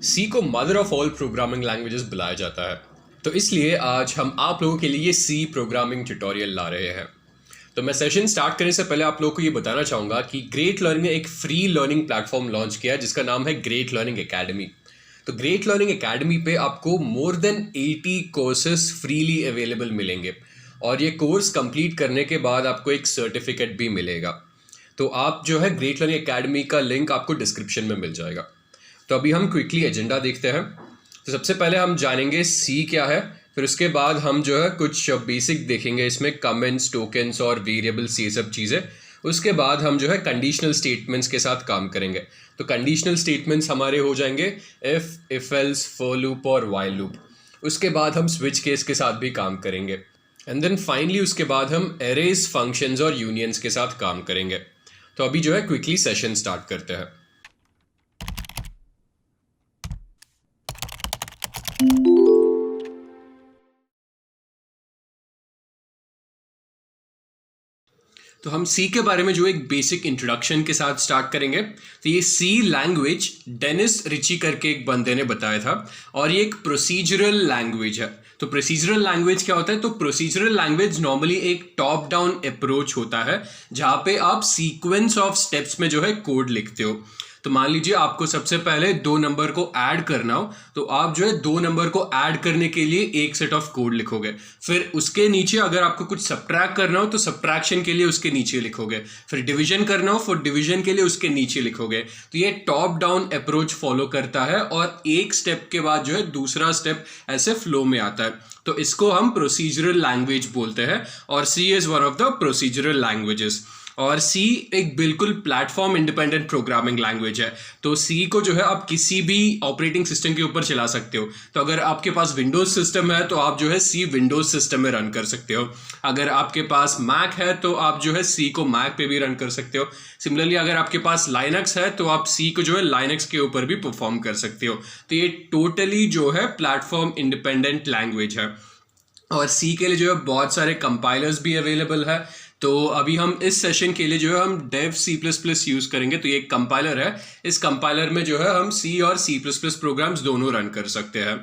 सी को mother of all programming languages बुलाया जाता है, तो इसलिए आज हम आप लोगों के लिए सी प्रोग्रामिंग ट्यूटोरियल ला रहे हैं। तो मैं सेशन स्टार्ट करने से पहले आप लोगों को ये बताना चाहूँगा कि ग्रेट लर्निंग ने एक फ्री लर्निंग प्लेटफॉर्म लॉन्च किया है जिसका नाम है ग्रेट लर्निंग एकेडमी। तो ग्रेट लर्निंग एकेडमी पे आपको more than 80 courses freely available मिलेंगे और ये कोर्स कंप्लीट करने के बाद आपको एक सर्टिफिकेट भी मिलेगा। तो आप जो है ग्रेट लर्निंग एकेडमी का लिंक आपको डिस्क्रिप्शन में मिल जाएगा। तो अभी हम क्विकली एजेंडा देखते हैं। तो सबसे पहले हम जानेंगे सी क्या है, फिर उसके बाद हम जो है कुछ बेसिक देखेंगे, इसमें कमेंट्स, टोकन्स और वेरिएबल्स, ये सब चीज़ें। उसके बाद हम जो है कंडीशनल स्टेटमेंट्स के साथ काम करेंगे। तो कंडीशनल स्टेटमेंट्स हमारे हो जाएंगे इफ़ एल्स, फॉर लूप और वाइल लूप। उसके बाद हम स्विच केस के साथ भी काम करेंगे एंड देन फाइनली उसके बाद हम एरेज, फंक्शंस और यूनियंस के साथ काम करेंगे। तो अभी जो है क्विकली सेशन स्टार्ट करते हैं। तो हम सी के बारे में जो एक बेसिक इंट्रोडक्शन के साथ स्टार्ट करेंगे। तो ये सी लैंग्वेज डेनिस रिची करके एक बंदे ने बताया था और ये एक प्रोसीजरल लैंग्वेज है। तो प्रोसीजरल लैंग्वेज क्या होता है? तो प्रोसीजरल लैंग्वेज नॉर्मली एक टॉप डाउन अप्रोच होता है जहाँ पे आप सीक्वेंस ऑफ स्टेप्स में जो है कोड लिखते हो। तो मान लीजिए आपको सबसे पहले 2 नंबर को ऐड करना हो, तो आप जो है 2 नंबर को ऐड करने के लिए एक सेट ऑफ कोड लिखोगे। फिर उसके नीचे अगर आपको कुछ सब्ट्रैक्ट करना हो तो सब्ट्रैक्शन के लिए उसके नीचे लिखोगे। फिर डिवीजन करना हो, फॉर डिवीजन के लिए उसके नीचे लिखोगे। तो ये टॉप डाउन अप्रोच फॉलो करता है और एक स्टेप के बाद जो है दूसरा स्टेप ऐसे फ्लो में आता है। तो इसको हम प्रोसीजरल लैंग्वेज बोलते हैं और C is one of the procedural languages. और सी एक बिल्कुल प्लेटफॉर्म इंडिपेंडेंट प्रोग्रामिंग लैंग्वेज है। तो सी को जो है आप किसी भी ऑपरेटिंग सिस्टम के ऊपर चला सकते हो। तो अगर आपके पास विंडोज सिस्टम है तो आप जो है सी विंडोज सिस्टम में रन कर सकते हो। अगर आपके पास मैक है तो आप जो है सी को मैक पे भी रन कर सकते हो। सिमिलरली अगर आपके पास लाइनक्स है तो आप सी को जो है लाइनक्स के ऊपर भी परफॉर्म कर सकते हो। तो ये टोटली जो है प्लेटफॉर्म इंडिपेंडेंट लैंग्वेज है। और सी के लिए जो है बहुत सारे कंपाइलर्स भी अवेलेबल है। तो अभी हम इस सेशन के लिए जो है हम डेव C++ यूज़ करेंगे। तो ये एक कंपाइलर है, इस कंपाइलर में जो है हम सी और C++ प्रोग्राम्स दोनों रन कर सकते हैं।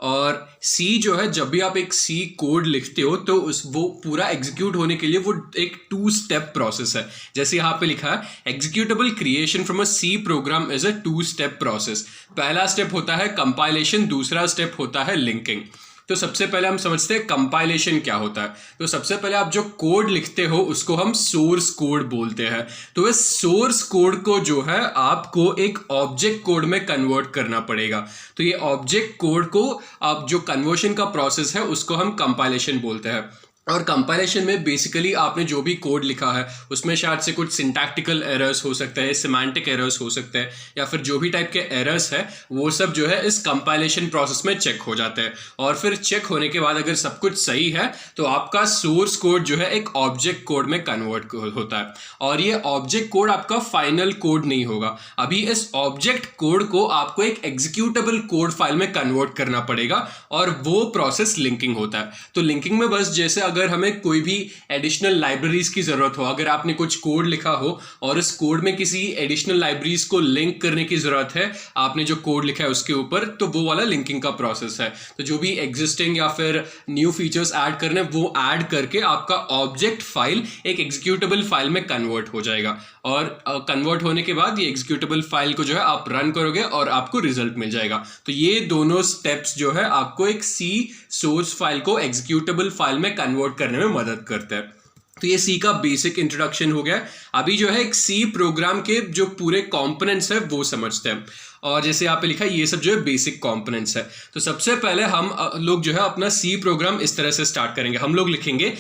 और सी जो है जब भी आप एक सी कोड लिखते हो तो वो पूरा एग्जीक्यूट होने के लिए वो एक 2 स्टेप प्रोसेस है। जैसे यहाँ पे लिखा है executable creation from a C program is a 2 step process. पहला स्टेप होता है कंपाइलेशन, दूसरा स्टेप होता है लिंकिंग। तो सबसे पहले हम समझते हैं कंपाइलेशन क्या होता है। तो सबसे पहले आप जो कोड लिखते हो उसको हम सोर्स कोड बोलते हैं। तो इस सोर्स कोड को जो है आपको एक ऑब्जेक्ट कोड में कन्वर्ट करना पड़ेगा। तो ये ऑब्जेक्ट कोड को आप जो कन्वर्शन का प्रोसेस है उसको हम कंपाइलेशन बोलते हैं। और कंपाइलेशन में बेसिकली आपने जो भी कोड लिखा है उसमें शायद से कुछ सिंटैक्टिकल एरर्स हो सकते हैं, सिमेंटिक एरर्स हो सकते हैं, या फिर जो भी टाइप के एरर्स है वो सब जो है इस कंपाइलेशन प्रोसेस में चेक हो जाते हैं। और फिर चेक होने के बाद अगर सब कुछ सही है तो आपका सोर्स कोड जो है एक ऑब्जेक्ट कोड में कन्वर्ट होता है। और ये ऑब्जेक्ट कोड आपका फाइनल कोड नहीं होगा। अभी इस ऑब्जेक्ट कोड को आपको एक एग्जीक्यूटेबल कोड फाइल में कन्वर्ट करना पड़ेगा और वो प्रोसेस लिंकिंग होता है। तो लिंकिंग में बस जैसे अगर हमें कोई भी एडिशनल लाइब्रेरीज की जरूरत हो, अगर आपने कुछ कोड लिखा हो और इस कोड में किसी एडिशनल लाइब्रेरीज को लिंक करने की जरूरत है आपने जो कोड लिखा है उसके ऊपर, तो वो वाला लिंकिंग का प्रोसेस है। तो जो भी एग्जिस्टिंग या फिर न्यू फीचर्स ऐड करने वो ऐड करके आपका ऑब्जेक्ट फाइल एक एग्जीक्यूटेबल फाइल में कन्वर्ट हो जाएगा। और कन्वर्ट होने के बाद ये एग्जीक्यूटेबल फाइल को जो है आप रन करोगे और आपको रिजल्ट मिल जाएगा। तो ये दोनों स्टेप्स जो है आपको एक सी सोर्स फाइल को एग्जीक्यूटेबल फाइल में कन्वर्ट करने में मदद करते हैं। तो ये सी का बेसिक इंट्रोडक्शन हो गया। अभी जो है एक सी प्रोग्राम के जो पूरे कंपोनेंट्स है वो समझते हैं। और जैसे यहाँ पे लिखा है ये सब जो है बेसिक कंपोनेंट्स है। तो सबसे पहले हम लोग जो है अपना सी प्रोग्राम इस तरह से स्टार्ट करेंगे। हम लोग लिखेंगे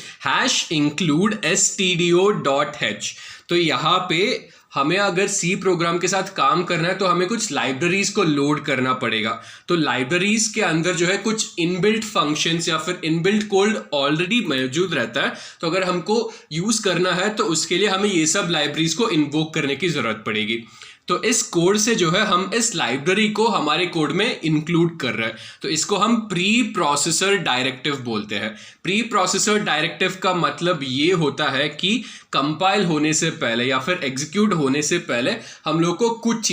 #include stdio.h। तो यहाँ पे हमें अगर सी प्रोग्राम के साथ काम करना है तो हमें कुछ लाइब्रेरीज को लोड करना पड़ेगा। तो लाइब्रेरीज के अंदर जो है कुछ इनबिल्ट फंक्शंस या फिर इनबिल्ट कोड ऑलरेडी मौजूद रहता है। तो अगर हमको यूज करना है तो उसके लिए हमें ये सब लाइब्रेरीज को इन्वोक करने की जरूरत पड़ेगी। तो इस कोड से जो है हम इस लाइब्रेरी को हमारे कोड में इंक्लूड कर रहे हैं, तो इसको हम प्री प्रोसेसर डायरेक्टिव बोलते हैं। प्री प्रोसेसर डायरेक्टिव का मतलब ये होता है कि कंपाइल होने से पहले या फिर एग्जीक्यूट होने से पहले हम लोग को कुछ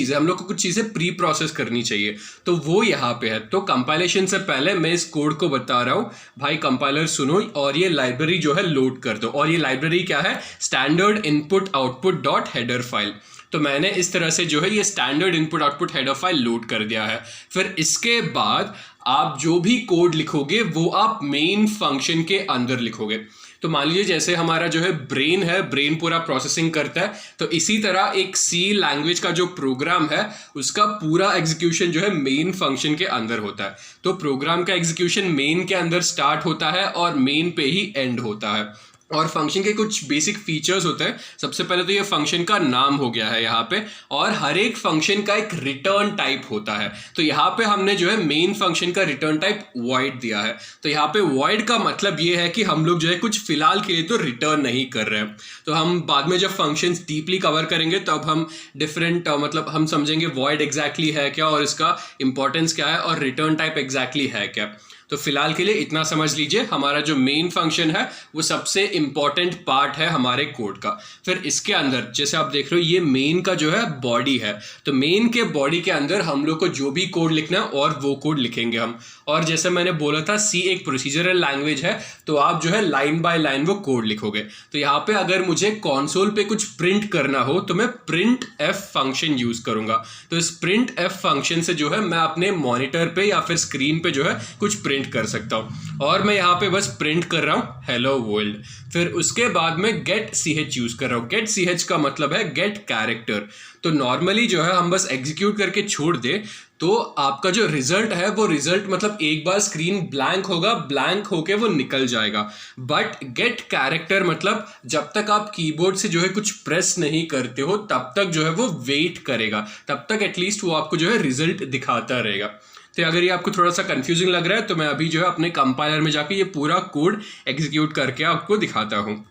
चीज़ें प्री प्रोसेस करनी चाहिए, तो वो यहाँ पे है। तो कंपाइलेशन से पहले मैं इस कोड को बता रहा हूँ, भाई कंपाइलर सुनो और ये लाइब्रेरी जो है लोड कर दो। और ये लाइब्रेरी क्या है? Standard input output dot header file. तो मैंने इस तरह से जो है ये standard input output header file load कर दिया है। फिर इसके बाद आप जो भी कोड लिखोगे वो आप मेन फंक्शन के अंदर लिखोगे। तो मान लीजिए जैसे हमारा जो है ब्रेन पूरा प्रोसेसिंग करता है, तो इसी तरह एक सी लैंग्वेज का जो प्रोग्राम है उसका पूरा एग्जीक्यूशन जो है मेन फंक्शन के अंदर होता है। तो प्रोग्राम का एग्जीक्यूशन मेन के अंदर स्टार्ट होता है और मेन पे ही एंड होता है। और फंक्शन के कुछ बेसिक फीचर्स होते हैं। सबसे पहले तो ये फंक्शन का नाम हो गया है यहाँ पे, और हर एक फंक्शन का एक रिटर्न टाइप होता है। तो यहाँ पे हमने जो है मेन फंक्शन का रिटर्न टाइप वॉइड दिया है। तो यहाँ पे वॉइड का मतलब ये है कि हम लोग जो है कुछ फिलहाल के लिए तो रिटर्न नहीं कर रहे हैं। तो हम बाद में जब फंक्शंस डीपली कवर करेंगे तब हम डिफरेंट मतलब हम समझेंगे वॉइड एग्जैक्टली है क्या और इसका इंपॉर्टेंस क्या है और रिटर्न टाइप एग्जैक्टली है क्या। तो फिलहाल के लिए इतना समझ लीजिए, हमारा जो मेन फंक्शन है वो सबसे इंपॉर्टेंट पार्ट है हमारे कोड का। फिर इसके अंदर जैसे आप देख रहे हो ये मेन का जो है बॉडी है, तो मेन के बॉडी के अंदर हम लोग को जो भी कोड लिखना है और वो कोड लिखेंगे हम। और जैसे मैंने बोला था सी एक प्रोसीजरल लैंग्वेज है, तो आप जो है लाइन बाय लाइन वो कोड लिखोगे। तो यहाँ पे अगर मुझे कंसोल पे कुछ प्रिंट करना हो तो मैं प्रिंट एफ फंक्शन यूज करूंगा। तो इस प्रिंट एफ फंक्शन से जो है मैं अपने मॉनिटर पे या फिर स्क्रीन पे जो है कुछ प्रिंट कर सकता हूं। और मैं यहाँ पे बस प्रिंट कर रहा हूं हेलो वर्ल्ड। फिर उसके बाद में गेट ch यूज कर रहा हूं। गेट ch का मतलब है गेट कैरेक्टर। तो नॉर्मली जो है हम बस एग्जीक्यूट करके छोड़ दे तो आपका जो रिजल्ट है वो रिजल्ट मतलब एक बार स्क्रीन ब्लैंक होगा, ब्लैंक होके वो निकल जाएगा। बट गेट कैरेक्टर मतलब जब तक आप कीबोर्ड से जो है कुछ प्रेस नहीं करते हो तब तक जो है वो वेट करेगा, तब तक एटलीस्ट वो आपको जो है रिजल्ट दिखाता रहेगा। तो अगर ये आपको थोड़ा सा कंफ्यूजिंग लग रहा है तो मैं अभी जो है अपने कंपाइलर में जाके ये पूरा कोड एग्जीक्यूट करके आपको दिखाता हूँ।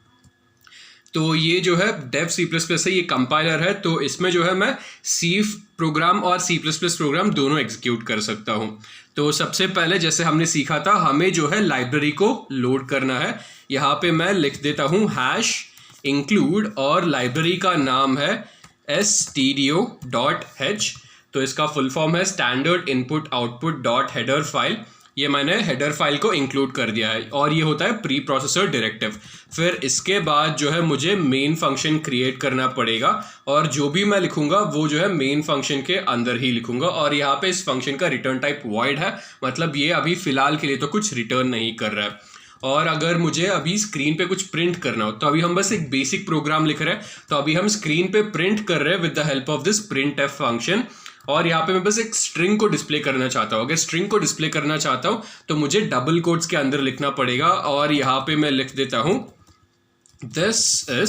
तो ये जो है डेव C++ से ये कंपाइलर है, तो इसमें जो है मैं C प्रोग्राम और C++ प्रोग्राम दोनों एग्जीक्यूट कर सकता हूँ। तो सबसे पहले जैसे हमने सीखा था हमें जो है लाइब्रेरी को लोड करना है। यहाँ पे मैं लिख देता हूँ हैश इंक्लूड और लाइब्रेरी का नाम है stdio.h। तो इसका फुल फॉर्म है standard input output dot header file. ये मैंने हेडर फाइल को इंक्लूड कर दिया है और ये होता है प्री प्रोसेसर डायरेक्टिव। फिर इसके बाद जो है मुझे मेन फंक्शन क्रिएट करना पड़ेगा और जो भी मैं लिखूंगा वो जो है मेन फंक्शन के अंदर ही लिखूंगा। और यहाँ पे इस फंक्शन का रिटर्न टाइप वॉइड है, मतलब ये अभी फिलहाल के लिए तो कुछ रिटर्न नहीं कर रहा है। और अगर मुझे अभी स्क्रीन पे कुछ प्रिंट करना हो तो अभी हम बस एक बेसिक प्रोग्राम लिख रहे हैं, तो अभी हम स्क्रीन पे प्रिंट कर रहे हैं with the help of this print F function. और यहाँ पे मैं बस एक स्ट्रिंग को डिस्प्ले करना चाहता हूँ। अगर स्ट्रिंग को डिस्प्ले करना चाहता हूँ तो मुझे डबल कोट्स के अंदर लिखना पड़ेगा और यहाँ पे मैं लिख देता हूँ दिस इज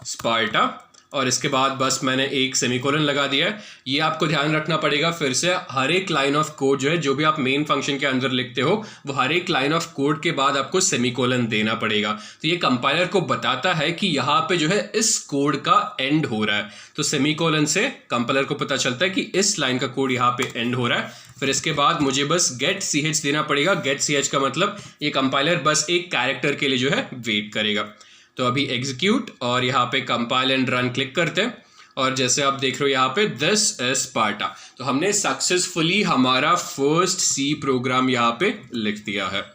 स्पार्टा और इसके बाद बस मैंने एक सेमीकोलन लगा दिया है। ये आपको ध्यान रखना पड़ेगा, फिर से हर एक लाइन ऑफ कोड जो है जो भी आप मेन फंक्शन के अंदर लिखते हो वो हर एक लाइन ऑफ कोड के बाद आपको सेमीकोलन देना पड़ेगा। तो ये कंपाइलर को बताता है कि यहाँ पे जो है इस कोड का एंड हो रहा है, तो सेमीकोलन से कंपाइलर को पता चलता है कि इस लाइन का कोड यहाँ पे एंड हो रहा है। फिर इसके बाद मुझे बस गेट ch देना पड़ेगा। गेट ch का मतलब ये कंपाइलर बस एक कैरेक्टर के लिए जो है वेट करेगा। तो अभी एग्जीक्यूट और यहाँ पे कंपाइल एंड रन क्लिक करते हैं और जैसे आप देख रहे हो यहाँ पे दिस इज स्पार्टा, तो हमने सक्सेसफुली हमारा फर्स्ट सी प्रोग्राम यहाँ पे लिख दिया है।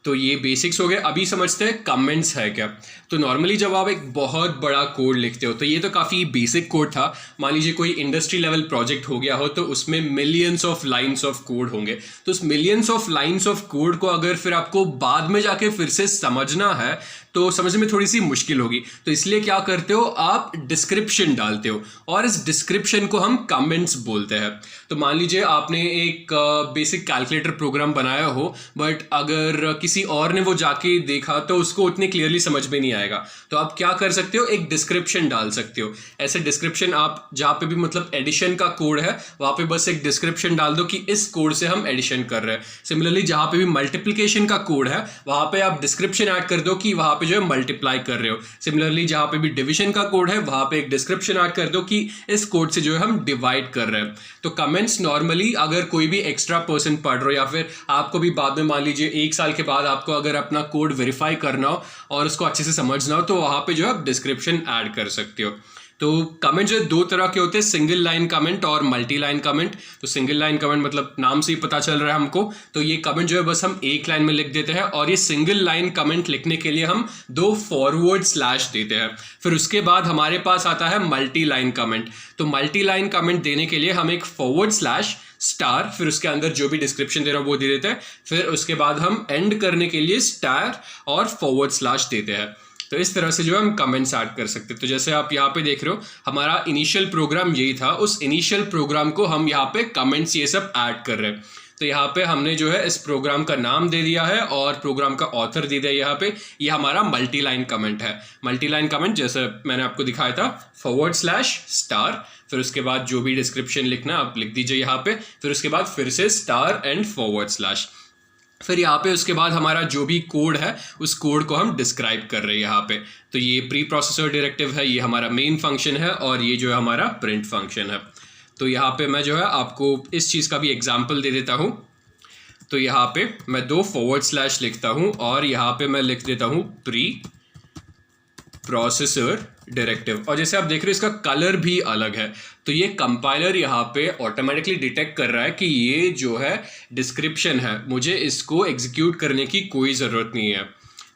तो ये बेसिक्स हो गए। अभी समझते हैं कमेंट्स है क्या। तो नॉर्मली जब आप एक बहुत बड़ा कोड लिखते हो, तो ये तो काफ़ी बेसिक कोड था, मान लीजिए कोई इंडस्ट्री लेवल प्रोजेक्ट हो गया हो तो उसमें millions of lines of code होंगे। तो उस millions of lines of code को अगर फिर आपको बाद में जाके फिर से समझना है तो समझने में थोड़ी सी मुश्किल होगी। तो इसलिए क्या करते हो, आप डिस्क्रिप्शन डालते हो और इस डिस्क्रिप्शन को हम कमेंट्स बोलते हैं। तो मान लीजिए आपने एक बेसिक कैलकुलेटर प्रोग्राम बनाया हो, बट अगर किसी और ने वो जाके देखा तो उसको उतनी क्लियरली समझ में नहीं आएगा, तो आप क्या कर सकते हो, एक डिस्क्रिप्शन डाल सकते हो। ऐसे डिस्क्रिप्शन आप जहाँ पे भी मतलब एडिशन का कोड है वहाँ पे बस एक डिस्क्रिप्शन डाल दो कि इस कोड से हम एडिशन कर रहे हैं। सिमिलरली जहाँ पे भी मल्टीप्लिकेशन का कोड है वहाँ पे आप डिस्क्रिप्शन ऐड कर दो कि वहाँ पे पे जो है मल्टीप्लाई कर रहे हो। सिमिलरली जहाँ पे भी डिवीजन का कोड है वहाँ पे एक डिस्क्रिप्शन ऐड कर दो कि इस कोड से जो है हम डिवाइड कर रहे हैं। तो कमेंट्स नॉर्मली अगर कोई भी एक्स्ट्रा पर्सन पढ़ रहे हो या फिर आपको भी बाद में मान लीजिए 1 साल के बाद आपको अगर अपना कोड वेरीफाई करना हो और उसको अच्छे से समझना हो तो वहाँ पे जो है आप डिस्क्रिप्शन ऐड कर सकते हो। तो कमेंट जो है 2 तरह के होते हैं, सिंगल लाइन कमेंट और मल्टी लाइन कमेंट। तो सिंगल लाइन कमेंट मतलब नाम से ही पता चल रहा है हमको, तो ये कमेंट जो है बस हम एक लाइन में लिख देते हैं, और ये सिंगल लाइन कमेंट लिखने के लिए हम 2 फॉरवर्ड स्लैश देते हैं। फिर उसके बाद हमारे पास आता है मल्टी लाइन कमेंट। तो मल्टी लाइन कमेंट देने के लिए हम एक फॉरवर्ड स्लैश स्टार, फिर उसके अंदर जो भी डिस्क्रिप्शन दे रहा हूँ वो दे देते हैं, फिर उसके बाद हम एंड करने के लिए स्टार और फॉरवर्ड स्लैश देते हैं। तो इस तरह से जो है हम कमेंट्स ऐड कर सकते हैं। तो जैसे आप यहाँ पे देख रहे हो हमारा इनिशियल प्रोग्राम यही था, उस इनिशियल प्रोग्राम को हम यहाँ पे कमेंट्स ये सब ऐड कर रहे हैं। तो यहाँ पे हमने जो है इस प्रोग्राम का नाम दे दिया है और प्रोग्राम का ऑथर दे दिया यहाँ पे। ये हमारा मल्टी लाइन कमेंट है। मल्टी लाइन कमेंट जैसे मैंने आपको दिखाया था, फॉरवर्ड स्लैश स्टार, फिर उसके बाद जो भी डिस्क्रिप्शन लिखना आप लिख दीजिए यहाँ पे, फिर उसके बाद फिर से स्टार एंड फॉरवर्ड स्लैश। फिर यहाँ पे उसके बाद हमारा जो भी कोड है उस कोड को हम डिस्क्राइब कर रहे हैं यहाँ पे। तो ये प्री प्रोसेसर डायरेक्टिव है, ये हमारा मेन फंक्शन है और ये जो है हमारा प्रिंट फंक्शन है। तो यहाँ पे मैं जो है आपको इस चीज़ का भी एग्जाम्पल दे देता हूँ। तो यहाँ पे मैं 2 फॉरवर्ड स्लैश लिखता हूँ और यहाँ पे मैं लिख देता हूँ प्री प्रोसेसर डायरेक्टिव, और जैसे आप देख रहे हो इसका कलर भी अलग है। तो ये कंपाइलर यहाँ पे ऑटोमेटिकली डिटेक्ट कर रहा है कि ये जो है डिस्क्रिप्शन है, मुझे इसको एग्जीक्यूट करने की कोई ज़रूरत नहीं है।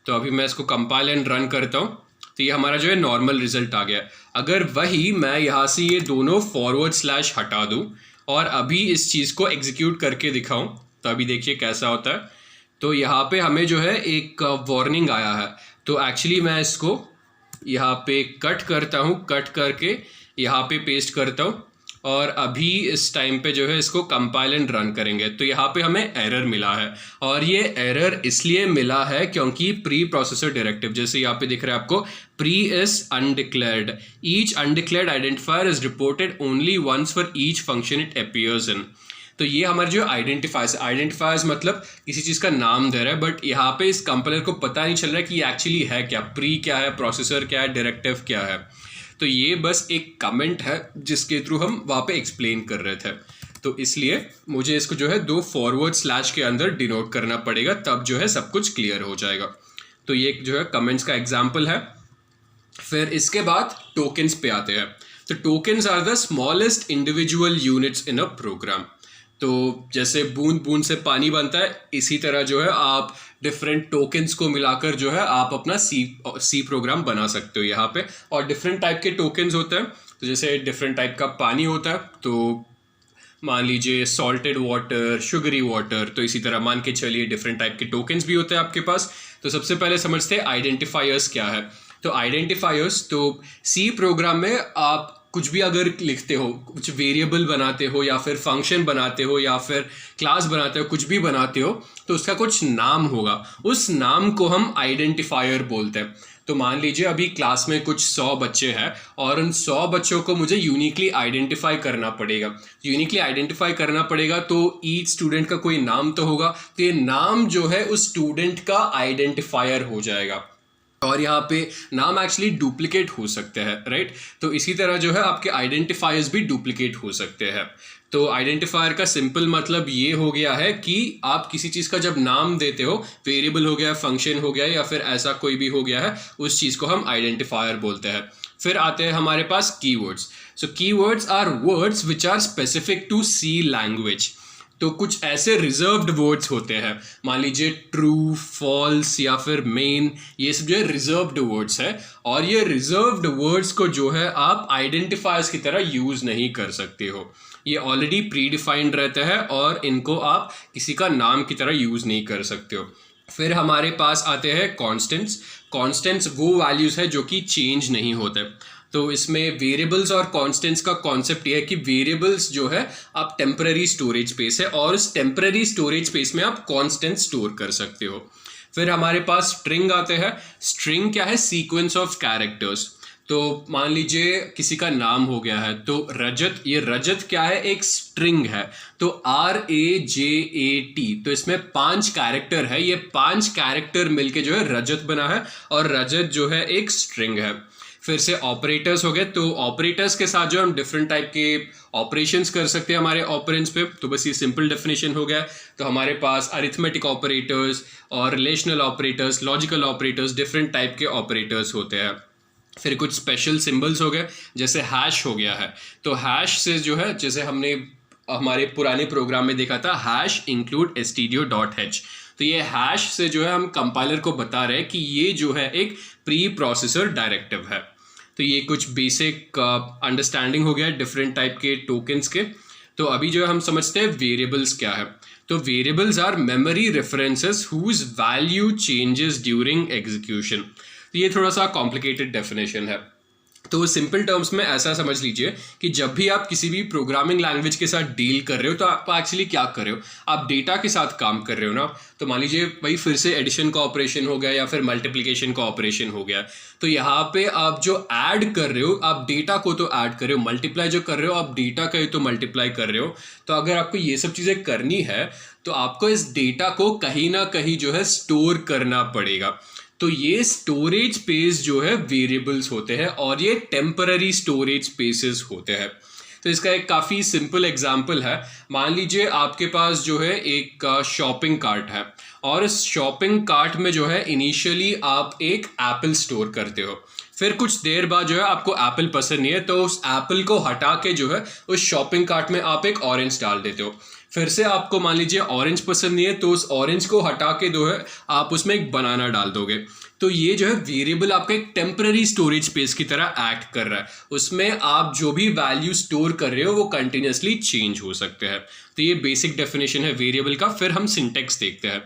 तो अभी मैं इसको कंपाइल एंड रन करता हूँ, तो ये हमारा जो है नॉर्मल रिजल्ट आ गया। अगर वही मैं यहाँ से ये दोनों फॉरवर्ड स्लैश हटा दूँ और अभी इस चीज़ को एग्जीक्यूट करके दिखाऊँ तो अभी देखिए कैसा होता है। तो यहाँ पे हमें जो है एक वार्निंग आया है। तो एक्चुअली मैं इसको यहाँ पे कट करता हूँ, कट करके यहाँ पे पेस्ट करता हूँ, और अभी इस टाइम पे जो है इसको कंपाइल एंड रन करेंगे। तो यहाँ पे हमें एरर मिला है, और ये एरर इसलिए मिला है क्योंकि प्री प्रोसेसर डायरेक्टिव जैसे यहाँ पे दिख रहा है आपको, pre is undeclared, each undeclared identifier is reported only once for each function it appears in. तो ये हमारे जो आइडेंटिफायर्स मतलब किसी चीज़ का नाम दे रहा है, बट यहाँ पे इस कंपाइलर को पता नहीं चल रहा है कि ये एक्चुअली है क्या, प्री क्या है, प्रोसेसर क्या है, डायरेक्टिव क्या है। तो ये बस एक कमेंट है जिसके थ्रू हम वहाँ पे एक्सप्लेन कर रहे थे। तो इसलिए मुझे इसको जो है 2 फॉरवर्ड स्लैश के अंदर डिनोट करना पड़ेगा, तब जो है सब कुछ क्लियर हो जाएगा। तो ये जो है कमेंट्स का एग्जाम्पल है। फिर इसके बाद टोकन्स पे आते हैं। तो tokens are the smallest individual units in a program. तो जैसे बूंद बूंद से पानी बनता है, इसी तरह जो है आप डिफरेंट टोकन्स को मिलाकर जो है आप अपना सी प्रोग्राम बना सकते हो यहाँ पे। और डिफरेंट टाइप के टोकन्स होते हैं। तो जैसे डिफरेंट टाइप का पानी होता है, तो मान लीजिए सॉल्टेड वाटर, शुगरी वाटर, तो इसी तरह मान के चलिए डिफरेंट टाइप के टोकन्स भी होते हैं आपके पास। तो सबसे पहले समझते हैं आइडेंटिफायर्स क्या है। तो आइडेंटिफायर्स, तो सी प्रोग्राम में आप कुछ भी अगर लिखते हो, कुछ वेरिएबल बनाते हो या फिर फंक्शन बनाते हो या फिर क्लास बनाते हो, कुछ भी बनाते हो, तो उसका कुछ नाम होगा, उस नाम को हम आइडेंटिफायर बोलते हैं। तो मान लीजिए अभी क्लास में कुछ 100 बच्चे हैं और उन 100 बच्चों को मुझे यूनिकली आइडेंटिफाई करना पड़ेगा। यूनिकली आइडेंटिफाई करना पड़ेगा तो ईच स्टूडेंट का कोई नाम तो होगा, तो ये नाम जो है उस स्टूडेंट का आइडेंटिफायर हो जाएगा। और यहाँ पे नाम एक्चुअली डुप्लीकेट हो सकते हैं, राइट। तो इसी तरह जो है आपके आइडेंटिफायर्स भी डुप्लीकेट हो सकते हैं। तो आइडेंटिफायर का सिंपल मतलब ये हो गया है कि आप किसी चीज़ का जब नाम देते हो, वेरिएबल हो गया, फंक्शन हो गया या फिर ऐसा कोई भी हो गया है, उस चीज़ को हम आइडेंटिफायर बोलते हैं। फिर आते हैं हमारे पास keywords. So keywords are words which are specific to C language. तो कुछ ऐसे रिजर्व्ड वर्ड्स होते हैं, मान लीजिए ट्रू, फॉल्स या फिर मेन, ये सब जो है रिजर्व्ड वर्ड्स है। और ये रिजर्व्ड वर्ड्स को जो है आप आइडेंटिफायर्स की तरह यूज़ नहीं कर सकते हो, ये ऑलरेडी प्री डिफाइंड रहता है और इनको आप किसी का नाम की तरह यूज़ नहीं कर सकते हो। फिर हमारे पास आते हैं कॉन्स्टेंट्स। कॉन्स्टेंट्स वो वैल्यूज़ है जो कि चेंज नहीं होते। तो इसमें वेरिएबल्स और कॉन्स्टेंट्स का कॉन्सेप्ट ये है कि वेरिएबल्स जो है आप टेम्पररी स्टोरेज स्पेस है और उस टेम्पररी स्टोरेज स्पेस में आप कॉन्स्टेंट्स स्टोर कर सकते हो। फिर हमारे पास स्ट्रिंग आते हैं। स्ट्रिंग क्या है? Sequence of characters. तो मान लीजिए किसी का नाम हो गया है, तो रजत, ये रजत क्या है, एक स्ट्रिंग है। तो RAJAT, तो इसमें 5 कैरेक्टर है, ये 5 कैरेक्टर मिलके जो है रजत बना है, और रजत जो है एक स्ट्रिंग है। फिर से ऑपरेटर्स हो गए, तो ऑपरेटर्स के साथ जो हम डिफरेंट टाइप के ऑपरेशंस कर सकते हैं हमारे ऑपरेंड्स पे, तो बस ये सिंपल डेफिनेशन हो गया। तो हमारे पास अरिथमेटिक ऑपरेटर्स और relational operators, logical operators, different type के ऑपरेटर्स होते हैं। फिर कुछ स्पेशल सिंबल्स हो गए, जैसे हैश हो गया है। तो हैश से जो है, जैसे हमने हमारे पुराने प्रोग्राम में देखा था, हैश इंक्लूड stdio.h, तो ये हैश से जो है हम कंपाइलर को बता रहे हैं कि ये जो है एक प्री प्रोसेसर डायरेक्टिव है। तो ये कुछ बेसिक अंडरस्टैंडिंग हो गया डिफरेंट टाइप के टोकन्स के। तो अभी जो है हम समझते हैं वेरिएबल्स क्या है। तो variables are memory references whose value changes during execution. तो ये थोड़ा सा कॉम्प्लिकेटेड डेफिनेशन है। तो सिंपल टर्म्स में ऐसा समझ लीजिए कि जब भी आप किसी भी प्रोग्रामिंग लैंग्वेज के साथ डील कर रहे हो, तो आप एक्चुअली क्या कर रहे हो, आप डेटा के साथ काम कर रहे हो ना। तो मान लीजिए भाई फिर से एडिशन का ऑपरेशन हो गया या फिर मल्टीप्लिकेशन का ऑपरेशन हो गया, तो यहाँ पे आप जो ऐड कर रहे हो, आप डेटा को तो ऐड कर रहे हो, मल्टीप्लाई जो कर रहे हो आप डेटा का ही तो मल्टीप्लाई कर रहे हो। तो अगर आपको ये सब चीज़ें करनी है तो आपको इस डेटा को कहीं ना कहीं जो है स्टोर करना पड़ेगा। तो ये स्टोरेज स्पेस जो है वेरिएबल्स होते हैं, और ये टेम्पररी स्टोरेज स्पेसेस होते हैं। तो इसका एक काफ़ी सिंपल एग्जांपल है। मान लीजिए आपके पास जो है एक शॉपिंग कार्ट है, और इस शॉपिंग कार्ट में जो है इनिशियली आप एक एप्पल स्टोर करते हो। फिर कुछ देर बाद जो है आपको एप्पल पसंद नहीं है, तो उस एप्पल को हटा के जो है उस शॉपिंग कार्ट में आप एक ऑरेंज डाल देते हो। फिर से आपको मान लीजिए ऑरेंज पसंद नहीं है, तो उस ऑरेंज को हटा के जो है आप उसमें एक बनाना डाल दोगे। तो ये जो है वेरिएबल आपका एक टेम्पररी स्टोरेज स्पेस की तरह एक्ट कर रहा है। उसमें आप जो भी वैल्यू स्टोर कर रहे हो वो कंटिन्यूसली चेंज हो सकते हैं। तो ये बेसिक डेफिनेशन है वेरिएबल का। फिर हम सिंटेक्स देखते हैं।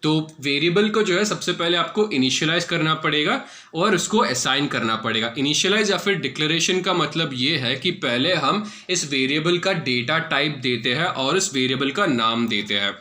तो वेरिएबल को जो है सबसे पहले आपको इनिशियलाइज करना पड़ेगा और उसको असाइन करना पड़ेगा। इनिशियलाइज या फिर डिक्लेरेशन का मतलब ये है कि पहले हम इस वेरिएबल का डेटा टाइप देते हैं और इस वेरिएबल का नाम देते हैं।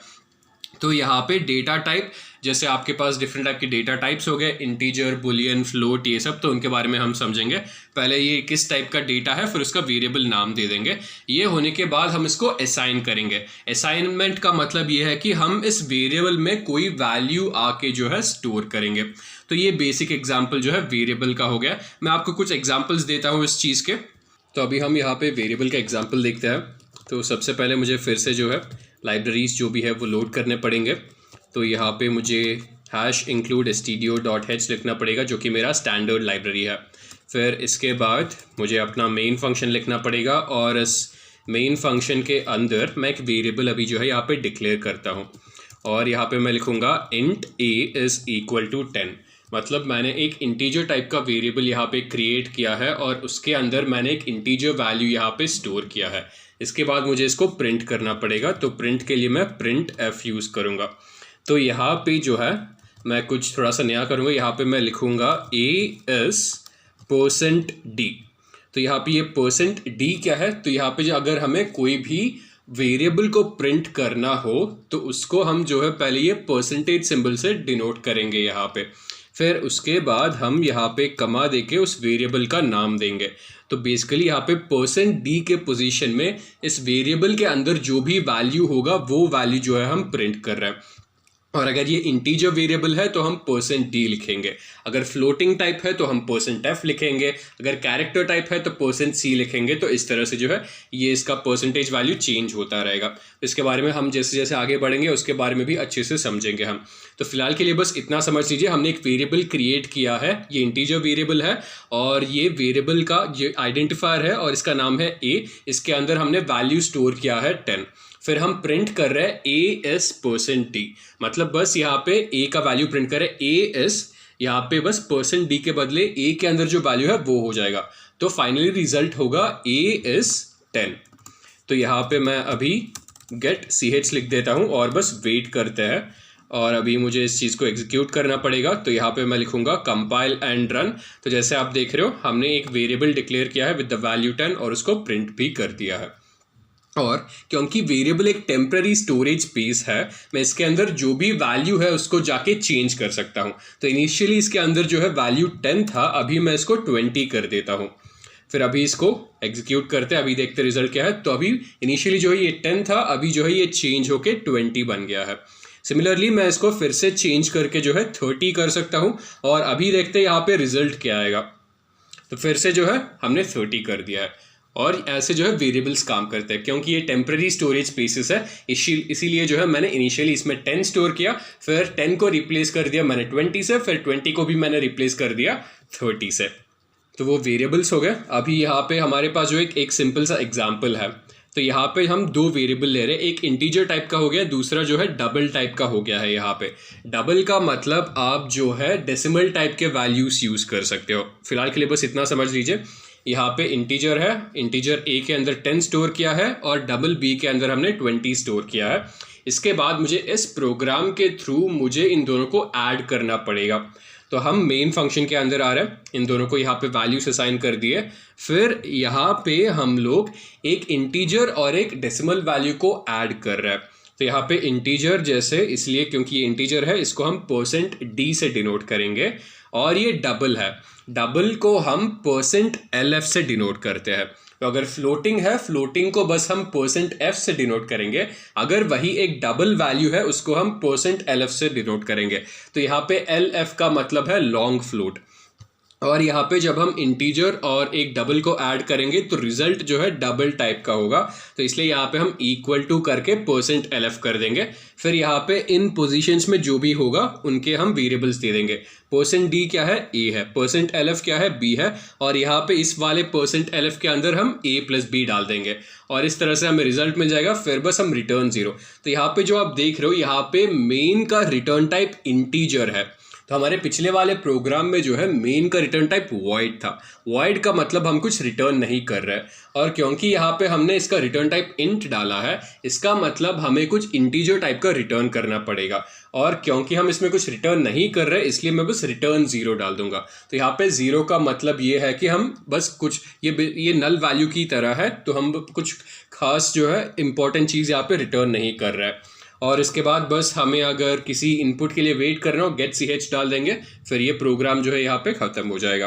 तो यहाँ पे डेटा टाइप, जैसे आपके पास डिफरेंट टाइप के डेटा टाइप्स हो गए, इंटीजर, बुलियन, फ्लोट, ये सब, तो उनके बारे में हम समझेंगे। पहले ये किस टाइप का डेटा है, फिर उसका वेरिएबल नाम दे देंगे। ये होने के बाद हम इसको असाइन करेंगे। असाइनमेंट का मतलब ये है कि हम इस वेरिएबल में कोई वैल्यू आके जो है स्टोर करेंगे। तो ये बेसिक एग्जाम्पल जो है वेरिएबल का हो गया। मैं आपको कुछ एग्जाम्पल्स देता हूँ इस चीज़ के। तो अभी हम यहाँ पे वेरिएबल का एग्जाम्पल देखते हैं। तो सबसे पहले मुझे फिर से जो है लाइब्रेरीज जो भी है वो लोड करने पड़ेंगे। तो यहाँ पे मुझे हैश इंक्लूड stdio.h लिखना पड़ेगा, जो कि मेरा स्टैंडर्ड लाइब्रेरी है। फिर इसके बाद मुझे अपना मेन फंक्शन लिखना पड़ेगा, और इस मेन फंक्शन के अंदर मैं एक वेरिएबल अभी जो है यहाँ पे डिक्लेयर करता हूँ, और यहाँ पे मैं लिखूँगा int a is equal to 10। मतलब मैंने एक इंटीजर टाइप का वेरिएबल यहाँ पे क्रिएट किया है, और उसके अंदर मैंने एक इंटीजर वैल्यू यहाँ पे स्टोर किया है। इसके बाद मुझे इसको प्रिंट करना पड़ेगा। तो प्रिंट के लिए मैं प्रिंट f यूज़ करूँगा। तो यहाँ पे जो है मैं कुछ थोड़ा सा नया करूँगा। यहाँ पे मैं लिखूँगा a is %d। तो यहाँ पे ये %d क्या है, तो यहाँ पे जो अगर हमें कोई भी वेरिएबल को प्रिंट करना हो तो उसको हम जो है पहले ये परसेंटेज सिंबल से डिनोट करेंगे यहाँ पे। फिर उसके बाद हम यहाँ पे कमा देके उस वेरिएबल का नाम देंगे। तो बेसिकली यहाँ पे %d के पोजीशन में इस वेरिएबल के अंदर जो भी वैल्यू होगा वो वैल्यू जो है हम प्रिंट कर रहे हैं। और अगर ये इंटीजर वेरिएबल है तो हम %d लिखेंगे, अगर फ्लोटिंग टाइप है तो हम %f लिखेंगे, अगर कैरेक्टर टाइप है तो %c लिखेंगे। तो इस तरह से जो है ये इसका परसेंटेज वैल्यू चेंज होता रहेगा। इसके बारे में हम जैसे जैसे आगे बढ़ेंगे उसके बारे में भी अच्छे से समझेंगे हम। तो फिलहाल के लिए बस इतना समझ लीजिए, हमने एक वेरिएबल क्रिएट किया है, ये इंटीजर वेरिएबल है, और ये वेरिएबल का ये आइडेंटिफायर है और इसका नाम है a। इसके अंदर हमने वैल्यू स्टोर किया है 10। फिर हम प्रिंट कर रहे हैं a is %d, मतलब बस यहाँ पे a का वैल्यू प्रिंट कर रहे हैं। a is यहाँ पे बस %d के बदले a के अंदर जो वैल्यू है वो हो जाएगा। तो फाइनली रिजल्ट होगा a is 10। तो यहाँ पे मैं अभी get ch लिख देता हूँ और बस वेट करते हैं, और अभी मुझे इस चीज़ को एग्जीक्यूट करना पड़ेगा। तो यहाँ पे मैं लिखूँगा कंपाइल एंड रन। तो जैसे आप देख रहे हो हमने एक वेरिएबल डिक्लेयर किया है विद द वैल्यू 10 और उसको प्रिंट भी कर दिया है। और क्योंकि वेरिएबल एक टेम्पररी स्टोरेज स्पेस है, मैं इसके अंदर जो भी वैल्यू है उसको जाके चेंज कर सकता हूँ। तो इनिशियली इसके अंदर जो है वैल्यू 10 था, अभी मैं इसको 20 कर देता हूँ। फिर अभी इसको एग्जीक्यूट करते हैं, अभी देखते रिजल्ट क्या है। तो अभी इनिशियली जो है ये 10 था, अभी जो है ये चेंज होके 20 बन गया है। सिमिलरली मैं इसको फिर से चेंज करके जो है 30 कर सकता हूँ, और अभी देखते हैं यहाँ पे रिजल्ट क्या आएगा। तो फिर से जो है हमने 30 कर दिया है। और ऐसे जो है वेरिएबल्स काम करते हैं, क्योंकि ये टेम्पररी स्टोरेज स्पेसेस है, इसीलिए जो है मैंने इनिशियली इसमें 10 स्टोर किया, फिर 10 को रिप्लेस कर दिया मैंने 20 से, फिर 20 को भी मैंने रिप्लेस कर दिया 30 से। तो वो वेरिएबल्स हो गए। अभी यहाँ पे हमारे पास जो एक सिंपल सा एग्जाम्पल है। तो यहाँ पे हम दो वेरिएबल ले रहे हैं, एक इंटीजर टाइप का हो गया, दूसरा जो है डबल टाइप का हो गया है। यहाँ पे डबल का मतलब आप जो है डेसिमल टाइप के वैल्यूज यूज़ कर सकते हो। फिलहाल के लिए बस इतना समझ लीजिए। यहाँ पे इंटीजर है, इंटीजर ए के अंदर 10 स्टोर किया है और डबल बी के अंदर हमने 20 स्टोर किया है। इसके बाद मुझे इस प्रोग्राम के थ्रू मुझे इन दोनों को ऐड करना पड़ेगा। तो हम मेन फंक्शन के अंदर आ रहे हैं, इन दोनों को यहाँ पे वैल्यूज असाइन कर दिए। फिर यहाँ पे हम लोग एक इंटीजर और एक डेसिमल वैल्यू को ऐड कर रहे हैं। तो यहाँ पे इंटीजर जैसे इसलिए क्योंकि ये इंटीजर है, इसको हम %d से डिनोट करेंगे, और ये डबल है, डबल को हम %lf से डिनोट करते हैं। तो अगर फ्लोटिंग है, फ्लोटिंग को बस हम %f से डिनोट करेंगे। अगर वही एक डबल वैल्यू है, उसको हम %lf से डिनोट करेंगे। तो यहाँ पे lf का मतलब है लॉन्ग फ्लोट। और यहाँ पे जब हम इंटीजर और एक डबल को ऐड करेंगे तो रिजल्ट जो है डबल टाइप का होगा। तो इसलिए यहाँ पे हम इक्वल टू करके %lf कर देंगे। फिर यहाँ पे इन पोजीशंस में जो भी होगा उनके हम वेरिएबल्स दे देंगे। %d क्या है, a है, %lf क्या है, b है, और यहाँ पे इस वाले %lf के अंदर हम a + b डाल देंगे, और इस तरह से हमें रिजल्ट मिल जाएगा। फिर बस हम रिटर्न 0। तो यहाँ पे जो आप देख रहे हो, यहाँ पे मेन का रिटर्न टाइप इंटीजर है। तो हमारे पिछले वाले प्रोग्राम में जो है मेन का रिटर्न टाइप वॉइड था। वॉइड का मतलब हम कुछ रिटर्न नहीं कर रहे, और क्योंकि यहाँ पे हमने इसका रिटर्न टाइप इंट डाला है, इसका मतलब हमें कुछ इंटीजर टाइप का रिटर्न करना पड़ेगा। और क्योंकि हम इसमें कुछ रिटर्न नहीं कर रहे, इसलिए मैं बस रिटर्न 0 डाल दूंगा। तो यहाँ पे 0 का मतलब ये है कि हम बस कुछ ये नल वैल्यू की तरह है, तो हम कुछ खास जो है इंपॉर्टेंट चीज़ यहाँ पे रिटर्न नहीं कर रहे हैं। और इसके बाद बस हमें अगर किसी इनपुट के लिए वेट करना हो, गेट ch डाल देंगे, फिर ये प्रोग्राम जो है यहाँ पे ख़त्म हो जाएगा।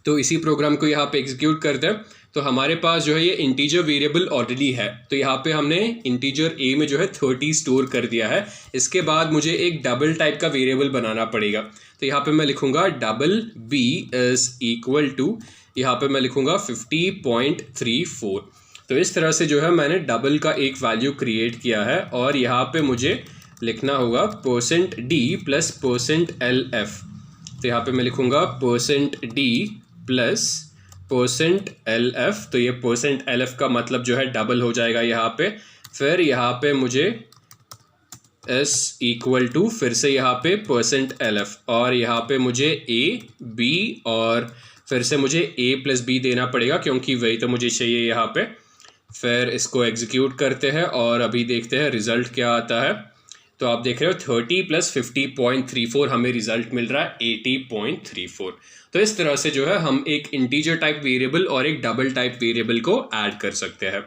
तो इसी प्रोग्राम को यहाँ पे एग्जीक्यूट करते हैं। तो हमारे पास जो है ये इंटीजर वेरिएबल ऑलरेडी है। तो यहाँ पे हमने इंटीजर a में जो है 30 स्टोर कर दिया है। इसके बाद मुझे एक डबल टाइप का वेरिएबल बनाना पड़ेगा। तो यहाँ पे मैं लिखूँगा double b is equal to, यहाँ पे मैं लिखूँगा 50.34। तो इस तरह से जो है मैंने डबल का एक वैल्यू क्रिएट किया है, और यहाँ पे मुझे लिखना होगा %d + %lf। तो यहाँ पे मैं लिखूँगा %d + %lf। तो ये %lf का मतलब जो है डबल हो जाएगा यहाँ पे। फिर यहाँ पे मुझे s इक्वल टू फिर से यहाँ पे %lf, और यहाँ पे मुझे a b और फिर से मुझे a + b देना पड़ेगा, क्योंकि वही तो मुझे चाहिए यहाँ पे। फिर इसको एग्जीक्यूट करते हैं और अभी देखते हैं रिजल्ट क्या आता है। तो आप देख रहे हो 30 + 50.34 हमें रिजल्ट मिल रहा है 80.34। तो इस तरह से जो है हम एक इंटीजर टाइप वेरिएबल और एक डबल टाइप वेरिएबल को ऐड कर सकते हैं।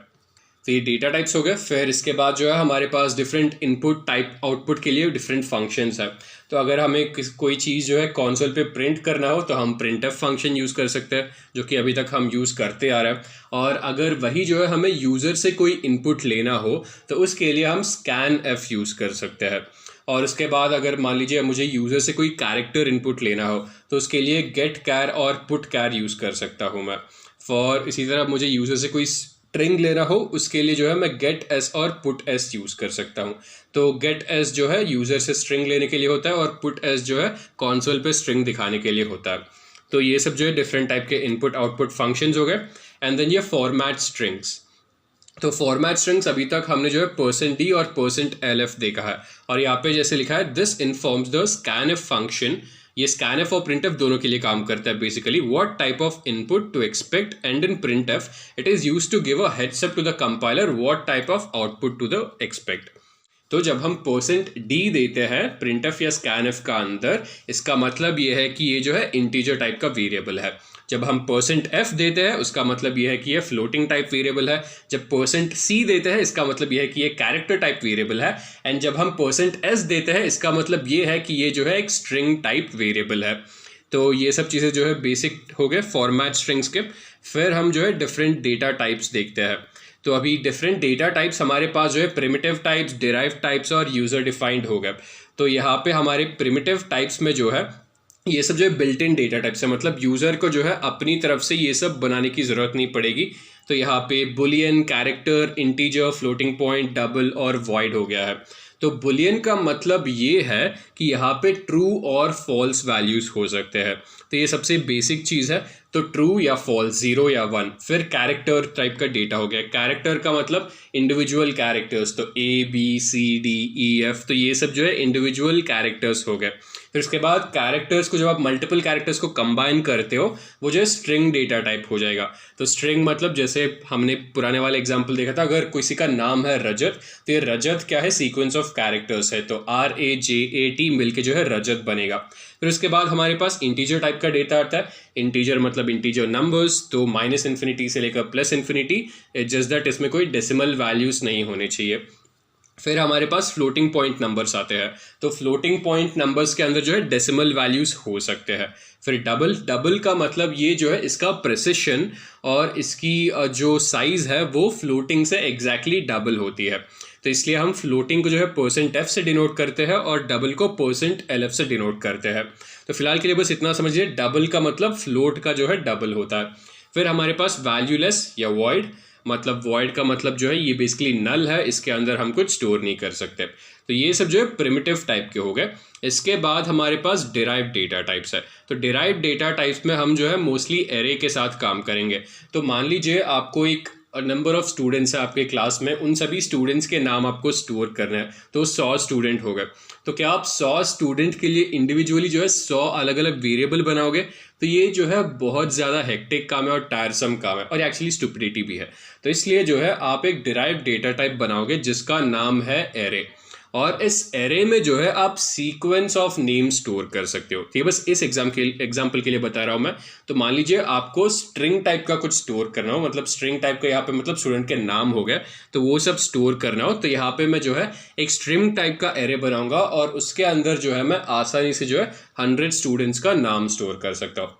तो ये डेटा टाइप्स हो गए। फिर इसके बाद जो है हमारे पास डिफरेंट इनपुट टाइप आउटपुट के लिए डिफरेंट फंक्शंस है। तो अगर हमें कोई चीज़ जो है कंसोल पे प्रिंट करना हो तो हम printf फंक्शन यूज़ कर सकते हैं, जो कि अभी तक हम यूज़ करते आ रहे हैं। और अगर वही जो है हमें यूज़र से कोई इनपुट लेना हो तो उसके लिए हम scanf यूज़ कर सकते हैं। और उसके बाद अगर मान लीजिए मुझे यूज़र से कोई कैरेक्टर इनपुट लेना हो तो उसके लिए getchar और putchar यूज़ कर सकता हूँ मैं। फॉर इसी तरह मुझे यूज़र से कोई स्ट्रिंग लेना हो, उसके लिए जो है मैं getS और putS यूज़ कर सकता हूँ। तो getS जो है यूज़र से स्ट्रिंग लेने के लिए होता है, और putS जो है कंसोल पे स्ट्रिंग दिखाने के लिए होता है। तो ये सब जो है डिफरेंट टाइप के इनपुट आउटपुट फंक्शंस हो गए। एंड देन ये फॉर्मेट स्ट्रिंग्स। तो फॉर्मेट स्ट्रिंग्स अभी तक हमने जो है %d और %lf देखा है, और यहाँ पे जैसे लिखा है this informs the scanf function. ये scanf और printf दोनों के लिए काम करता है basically. What type of input to expect, and in printf it is used to give a heads up to the compiler what type of output to the expect. तो जब हम %d देते हैं printf या scanf का अंदर, इसका मतलब ये है कि ये जो है इंटीजर टाइप का वेरिएबल है। जब हम %f देते हैं उसका मतलब ये है कि ये फ्लोटिंग टाइप वेरिएबल है, जब %c देते हैं इसका मतलब ये है कि ये कैरेक्टर टाइप वेरिएबल है, एंड जब हम %s देते हैं इसका मतलब ये है कि ये जो है एक स्ट्रिंग टाइप वेरिएबल है। तो ये सब चीज़ें जो है बेसिक हो गए फॉर्मेट स्ट्रिंग्स के। फिर हम जो है डिफरेंट डेटा टाइप्स देखते हैं। तो अभी डिफरेंट डेटा टाइप्स हमारे पास जो है प्रिमिटिव टाइप्स, डिराइव्ड टाइप्स और यूज़र डिफाइंड हो गए। तो यहाँ पे हमारे प्रिमिटिव टाइप्स में जो है ये सब जो है बिल्ट इन डेटा टाइप्स है, मतलब यूज़र को जो है अपनी तरफ से ये सब बनाने की ज़रूरत नहीं पड़ेगी। तो यहाँ पे Boolean, character, integer, floating point, double और वॉइड हो गया है। तो बुलियन का मतलब ये है कि यहाँ पे ट्रू और फॉल्स वैल्यूज़ हो सकते हैं। तो ये सबसे बेसिक चीज़ है। तो ट्रू या फॉल्स, 0 या 1। फिर कैरेक्टर टाइप का डेटा हो गया। कैरेक्टर का मतलब इंडिविजुअल कैरेक्टर्स, तो ABCDEF, तो ये सब जो है इंडिविजुअल कैरेक्टर्स हो गए। फिर उसके बाद कैरेक्टर्स को जब आप मल्टीपल कैरेक्टर्स को कंबाइन करते हो वो जो है स्ट्रिंग डेटा टाइप हो जाएगा। तो स्ट्रिंग मतलब जैसे हमने पुराने वाले एग्जाम्पल देखा था, अगर किसी का नाम है रजत तो ये रजत क्या है, सीक्वेंस ऑफ कैरेक्टर्स है, तो RAJAT मिलके जो है रजत बनेगा। फिर उसके बाद हमारे पास इंटीजर टाइप का डेटा आता है। इंटीजर मतलब इंटीजर नंबर्स, तो -∞ से लेकर +∞, जस्ट दैट इसमें कोई डेसिमल वैल्यूज़ नहीं होने चाहिए। फिर हमारे पास फ्लोटिंग पॉइंट नंबर्स आते हैं। तो फ्लोटिंग पॉइंट नंबर्स के अंदर जो है डेसिमल वैल्यूज़ हो सकते हैं। फिर डबल का मतलब ये जो है इसका प्रिसिशन और इसकी जो साइज़ है वो फ्लोटिंग से एग्जैक्टली डबल होती है। तो इसलिए हम फ्लोटिंग को जो है %f से डिनोट करते हैं और डबल को %lf से डिनोट करते हैं। तो फिलहाल के लिए बस इतना समझिए, डबल का मतलब फ्लोट का जो है डबल होता है। फिर हमारे पास वैल्यूलेस या वॉइड, मतलब वॉइड का मतलब जो है ये बेसिकली नल है, इसके अंदर हम कुछ स्टोर नहीं कर सकते। तो ये सब जो है प्रिमिटिव टाइप के हो गए। इसके बाद हमारे पास डिराइव्ड डेटा टाइप्स है। तो डिराइव्ड डेटा टाइप्स में हम जो है मोस्टली एरे के साथ काम करेंगे। तो मान लीजिए आपको एक नंबर ऑफ स्टूडेंट्स है आपके क्लास में, उन सभी स्टूडेंट्स के नाम आपको स्टोर करने हैं, तो 100 स्टूडेंट हो गए। तो क्या आप 100 स्टूडेंट के लिए इंडिविजुअली जो है 100 अलग अलग वेरिएबल बनाओगे? तो ये जो है बहुत ज़्यादा हेक्टिक काम है और टायरसम काम है और एक्चुअली स्टुपिडिटी भी है। तो इसलिए जो है आप एक डिराइव्ड डेटा टाइप बनाओगे जिसका नाम है एरे, और इस एरे में जो है आप सीक्वेंस ऑफ नेम स्टोर कर सकते हो। ये बस इस एग्जाम्पल के लिए बता रहा हूँ मैं। तो मान लीजिए आपको स्ट्रिंग टाइप का कुछ स्टोर करना हो, मतलब स्ट्रिंग टाइप का यहाँ पे मतलब स्टूडेंट के नाम हो गए, तो वो सब स्टोर करना हो, तो यहाँ पे मैं जो है एक स्ट्रिंग टाइप का एरे बनाऊंगा और उसके अंदर जो है मैं आसानी से जो है 100 स्टूडेंट्स का नाम स्टोर कर सकता हूँ।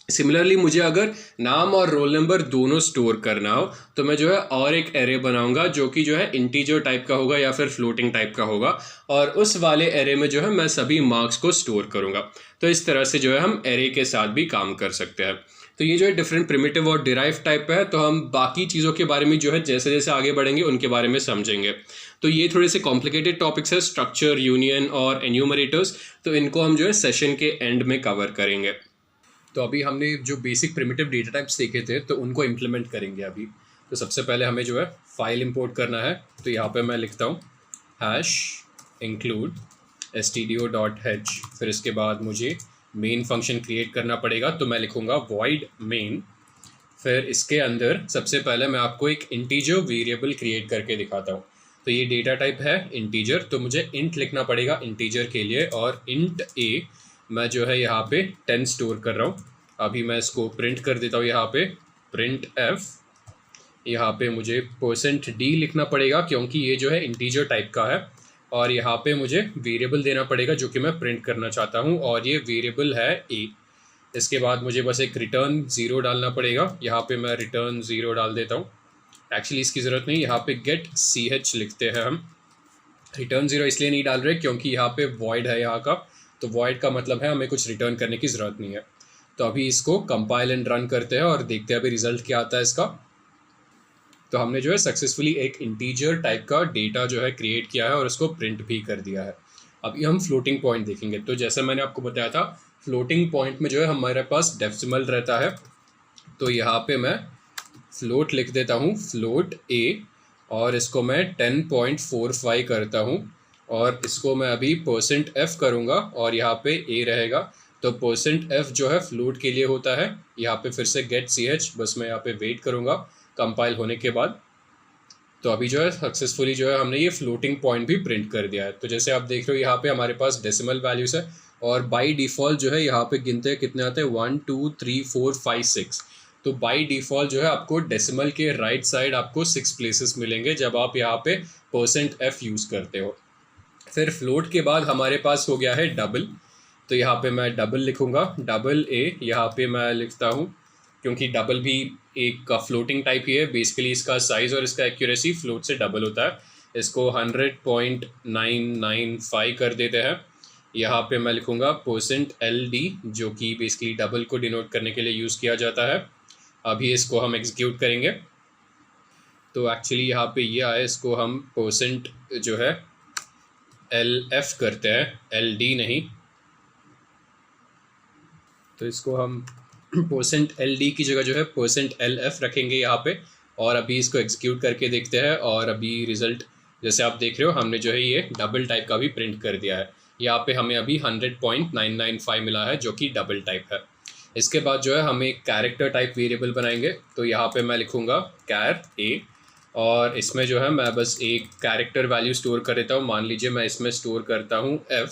सिमिलरली मुझे अगर नाम और रोल नंबर दोनों स्टोर करना हो तो मैं जो है और एक एरे बनाऊंगा जो कि जो है इंटीजर टाइप का होगा या फिर फ्लोटिंग टाइप का होगा, और उस वाले एरे में जो है मैं सभी मार्क्स को स्टोर करूंगा। तो इस तरह से जो है हम एरे के साथ भी काम कर सकते हैं। तो ये जो है डिफरेंट प्रिमिटिव और डिराइव टाइप है। तो हम बाकी चीज़ों के बारे में जो है जैसे जैसे आगे बढ़ेंगे उनके बारे में समझेंगे। तो ये थोड़े से कॉम्प्लिकेटेड टॉपिक्स है, स्ट्रक्चर, यूनियन और एन्यूमरेटर्स, तो इनको हम जो है सेशन के एंड में कवर करेंगे। तो अभी हमने जो बेसिक प्रिमिटिव डेटा टाइप्स देखे थे तो उनको इम्प्लीमेंट करेंगे अभी। तो सबसे पहले हमें जो है फाइल इंपोर्ट करना है। तो यहाँ पे मैं लिखता हूँ #include stdio.h। फिर इसके बाद मुझे मेन फंक्शन क्रिएट करना पड़ेगा, तो मैं लिखूँगा void main। फिर इसके अंदर सबसे पहले मैं आपको एक इंटीजर वेरिएबल क्रिएट करके दिखाता हूँ। तो ये डेटा टाइप है इंटीजर, तो मुझे इंट लिखना पड़ेगा इंटीजर के लिए, और इंट a मैं जो है यहाँ पे 10 स्टोर कर रहा हूँ। अभी मैं इसको प्रिंट कर देता हूँ, यहाँ पे प्रिंट f। यहाँ पे मुझे %d लिखना पड़ेगा क्योंकि ये जो है इंटीजर टाइप का है, और यहाँ पे मुझे वेरिएबल देना पड़ेगा जो कि मैं प्रिंट करना चाहता हूँ, और ये वेरिएबल है a। इसके बाद मुझे बस एक रिटर्न 0 डालना पड़ेगा। यहाँ पे मैं रिटर्न 0 डाल देता हूँ। एक्चुअली इसकी ज़रूरत नहीं, यहाँ पे गेट ch लिखते हैं हम। रिटर्न 0 इसलिए नहीं डाल रहे क्योंकि यहाँ पे वॉइड है यहाँ का, तो वॉइड का मतलब है हमें कुछ रिटर्न करने की ज़रूरत नहीं है। तो अभी इसको कंपाइल एंड रन करते हैं और देखते हैं अभी रिजल्ट क्या आता है इसका। तो हमने जो है सक्सेसफुली एक इंटीजर टाइप का डेटा जो है क्रिएट किया है और उसको प्रिंट भी कर दिया है। अभी हम फ्लोटिंग पॉइंट देखेंगे। तो जैसे मैंने आपको बताया था, फ्लोटिंग पॉइंट में जो है हमारे पास डेसिमल रहता है। तो यहाँ पे मैं फ्लोट लिख देता हूँ, फ्लोट a, और इसको मैं 10.45 करता हूँ, और इसको मैं अभी %f करूँगा और यहाँ पे a रहेगा। तो %f जो है फ्लोट के लिए होता है। यहाँ पे फिर से गेट ch, बस मैं यहाँ पे वेट करूँगा कंपाइल होने के बाद। तो अभी जो है सक्सेसफुली जो है हमने ये फ्लोटिंग पॉइंट भी प्रिंट कर दिया है। तो जैसे आप देख रहे हो यहाँ पे हमारे पास डेसिमल वैल्यूज़ है, और बाई डिफ़ॉल्ट जो है यहाँ पे गिनते हैं कितने आते हैं 1 2 3 4 5 6। तो बाई डिफ़ॉल्ट जो है आपको डेसिमल के राइट साइड आपको 6 प्लेसेस मिलेंगे जब आप यहाँ पे %f यूज़ करते हो। फिर फ्लोट के बाद हमारे पास हो गया है डबल। तो यहाँ पे मैं डबल लिखूँगा, डबल ए यहाँ पे मैं लिखता हूँ क्योंकि डबल भी एक का फ्लोटिंग टाइप ही है। बेसिकली इसका साइज़ और इसका एक्यूरेसी फ्लोट से डबल होता है। इसको 100.995 कर देते हैं। यहाँ पे मैं लिखूँगा %LD जो कि बेसिकली डबल को डिनोट करने के लिए यूज़ किया जाता है। अभी इसको हम एग्जीक्यूट करेंगे तो एक्चुअली यहाँ पे ये आया, इसको हम परसेंट जो है LF करते हैं, LD नहीं। तो इसको हम %LD की जगह जो है %LF रखेंगे यहाँ पे। और अभी इसको एग्जीक्यूट करके देखते हैं और अभी रिज़ल्ट जैसे आप देख रहे हो हमने जो है ये डबल टाइप का भी प्रिंट कर दिया है। यहाँ पे हमें अभी 100.995 मिला है जो कि डबल टाइप है। इसके बाद जो है हम एक कैरेक्टर टाइप वेरिएबल बनाएंगे। तो यहाँ पे मैं लिखूँगा कैर A और इसमें जो है मैं बस एक कैरेक्टर वैल्यू स्टोर कर देता हूँ। मान लीजिए मैं इसमें स्टोर करता हूँ F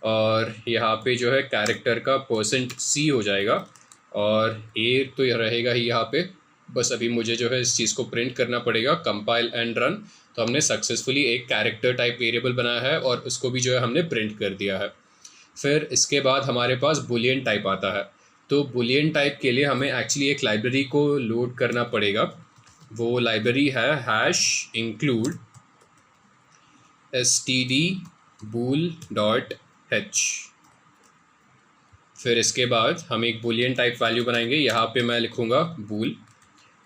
और यहाँ पे जो है कैरेक्टर का %C हो जाएगा और A तो यह रहेगा ही यहाँ पे। बस अभी मुझे जो है इस चीज़ को प्रिंट करना पड़ेगा, कंपाइल एंड रन। तो हमने सक्सेसफुली एक कैरेक्टर टाइप वेरिएबल बनाया है और उसको भी जो है हमने प्रिंट कर दिया है। फिर इसके बाद हमारे पास बुलियन टाइप आता है। तो बुलियन टाइप के लिए हमें एक्चुअली एक लाइब्रेरी को लोड करना पड़ेगा। वो लाइब्रेरी है #include stdbool.h। फिर इसके बाद हम एक बुलियन टाइप वैल्यू बनाएंगे। यहाँ पे मैं लिखूँगा बूल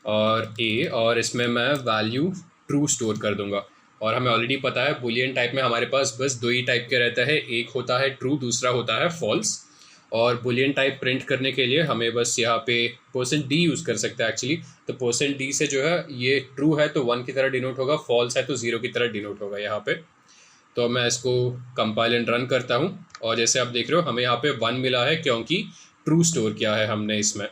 और A और इसमें मैं वैल्यू ट्रू स्टोर कर दूंगा। और हमें ऑलरेडी पता है बुलियन टाइप में हमारे पास बस दो ही टाइप के रहता है, एक होता है ट्रू, दूसरा होता है फॉल्स। और बुलियन टाइप प्रिंट करने के लिए हमें बस यहाँ पे %D यूज़ कर सकते हैं एक्चुअली। तो %D से जो है ये ट्रू है तो 1 की तरह डिनोट होगा, फॉल्स है तो 0 की तरह डिनोट होगा यहाँ पे। तो मैं इसको कंपाइल एंड रन करता हूँ और जैसे आप देख रहे हो हमें यहाँ पे 1 मिला है क्योंकि ट्रू स्टोर किया है हमने इसमें।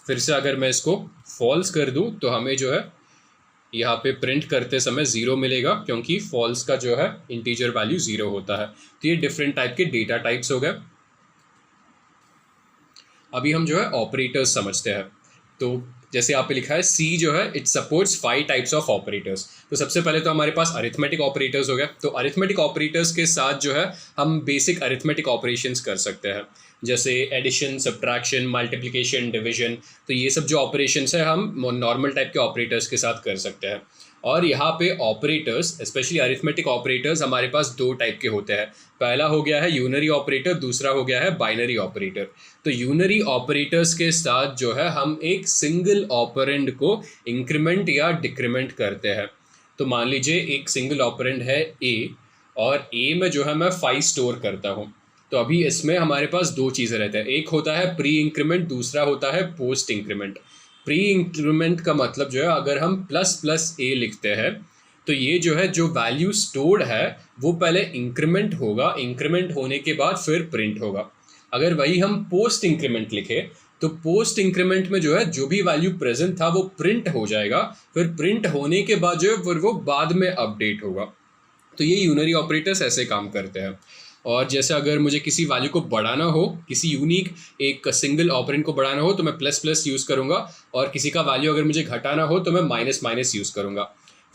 फिर से अगर मैं इसको फॉल्स कर दूँ तो हमें जो है यहाँ पे प्रिंट करते समय 0 मिलेगा क्योंकि फॉल्स का जो है इंटीजर वैल्यू 0 होता है। तो ये डिफरेंट टाइप के डेटा टाइप्स हो गए। अभी हम जो है ऑपरेटर्स समझते हैं। तो जैसे यहाँ पे लिखा है C जो है it supports 5 types of operators. तो सबसे पहले तो हमारे पास अरिथमेटिक ऑपरेटर्स हो गए। तो अरिथमेटिक ऑपरेटर्स के साथ जो है हम बेसिक अरिथमेटिक ऑपरेशंस कर सकते हैं, जैसे एडिशन, सब्ट्रैक्शन, मल्टीप्लिकेशन, डिवीजन। तो ये सब जो ऑपरेशंस है हम नॉर्मल टाइप के ऑपरेटर्स के साथ कर सकते हैं। और यहाँ पे ऑपरेटर्स स्पेशली अरिथमेटिक ऑपरेटर्स हमारे पास 2 टाइप के होते हैं। पहला हो गया है यूनरी ऑपरेटर, दूसरा हो गया है बाइनरी ऑपरेटर। तो यूनरी ऑपरेटर्स के साथ जो है हम एक सिंगल ऑपरेंड को इंक्रीमेंट या डिक्रीमेंट करते हैं। तो मान लीजिए एक सिंगल ऑपरेंड है A और A में जो है मैं 5 स्टोर करता हूँ। तो अभी इसमें हमारे पास 2 चीज़ें रहते हैं, एक होता है प्री इंक्रीमेंट, दूसरा होता है पोस्ट इंक्रीमेंट। प्री इंक्रीमेंट का मतलब जो है अगर हम ++A लिखते हैं तो ये जो है जो वैल्यू स्टोर्ड है वो पहले इंक्रीमेंट होगा, इंक्रीमेंट होने के बाद फिर प्रिंट होगा। अगर वही हम पोस्ट इंक्रीमेंट लिखें तो पोस्ट इंक्रीमेंट में जो है जो भी वैल्यू प्रेजेंट था वो प्रिंट हो जाएगा, फिर प्रिंट होने के बाद जो है फिर वो बाद में अपडेट होगा। तो ये यूनरी ऑपरेटर्स ऐसे काम करते हैं। और जैसे अगर मुझे किसी वैल्यू को बढ़ाना हो, किसी यूनिक एक सिंगल ऑपरेंड को बढ़ाना हो तो मैं ++ यूज़ करूँगा, और किसी का वैल्यू अगर मुझे घटाना हो तो मैं -- यूज़ करूँगा।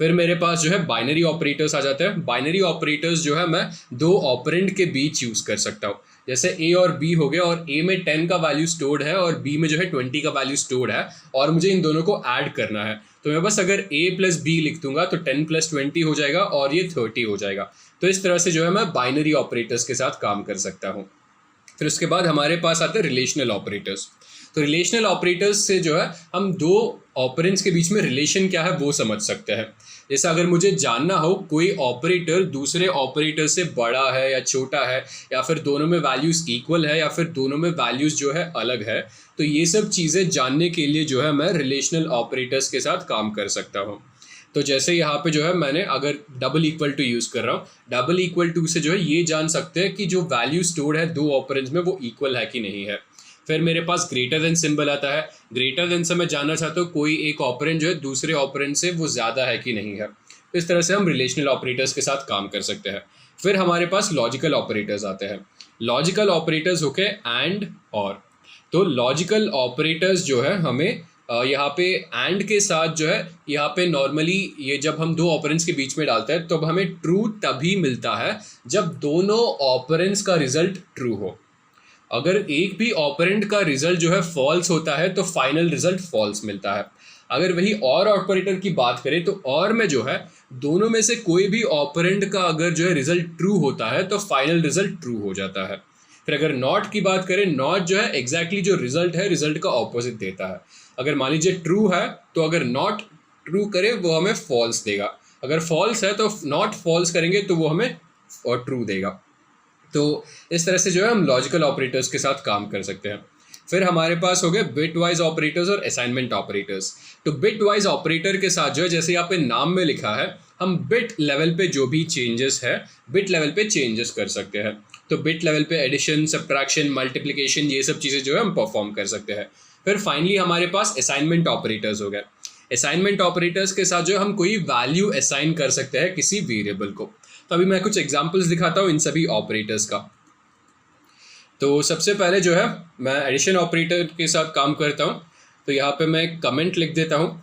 फिर मेरे पास जो है बाइनरी ऑपरेटर्स आ जाते हैं। बाइनरी ऑपरेटर्स जो है मैं 2 ऑपरेंड के बीच यूज़ कर सकता हूँ। जैसे A और B हो गया और A में 10 का वैल्यू स्टोर्ड है और B में जो है 20 का वैल्यू स्टोर्ड है और मुझे इन दोनों को ऐड करना है। तो मैं बस अगर A + B लिख दूंगा तो 10 + 20 हो जाएगा और ये 30 हो जाएगा। तो इस तरह से जो है मैं बाइनरी ऑपरेटर्स के साथ काम कर सकता हूँ। फिर उसके बाद हमारे पास आते हैं रिलेशनल ऑपरेटर्स। तो रिलेशनल ऑपरेटर्स से जो है हम 2 ऑपरेंड्स के बीच में रिलेशन क्या है वो समझ सकते हैं। जैसे अगर मुझे जानना हो कोई ऑपरेटर दूसरे ऑपरेटर से बड़ा है या छोटा है, या फिर दोनों में वैल्यूज़ इक्वल है, या फिर दोनों में वैल्यूज़ जो है अलग है, तो ये सब चीज़ें जानने के लिए जो है मैं रिलेशनल ऑपरेटर्स के साथ काम कर सकता हूँ। तो जैसे यहाँ पे जो है मैंने अगर == यूज़ कर रहा हूँ, == से जो है ये जान सकते हैं कि जो वैल्यू स्टोर्ड है 2 ऑपरेंड्स में वो इक्वल है कि नहीं है। फिर मेरे पास ग्रेटर देन सिंबल आता है। ग्रेटर देन से मैं जानना चाहता हूँ कोई एक ऑपरेंड जो है दूसरे ऑपरेंड से वो ज़्यादा है कि नहीं है। इस तरह से हम रिलेशनल ऑपरेटर्स के साथ काम कर सकते हैं। फिर हमारे पास लॉजिकल ऑपरेटर्स आते हैं। लॉजिकल ऑपरेटर्स होके एंड और। तो लॉजिकल ऑपरेटर्स जो है हमें यहाँ पे एंड के साथ जो है यहाँ पे नॉर्मली ये जब हम दो ऑपरेंड्स के बीच में डालते हैं तो हमें ट्रू तभी मिलता है जब दोनों ऑपरेंड्स का रिजल्ट ट्रू हो। अगर एक भी ऑपरेंड का रिजल्ट जो है फॉल्स होता है तो फाइनल रिजल्ट फॉल्स मिलता है। अगर वही और ऑपरेटर की बात करें तो और में जो है दोनों में से कोई भी ऑपरेंड का अगर जो है रिजल्ट ट्रू होता है तो फाइनल रिजल्ट ट्रू हो जाता है। फिर अगर नॉट की बात करें, नॉट जो है एग्जैक्टली जो रिजल्ट है रिजल्ट का ऑपोजिट देता है। अगर मान लीजिए ट्रू है तो अगर नॉट ट्रू करे वो हमें फॉल्स देगा, अगर फॉल्स है तो नॉट फॉल्स करेंगे तो वो हमें और ट्रू देगा। तो इस तरह से जो है हम लॉजिकल ऑपरेटर्स के साथ काम कर सकते हैं। फिर हमारे पास हो गए बिट वाइज ऑपरेटर्स और असाइनमेंट ऑपरेटर्स। तो बिट वाइज ऑपरेटर के साथ जो है जैसे यहाँ पे नाम में लिखा है, हम बिट लेवल पे जो भी चेंजेस है बिट लेवल पे चेंजेस कर सकते हैं। तो बिट लेवल पे एडिशन, सब्ट्रैक्शन, मल्टीप्लिकेशन ये सब चीज़ें जो है हम परफॉर्म कर सकते हैं। फिर फाइनली हमारे पास असाइनमेंट ऑपरेटर्स हो गए। असाइनमेंट ऑपरेटर्स के साथ जो है हम कोई वैल्यू असाइन कर सकते हैं किसी वेरिएबल को। तो अभी मैं कुछ एग्जांपल्स दिखाता हूँ इन सभी ऑपरेटर्स का। तो सबसे पहले जो है मैं एडिशन ऑपरेटर के साथ काम करता हूँ। तो यहाँ पे मैं कमेंट लिख देता हूँ,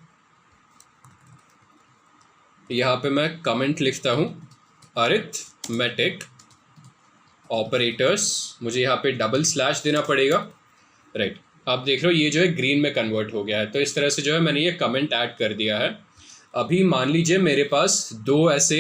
यहाँ पे मैं कमेंट लिखता हूँ अरिथमेटिक ऑपरेटर्स। मुझे यहाँ पे डबल स्लैश देना पड़ेगा, राइट। आप देख रहे हो ये जो है ग्रीन में कन्वर्ट हो गया है। तो इस तरह से जो है मैंने ये कमेंट ऐड कर दिया है। अभी मान लीजिए मेरे पास दो ऐसे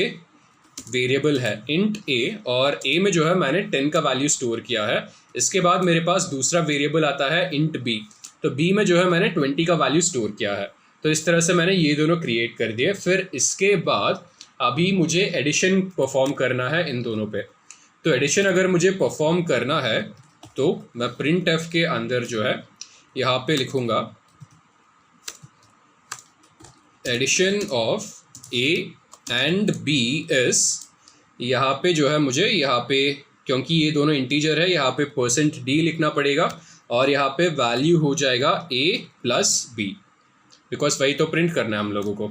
वेरिएबल है इंट ए, और ए में जो है मैंने 10 का वैल्यू स्टोर किया है। इसके बाद मेरे पास दूसरा वेरिएबल आता है इंट बी, तो बी में जो है मैंने 20 का वैल्यू स्टोर किया है। तो इस तरह से मैंने ये दोनों क्रिएट कर दिए। फिर इसके बाद अभी मुझे एडिशन परफॉर्म करना है इन दोनों पे। तो एडिशन अगर मुझे परफॉर्म करना है तो मैं प्रिंट एफ के अंदर जो है यहाँ पे लिखूंगा addition of a and b is, यहाँ पे जो है मुझे यहाँ पे क्योंकि ये दोनों इंटीजर है यहाँ पे %d लिखना पड़ेगा और यहाँ पे वैल्यू हो जाएगा a प्लस बी, बिकॉज वही तो प्रिंट करना है हम लोगों को।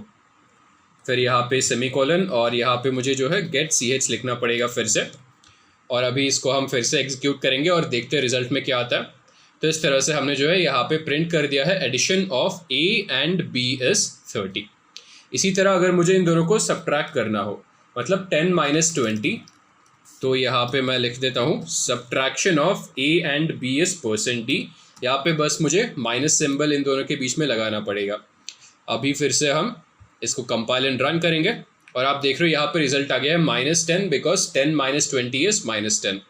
फिर यहाँ पे सेमीकोलन और यहाँ पे मुझे जो है गेट ch लिखना पड़ेगा फिर से। और अभी इसको हम फिर से एग्जीक्यूट करेंगे और देखते हैं रिजल्ट में क्या आता है। तो इस तरह से हमने जो है यहाँ पे प्रिंट कर दिया है addition of a and b is 30। इसी तरह अगर मुझे इन दोनों को सब्ट्रैक्ट करना हो, मतलब 10 माइनस 20, तो यहाँ पे मैं लिख देता हूँ subtraction of a and b is %d। यहाँ पे बस मुझे माइनस सिंबल इन दोनों के बीच में लगाना पड़ेगा। अभी फिर से हम इसको कंपाइल एंड रन करेंगे और आप देख रहे हो यहाँ पे रिजल्ट आ गया है -10, बिकॉज 10 माइनस 20 इज -10।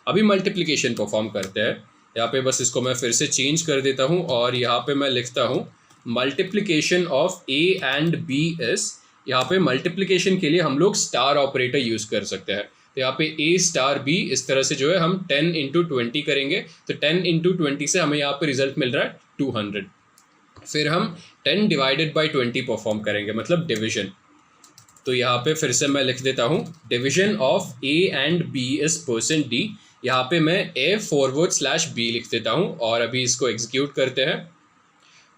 अभी मल्टीप्लिकेशन परफॉर्म करते हैं। यहाँ पे बस इसको मैं फिर से चेंज कर देता हूँ और यहाँ पे मैं लिखता हूँ multiplication of a and b is. यहाँ पे मल्टीप्लिकेशन के लिए हम लोग स्टार ऑपरेटर यूज़ कर सकते हैं। तो यहाँ पे a स्टार b, इस तरह से जो है हम 10 इंटू 20 करेंगे। तो 10 इंटू 20 से हमें यहाँ पे रिजल्ट मिल रहा है 200। फिर हम 10 डिवाइडेड बाई 20 परफॉर्म करेंगे, मतलब डिविजन। तो यहाँ पे फिर से मैं लिख देता हूँ division of a and b is %d। यहाँ पे मैं a/b लिख देता हूँ और अभी इसको एग्जीक्यूट करते हैं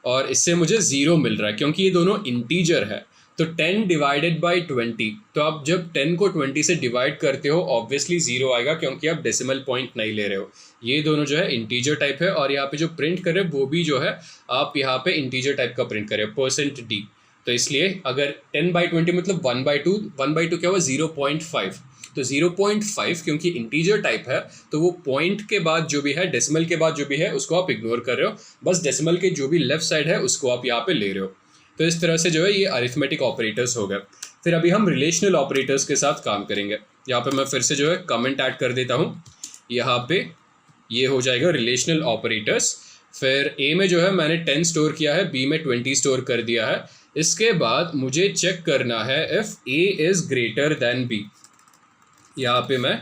और इससे मुझे 0 मिल रहा है क्योंकि ये दोनों इंटीजर है। तो 10 डिवाइडेड बाई 20, तो आप जब 10 को 20 से डिवाइड करते हो ऑब्वियसली 0 आएगा क्योंकि आप डेसिमल पॉइंट नहीं ले रहे हो। ये दोनों जो है इंटीजर टाइप है और यहाँ पे जो प्रिंट कर रहे हो वो भी जो है आप यहाँ पे इंटीजर टाइप का प्रिंट कर रहे हो %d। तो इसलिए अगर 10/20 मतलब 1/2, 1/2 क्या हुआ 0.5। तो 0.5 क्योंकि इंटीजर टाइप है तो वो पॉइंट के बाद जो भी है, डेसिमल के बाद जो भी है उसको आप इग्नोर कर रहे हो, बस डेसिमल के जो भी लेफ्ट साइड है उसको आप यहाँ पे ले रहे हो। तो इस तरह से जो है ये अरिथमेटिक ऑपरेटर्स हो गए। फिर अभी हम रिलेशनल ऑपरेटर्स के साथ काम करेंगे। यहाँ पे मैं फिर से जो है कमेंट ऐड कर देता हूँ। यहाँ पे ये हो जाएगा रिलेशनल ऑपरेटर्स। फिर a में जो है मैंने 10 स्टोर किया है, b में 20 स्टोर कर दिया है। इसके बाद मुझे चेक करना है if a is greater than b। यहाँ पे मैं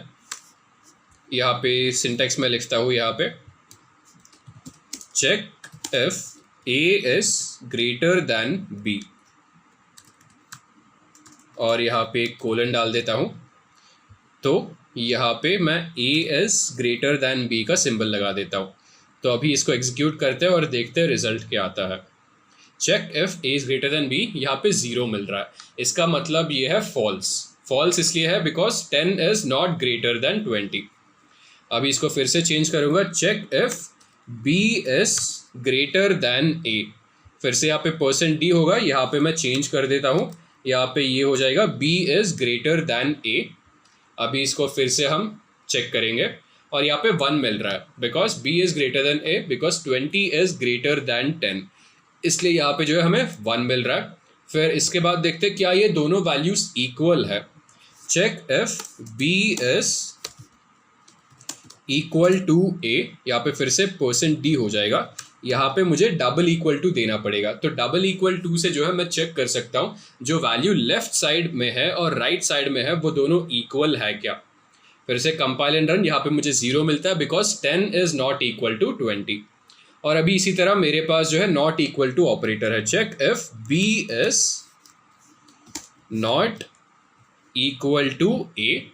यहाँ पे सिंटेक्स में लिखता हूँ यहाँ पे check if a is greater than b और यहाँ पे एक कोलन डाल देता हूँ। तो यहाँ पे मैं a is greater than b का सिंबल लगा देता हूँ। तो अभी इसको एग्जीक्यूट करते हैं और देखते हैं रिजल्ट क्या आता है। Check if a is greater than b, यहाँ पे 0 मिल रहा है, इसका मतलब ये है फॉल्स। फॉल्स इसलिए है because 10 is not greater than 20। अभी इसको फिर से चेंज करूंगा, check if B is greater than A, फिर से यहाँ पे परसेंट डी होगा, यहाँ पे मैं चेंज कर देता हूँ, यहाँ पे ये हो जाएगा बी इज ग्रेटर देन ए। अभी इसको फिर से हम चेक करेंगे और यहाँ पे 1 मिल रहा है because B is greater than a, because 20 is greater than 10, इसलिए यहाँ पे जो है हमें 1 मिल रहा है। फिर इसके बाद देखते हैं क्या ये दोनों वैल्यूज इक्वल है। Check if B is equal to A, यहाँ पे फिर से परसेंट डी हो जाएगा, यहाँ पे मुझे डबल इक्वल टू देना पड़ेगा। तो डबल इक्वल टू से जो है मैं चेक कर सकता हूँ जो वैल्यू लेफ्ट साइड में है और राइट साइड में है वो दोनों इक्वल है क्या। फिर से कंपाइल एंड रन, यहाँ पे मुझे 0 मिलता है because 10 is not equal to 20। और अभी इसी तरह मेरे पास जो है नॉट इक्वल टू ऑपरेटर है। Check if B is not equal to A,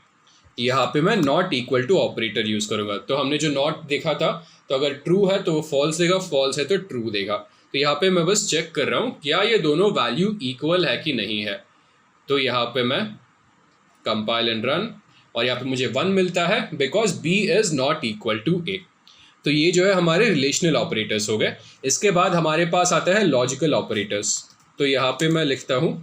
यहाँ पे मैं not equal to operator use करूंगा। तो हमने जो नॉट देखा था, तो अगर ट्रू है तो वो फॉल्स देगा, फॉल्स है तो ट्रू देगा। तो यहाँ पे मैं बस चेक कर रहा हूँ क्या ये दोनों वैल्यू इक्वल है कि नहीं है। तो यहाँ पे मैं कंपाइल एंड रन, और यहाँ पे मुझे 1 मिलता है because B is not equal to A. तो ये जो है हमारे रिलेशनल ऑपरेटर्स हो गए। इसके बाद हमारे पास आता है लॉजिकल ऑपरेटर्स। तो यहाँ पे मैं लिखता हूँ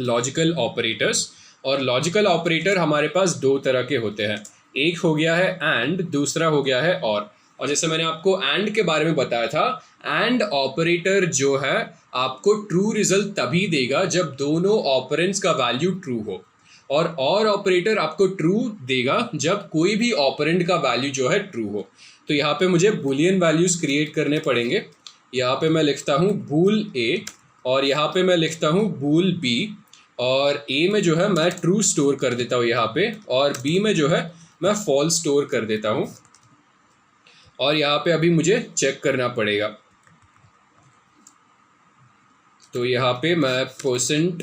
लॉजिकल ऑपरेटर्स, और लॉजिकल ऑपरेटर हमारे पास 2 तरह के होते हैं, एक हो गया है एंड, दूसरा हो गया है और जैसे मैंने आपको एंड के बारे में बताया था, एंड ऑपरेटर जो है आपको ट्रू रिजल्ट तभी देगा जब दोनों ऑपरेंड्स का वैल्यू ट्रू हो, और ऑपरेटर आपको ट्रू देगा जब कोई भी ऑपरेंड का वैल्यू जो है ट्रू हो। तो यहाँ पे मुझे बुलियन वैल्यूज क्रिएट करने पड़ेंगे। यहाँ पे मैं लिखता हूँ बूल ए, और यहाँ पे मैं लिखता हूँ बूल बी, और ए में जो है मैं ट्रू स्टोर कर देता हूँ यहाँ पे, और बी में जो है मैं फॉल्स स्टोर कर देता हूँ। और यहाँ पे अभी मुझे चेक करना पड़ेगा, तो यहाँ पे मैं परसेंट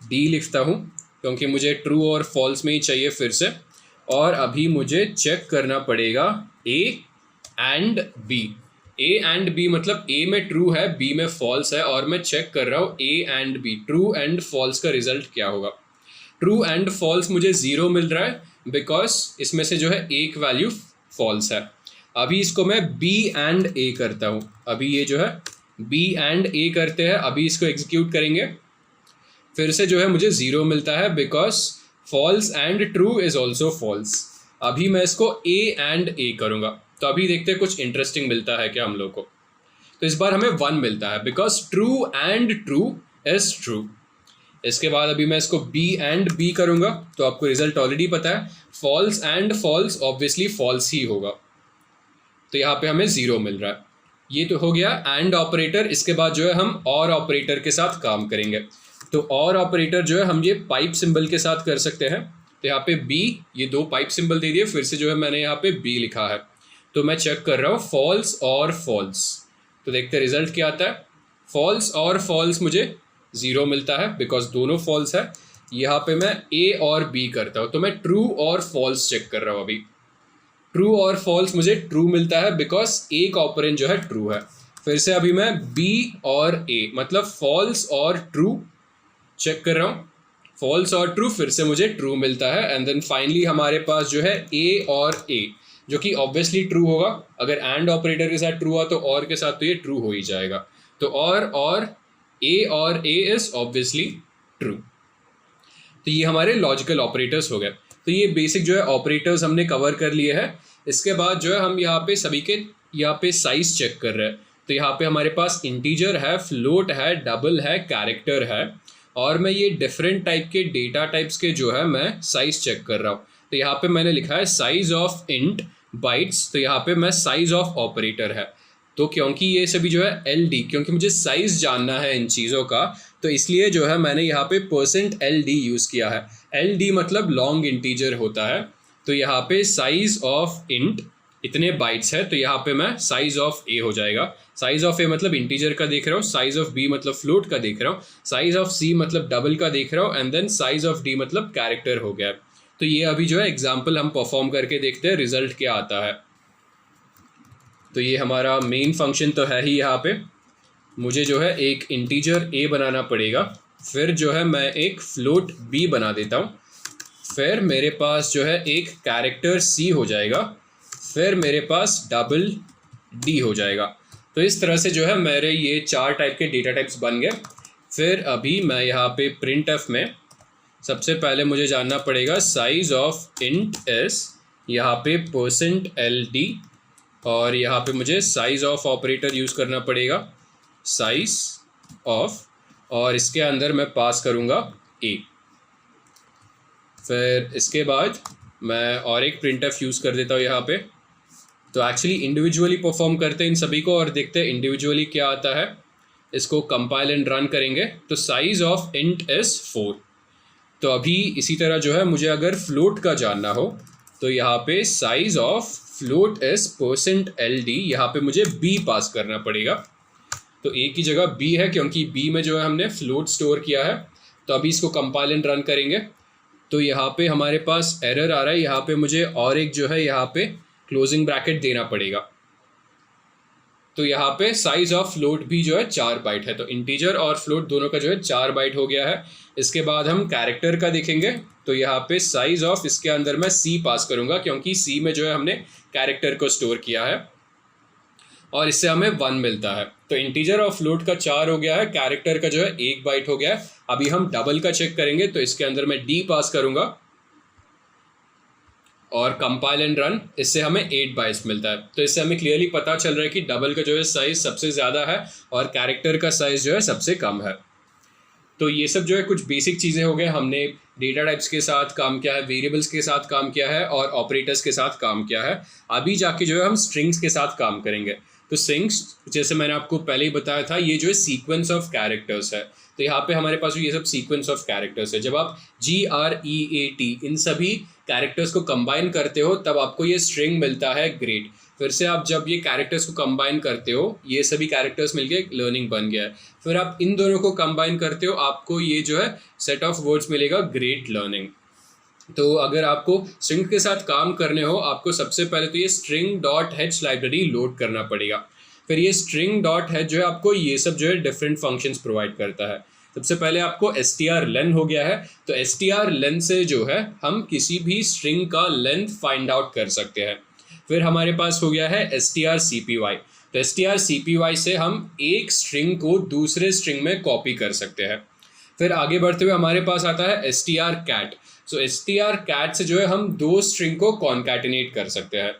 डी लिखता हूँ क्योंकि मुझे ट्रू और फॉल्स में ही चाहिए फिर से। और अभी मुझे चेक करना पड़ेगा a and b. A and b मतलब ए में ट्रू है, बी में फॉल्स है, और मैं चेक कर रहा हूँ a and b, true and false का रिजल्ट क्या होगा। ट्रू एंड फॉल्स मुझे 0 मिल रहा है बिकॉज इसमें से जो है एक वैल्यू फॉल्स है। अभी इसको मैं बी एंड ए करता हूँ, अभी ये जो है बी एंड ए करते हैं, अभी इसको एग्जीक्यूट करेंगे, फिर से जो है मुझे 0 मिलता है because false and true is also false. अभी मैं इसको ए एंड ए करूँगा, तो अभी देखते हैं कुछ इंटरेस्टिंग मिलता है क्या हम लोग को। तो इस बार हमें 1 मिलता है because true and true is true. इसके बाद अभी मैं इसको बी एंड बी करूँगा, तो आपको रिजल्ट ऑलरेडी पता है, false and false obviously false ही होगा। तो यहाँ पे हमें 0 मिल रहा है। ये तो हो गया एंड ऑपरेटर। इसके बाद जो है हम और ऑपरेटर के साथ काम करेंगे। तो और ऑपरेटर जो है हम ये पाइप सिंबल के साथ कर सकते हैं। तो यहाँ पे बी, ये 2 पाइप सिंबल दे दिए, फिर से जो है मैंने यहाँ पे बी लिखा है। तो मैं चेक कर रहा हूँ फॉल्स और फॉल्स, तो देखते हैं रिजल्ट क्या आता है। फॉल्स और फॉल्स मुझे 0 मिलता है बिकॉज दोनों फॉल्स है। यहाँ पे मैं ए और बी करता हूँ, तो मैं ट्रू और फॉल्स चेक कर रहा हूँ। अभी ट्रू और फॉल्स मुझे ट्रू मिलता है बिकॉज एक ऑपरेंड जो है ट्रू है। फिर से अभी मैं बी और ए मतलब फॉल्स और ट्रू चेक कर रहा हूँ, फॉल्स और ट्रू, फिर से मुझे ट्रू मिलता है। एंड देन फाइनली हमारे पास जो है ए और ए, जो कि ऑब्वियसली ट्रू होगा। अगर एंड ऑपरेटर के साथ ट्रू हुआ तो और के साथ तो ये ट्रू हो ही जाएगा। तो और ए इज ऑब्वियसली ट्रू। तो ये हमारे लॉजिकल ऑपरेटर्स हो गए। तो ये बेसिक जो है ऑपरेटर्स हमने कवर कर लिए हैं। इसके बाद जो है हम यहाँ पे सभी के यहाँ पे साइज चेक कर रहे हैं। तो यहाँ पे हमारे पास इंटीजर है, फ्लोट है, डबल है, कैरेक्टर है, और मैं ये डिफरेंट टाइप के डेटा टाइप्स के जो है मैं साइज चेक कर रहा हूँ। तो यहाँ पे मैंने लिखा है साइज ऑफ इंट बाइट्स, तो यहाँ पे मैं साइज ऑफ ऑपरेटर है। तो क्योंकि ये सभी जो है LD, क्योंकि मुझे साइज जानना है इन चीज़ों का, तो इसलिए जो है मैंने यहाँ पे %LD यूज़ किया है। LD मतलब लॉन्ग इंटीजर होता है। तो यहाँ पे साइज ऑफ इंट इतने बाइट्स है, तो यहाँ पे मैं साइज ऑफ ए हो जाएगा। साइज ऑफ ए मतलब इंटीजर का देख रहा हूँ, साइज ऑफ बी मतलब फ्लोट का देख रहा हूँ, साइज ऑफ सी मतलब डबल का देख रहा हूँ, and then size of d मतलब कैरेक्टर हो गया। तो ये अभी जो है एग्जाम्पल हम परफॉर्म करके देखते हैं रिजल्ट क्या आता है। तो ये हमारा मेन फंक्शन तो है ही यहाँ पे। मुझे जो है एक इंटीजर a बनाना पड़ेगा, फिर जो है मैं एक फ्लोट b बना देता हूँ, फिर मेरे पास जो है एक कैरेक्टर c हो जाएगा, फिर मेरे पास डबल d हो जाएगा। तो इस तरह से जो है मेरे ये 4 टाइप के डेटा टाइप्स बन गए। फिर अभी मैं यहाँ पे printf में सबसे पहले मुझे जानना पड़ेगा साइज ऑफ इंट s, यहाँ पे %ld, और यहाँ पे मुझे साइज ऑफ ऑपरेटर यूज़ करना पड़ेगा, साइज ऑफ, और इसके अंदर मैं पास करूँगा a। फिर इसके बाद मैं और एक printf यूज़ कर देता हूँ यहाँ पे। तो एक्चुअली इंडिविजुअली परफॉर्म करते हैं इन सभी को और देखते हैं इंडिविजुअली क्या आता है। इसको कंपाइल एंड रन करेंगे तो साइज ऑफ इंट s 4। तो अभी इसी तरह जो है मुझे अगर फ्लोट का जानना हो तो यहाँ पे size of float s %ld, यहाँ पे मुझे b पास करना पड़ेगा। तो a की जगह b है क्योंकि b में जो है हमने फ्लोट स्टोर किया है। तो अभी इसको कंपाइल एंड रन करेंगे तो यहाँ पे हमारे पास एरर आ रहा है। यहाँ पे मुझे और एक जो है यहाँ पे क्लोजिंग ब्रैकेट देना पड़ेगा। तो यहाँ पे साइज ऑफ फ्लोट भी जो है 4 बाइट है, तो इंटीजर और फ्लोट दोनों का जो है 4 बाइट हो गया है। इसके बाद हम कैरेक्टर का देखेंगे तो यहाँ पे साइज ऑफ, इसके अंदर मैं c पास करूँगा क्योंकि c में जो है हमने कैरेक्टर को स्टोर किया है और इससे हमें 1 मिलता है। तो इंटीजर और फ्लोट का 4 हो गया है, कैरेक्टर का जो है 1 बाइट हो गया है। अभी हम डबल का चेक करेंगे तो इसके अंदर मैं d पास करूँगा और कंपाइल एंड रन, इससे हमें 8 बाइट्स मिलता है। तो इससे हमें क्लियरली पता चल रहा है कि डबल का जो है साइज सबसे ज़्यादा है और कैरेक्टर का साइज जो है सबसे कम है। तो ये सब जो है कुछ बेसिक चीज़ें हो गए। हमने डेटा टाइप्स के साथ काम किया है, वेरिएबल्स के साथ काम किया है और ऑपरेटर्स के साथ काम किया है। अभी जाके जो है हम स्ट्रिंग्स के साथ काम करेंगे। तो स्ट्रिंग्स जैसे मैंने आपको पहले ही बताया था, ये जो है सीक्वेंस ऑफ कैरेक्टर्स है। तो यहाँ पे हमारे पास ये सब सीक्वेंस ऑफ कैरेक्टर्स है। जब आप GREAT इन सभी कैरेक्टर्स को कंबाइन करते हो तब आपको ये स्ट्रिंग मिलता है ग्रेट। फिर से आप जब ये कैरेक्टर्स को कंबाइन करते हो, ये सभी कैरेक्टर्स मिलके एक लर्निंग बन गया है। फिर आप इन दोनों को कंबाइन करते हो, आपको ये जो है सेट ऑफ वर्ड्स मिलेगा ग्रेट लर्निंग। तो अगर आपको स्ट्रिंग के साथ काम करने हो, आपको सबसे पहले तो ये string.h लाइब्रेरी लोड करना पड़ेगा। फिर ये string.h जो है आपको ये सब जो है डिफरेंट फंक्शंस प्रोवाइड करता है। सबसे पहले आपको strlen हो गया है, तो strlen से जो है हम किसी भी स्ट्रिंग का लेंथ फाइंड आउट कर सकते हैं। फिर हमारे पास हो गया है strcpy, तो strcpy से हम एक स्ट्रिंग को दूसरे स्ट्रिंग में कॉपी कर सकते हैं। फिर आगे बढ़ते हुए हमारे पास आता है strcat, सो strcat से जो है हम 2 स्ट्रिंग को कॉन्कैटिनेट कर सकते हैं।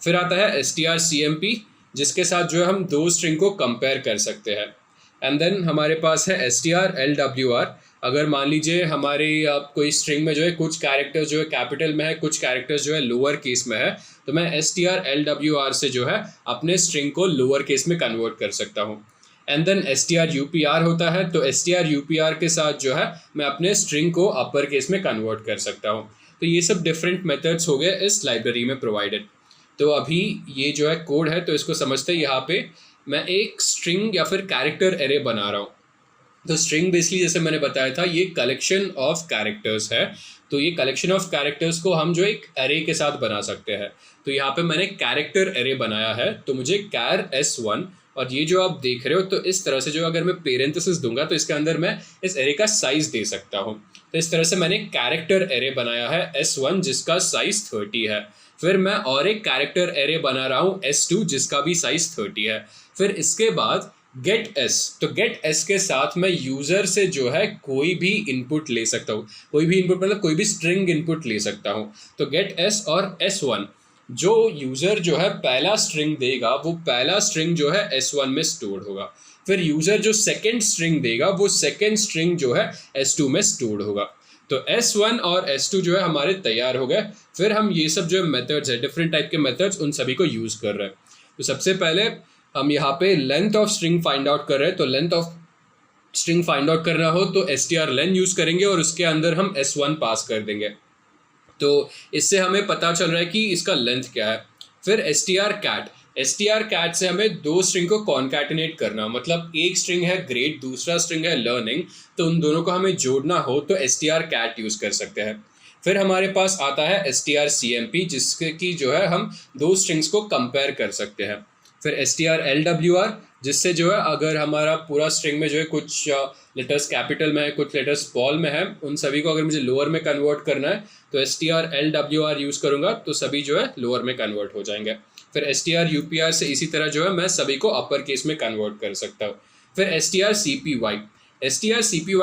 फिर आता है strcmp, जिसके साथ जो है हम 2 स्ट्रिंग को कंपेयर कर सकते हैं। एंड देन हमारे पास है strlwr। अगर मान लीजिए हमारे कोई स्ट्रिंग में जो है कुछ कैरेक्टर्स जो है कैपिटल में है, कुछ कैरेक्टर्स जो है लोअर केस में है, तो मैं strlwr से जो है अपने स्ट्रिंग को लोअर केस में कन्वर्ट कर सकता हूँ। एंड देन strupr होता है, तो strupr के साथ जो है मैं अपने स्ट्रिंग को अपर केस में कन्वर्ट कर सकता हूँ। तो ये सब डिफरेंट मेथड्स हो गए इस लाइब्रेरी में प्रोवाइडेड। तो अभी ये जो है कोड है, तो इसको समझते हैं। यहाँ पे मैं एक स्ट्रिंग या फिर कैरेक्टर एरे बना रहा हूँ। तो स्ट्रिंग बेसिकली जैसे मैंने बताया था ये कलेक्शन ऑफ कैरेक्टर्स है। तो ये कलेक्शन ऑफ कैरेक्टर्स को हम जो एक एरे के साथ बना सकते हैं। तो यहाँ पे मैंने कैरेक्टर एरे बनाया है, तो मुझे char s1, और ये जो आप देख रहे हो तो इस तरह से जो अगर मैं पेरेंथेसिस दूंगा तो इसके अंदर मैं इस एरे का साइज दे सकता हूँ। तो इस तरह से मैंने कैरेक्टर एरे बनाया है s1 जिसका साइज 30 है। फिर मैं और एक कैरेक्टर एरे बना रहा हूँ s2 जिसका भी साइज 30 है। फिर इसके बाद गेट s, तो गेट s के साथ मैं यूज़र से जो है कोई भी इनपुट ले सकता हूँ। कोई भी इनपुट मतलब कोई भी स्ट्रिंग इनपुट ले सकता हूँ। तो गेट s और s1, जो यूज़र जो है पहला स्ट्रिंग देगा वो पहला स्ट्रिंग जो है s1 में स्टोर होगा। फिर यूज़र जो सेकेंड स्ट्रिंग देगा वो सेकेंड स्ट्रिंग जो है s2 में स्टोर होगा। तो s1 और s2 जो है हमारे तैयार हो गए। फिर हम ये सब जो है मेथड्स है, डिफरेंट टाइप के मेथड्स, उन सभी को यूज़ कर रहे हैं। तो सबसे पहले हम यहाँ पे length of string find out कर रहे हैं। तो length of string find out करना हो तो strlen यूज़ करेंगे और उसके अंदर हम s1 पास कर देंगे। तो इससे हमें पता चल रहा है कि इसका लेंथ क्या है। फिर strcat से हमें 2 स्ट्रिंग को कॉन्कैटिनेट करना, मतलब एक स्ट्रिंग है ग्रेट, दूसरा स्ट्रिंग है लर्निंग, तो उन दोनों को हमें जोड़ना हो तो strcat यूज़ कर सकते हैं। फिर हमारे पास आता है strcmp जिसके की जो है हम 2 स्ट्रिंग्स को कंपेयर कर सकते हैं। फिर str_lwr, जिससे जो है अगर हमारा पूरा स्ट्रिंग में जो है कुछ लेटर्स कैपिटल में है, कुछ लेटर्स स्मॉल में है, उन सभी को अगर मुझे लोअर में कन्वर्ट करना है तो str_lwr यूज़ करूँगा तो सभी जो है लोअर में कन्वर्ट हो जाएंगे। फिर str_upr से इसी तरह जो है मैं सभी को अपर केस में कन्वर्ट कर सकता हूँ। फिर str_cpy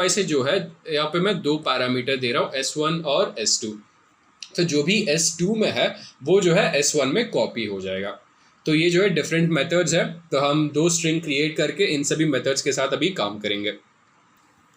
से जो है यहाँ पे मैं दो पैरामीटर दे रहा हूँ, s1 और s2। तो जो भी S2 में है वो जो है S1 में कॉपी हो जाएगा। तो ये जो है डिफरेंट मेथड्स है। तो हम दो स्ट्रिंग क्रिएट करके इन सभी मेथड्स के साथ अभी काम करेंगे।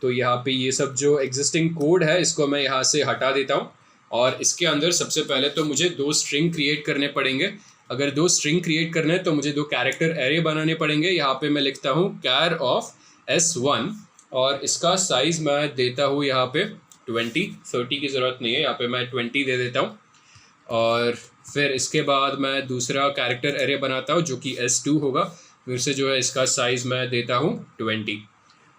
तो यहाँ पे ये सब जो एग्जिस्टिंग कोड है इसको मैं यहाँ से हटा देता हूँ और इसके अंदर सबसे पहले तो मुझे दो स्ट्रिंग क्रिएट करने पड़ेंगे। अगर दो स्ट्रिंग क्रिएट करने हैं तो मुझे दो कैरेक्टर एरे बनाने पड़ेंगे। यहाँ पे मैं लिखता हूँ char of S1 और इसका साइज मैं देता हूँ यहाँ पे 30 की ज़रूरत नहीं है, यहाँ पे मैं 20 दे देता हूँ। और फिर इसके बाद मैं दूसरा कैरेक्टर एरे बनाता हूँ जो कि S2 होगा, फिर से जो है इसका साइज़ मैं देता हूँ 20।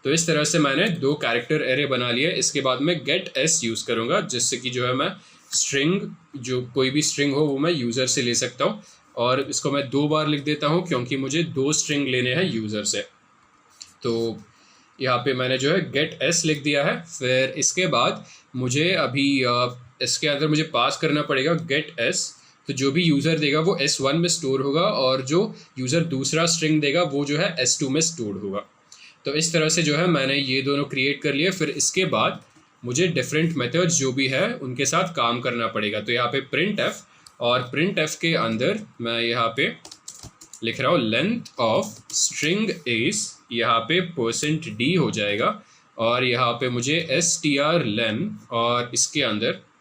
तो इस तरह से मैंने दो कैरेक्टर एरे बना लिए। इसके बाद मैं गेट एस यूज़ करूँगा जिससे कि जो है मैं स्ट्रिंग, जो कोई भी स्ट्रिंग हो वो मैं यूज़र से ले सकता हूँ। और इसको मैं दो बार लिख देता हूँ क्योंकि मुझे दो स्ट्रिंग लेने हैं यूज़र से। तो यहाँ पे मैंने जो है गेट एस लिख दिया है। फिर इसके बाद मुझे अभी इसके अंदर मुझे पास करना पड़ेगा गेट एस। तो जो भी यूज़र देगा वो S1 में स्टोर होगा और जो यूज़र दूसरा स्ट्रिंग देगा वो जो है S2 में स्टोर होगा। तो इस तरह से जो है मैंने ये दोनों क्रिएट कर लिए। फिर इसके बाद मुझे डिफरेंट मेथड्स जो भी है उनके साथ काम करना पड़ेगा। तो यहाँ पे printf, और printf के अंदर मैं यहाँ पे लिख रहा हूँ लेंथ ऑफ स्ट्रिंग इज, यहाँ पे %d हो जाएगा और यहाँ पे मुझे strlen, और इसके अंदर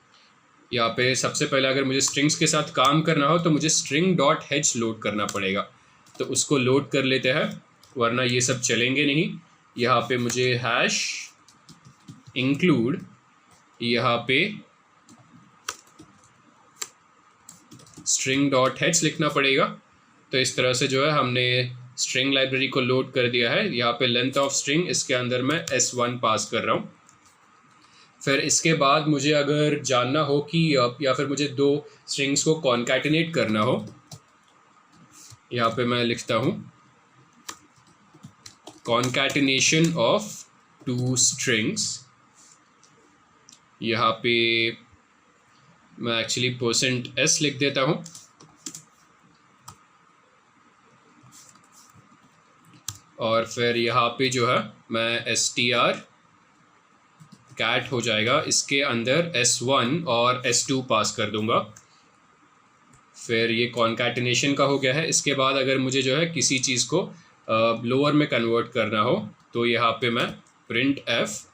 यहाँ पे सबसे पहले अगर मुझे स्ट्रिंग्स के साथ काम करना हो तो मुझे string.h लोड करना पड़ेगा। तो उसको लोड कर लेते हैं वरना ये सब चलेंगे नहीं। यहाँ पे मुझे हैश इंक्लूड, यहाँ पे string.h लिखना पड़ेगा। तो इस तरह से जो है हमने स्ट्रिंग लाइब्रेरी को लोड कर दिया है। यहाँ पे लेंथ ऑफ स्ट्रिंग, इसके अंदर मैं S1 पास कर रहा हूँ। फिर इसके बाद मुझे अगर जानना हो कि या फिर मुझे दो स्ट्रिंग्स को कॉन्कैटिनेट करना हो, यहाँ पे मैं लिखता हूँ कॉन्कैटिनेशन ऑफ टू स्ट्रिंग्स। यहाँ पे मैं एक्चुअली %s लिख देता हूँ और फिर यहाँ पे जो है मैं str कैट हो जाएगा, इसके अंदर S1 और S2 पास कर दूंगा। फिर ये कॉन्कैटिनेशन का हो गया है। इसके बाद अगर मुझे जो है किसी चीज़ को लोअर में कन्वर्ट करना हो तो यहाँ पे मैं printf,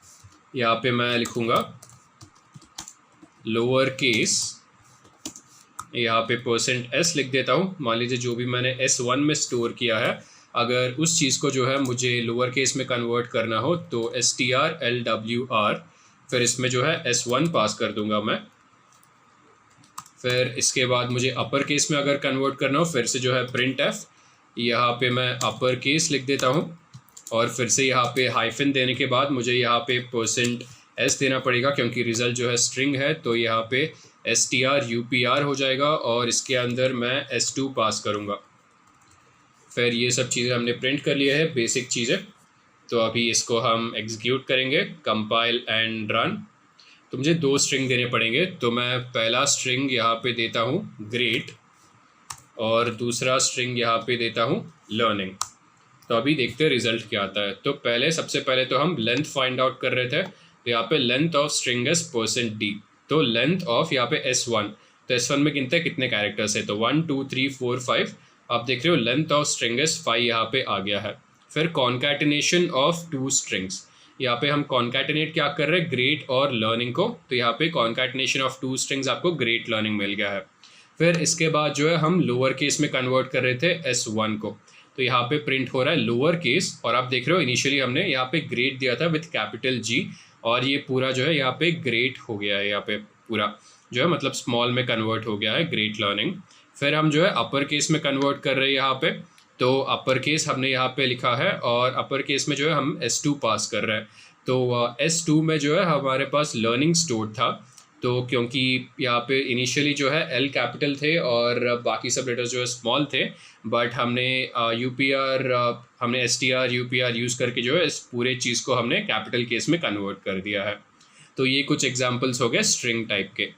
यहाँ पे मैं लिखूँगा लोअर केस, यहाँ पे %s लिख देता हूँ। मान लीजिए जो भी मैंने S1 में स्टोर किया है, अगर उस चीज़ को जो है मुझे लोअर केस में कन्वर्ट करना हो तो strlwr, फिर इसमें जो है S1 पास कर दूंगा मैं। फिर इसके बाद मुझे अपर केस में अगर कन्वर्ट करना हो फिर से जो है printf, यहाँ पे मैं अपर केस लिख देता हूँ और फिर से यहाँ पे हाइफन देने के बाद मुझे यहाँ पे %s देना पड़ेगा क्योंकि रिजल्ट जो है स्ट्रिंग है। तो यहाँ पे strupr हो जाएगा और इसके अंदर मैं S2 पास करूँगा। फिर ये सब चीज़ें हमने प्रिंट कर लिया है, बेसिक चीज़ें। तो अभी इसको हम एग्जीक्यूट करेंगे, कंपाइल एंड रन। तो मुझे दो स्ट्रिंग देने पड़ेंगे। तो मैं पहला स्ट्रिंग यहाँ पे देता हूँ ग्रेट और दूसरा स्ट्रिंग यहाँ पे देता हूँ लर्निंग। तो अभी देखते हैं रिजल्ट क्या आता है। तो सबसे पहले तो हम लेंथ फाइंड आउट कर रहे थे। तो यहाँ पे length of string is %d। तो लेंथ ऑफ यहाँ पे S1, तो S1 में गिनते हैं कितने कैरेक्टर्स है, तो 1 2 3 4 5। आप देख रहे हो लेंथ ऑफ स्ट्रिंग इज 5 यहाँ पे आ गया है। फिर कॉन्कैटिनेशन ऑफ टू स्ट्रिंग्स, यहाँ पे हम कॉन्कैटिनेट क्या कर रहे हैं, ग्रेट और लर्निंग को। तो यहाँ पे कॉन्कैटिनेशन ऑफ टू स्ट्रिंग्स आपको ग्रेट लर्निंग मिल गया है। फिर इसके बाद जो है हम लोअर केस में कन्वर्ट कर रहे थे S1 को। तो यहाँ पे प्रिंट हो रहा है लोअर केस और आप देख रहे हो इनिशियली हमने यहाँ पे ग्रेट दिया था विथ कैपिटल G और ये पूरा जो है यहाँ पे ग्रेट हो गया है। यहाँ पे पूरा जो है मतलब स्मॉल में कन्वर्ट हो गया है, ग्रेट लर्निंग। फिर हम जो है अपर केस में कन्वर्ट कर रहे हैं यहाँ पे। तो अपर केस हमने यहाँ पे लिखा है और अपर केस में जो है हम S2 पास कर रहे हैं। तो S2 में जो है हमारे पास लर्निंग स्टोर था। तो क्योंकि यहाँ पे इनिशियली जो है एल कैपिटल थे और बाकी सब लेटर्स जो है स्मॉल थे, बट हमने यूपीआर हमने एसटीआर यूपीआर यूज़ करके जो है इस पूरे चीज़ को हमने कैपिटल केस में कन्वर्ट कर दिया है। तो ये कुछ एग्जांपल्स हो गए स्ट्रिंग टाइप के।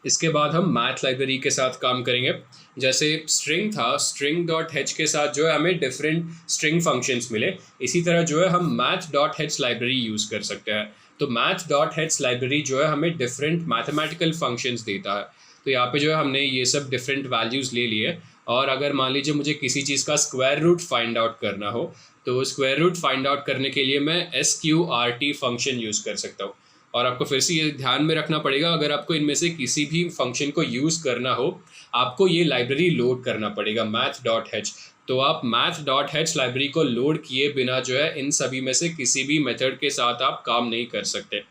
इसके बाद हम मैथ लाइब्रेरी के साथ काम करेंगे। जैसे स्ट्रिंग था, स्ट्रिंग डॉट हेच के साथ जो है हमें डिफरेंट स्ट्रिंग फंक्शंस मिले, इसी तरह जो है हम मैथ डॉट हेच लाइब्रेरी यूज़ कर सकते हैं। तो मैथ डॉट हेच लाइब्रेरी जो है हमें डिफरेंट मैथमेटिकल फंक्शंस देता है। तो यहाँ पे जो है हमने ये सब डिफरेंट वैल्यूज़ ले लिए, और अगर मान लीजिए मुझे किसी चीज़ का स्क्वायर रूट फाइंड आउट करना हो, तो स्क्वायर रूट फाइंड आउट करने के लिए मैं SQRT फंक्शन यूज़ कर सकता हूँ। और आपको फिर से ये ध्यान में रखना पड़ेगा, अगर आपको इनमें से किसी भी फंक्शन को यूज़ करना हो, आपको ये लाइब्रेरी लोड करना पड़ेगा मैथ डॉट हेच। तो आप मैथ डॉट हेच लाइब्रेरी को लोड किए बिना जो है इन सभी में से किसी भी मेथड के साथ आप काम नहीं कर सकते।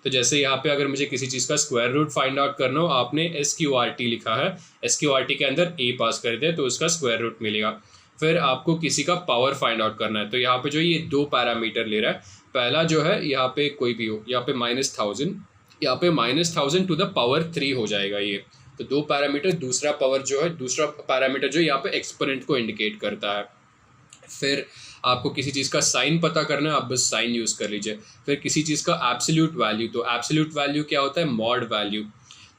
तो जैसे यहाँ पे अगर मुझे किसी चीज़ का स्क्वायर रूट फाइंड आउट करना हो, आपने SQRT लिखा है, SQRT के अंदर a पास कर दे तो उसका स्क्वायर रूट मिलेगा। फिर आपको किसी का पावर फाइंड आउट करना है, तो यहाँ पे जो ये 2 पैरामीटर ले रहा है। पहला जो है यहाँ पे कोई भी हो, यहाँ पे -1000, यहाँ पे -1000 टू द पावर 3 हो जाएगा ये। तो 2 पैरामीटर, दूसरा पावर जो है, दूसरा पैरामीटर जो यहाँ पे एक्सपोनेंट को इंडिकेट करता है। फिर आपको किसी चीज़ का साइन पता करना है, आप बस साइन यूज़ कर लीजिए। फिर किसी चीज़ का एब्सोल्यूट वैल्यू, तो एब्सोल्यूट वैल्यू क्या होता है, मॉड वैल्यू।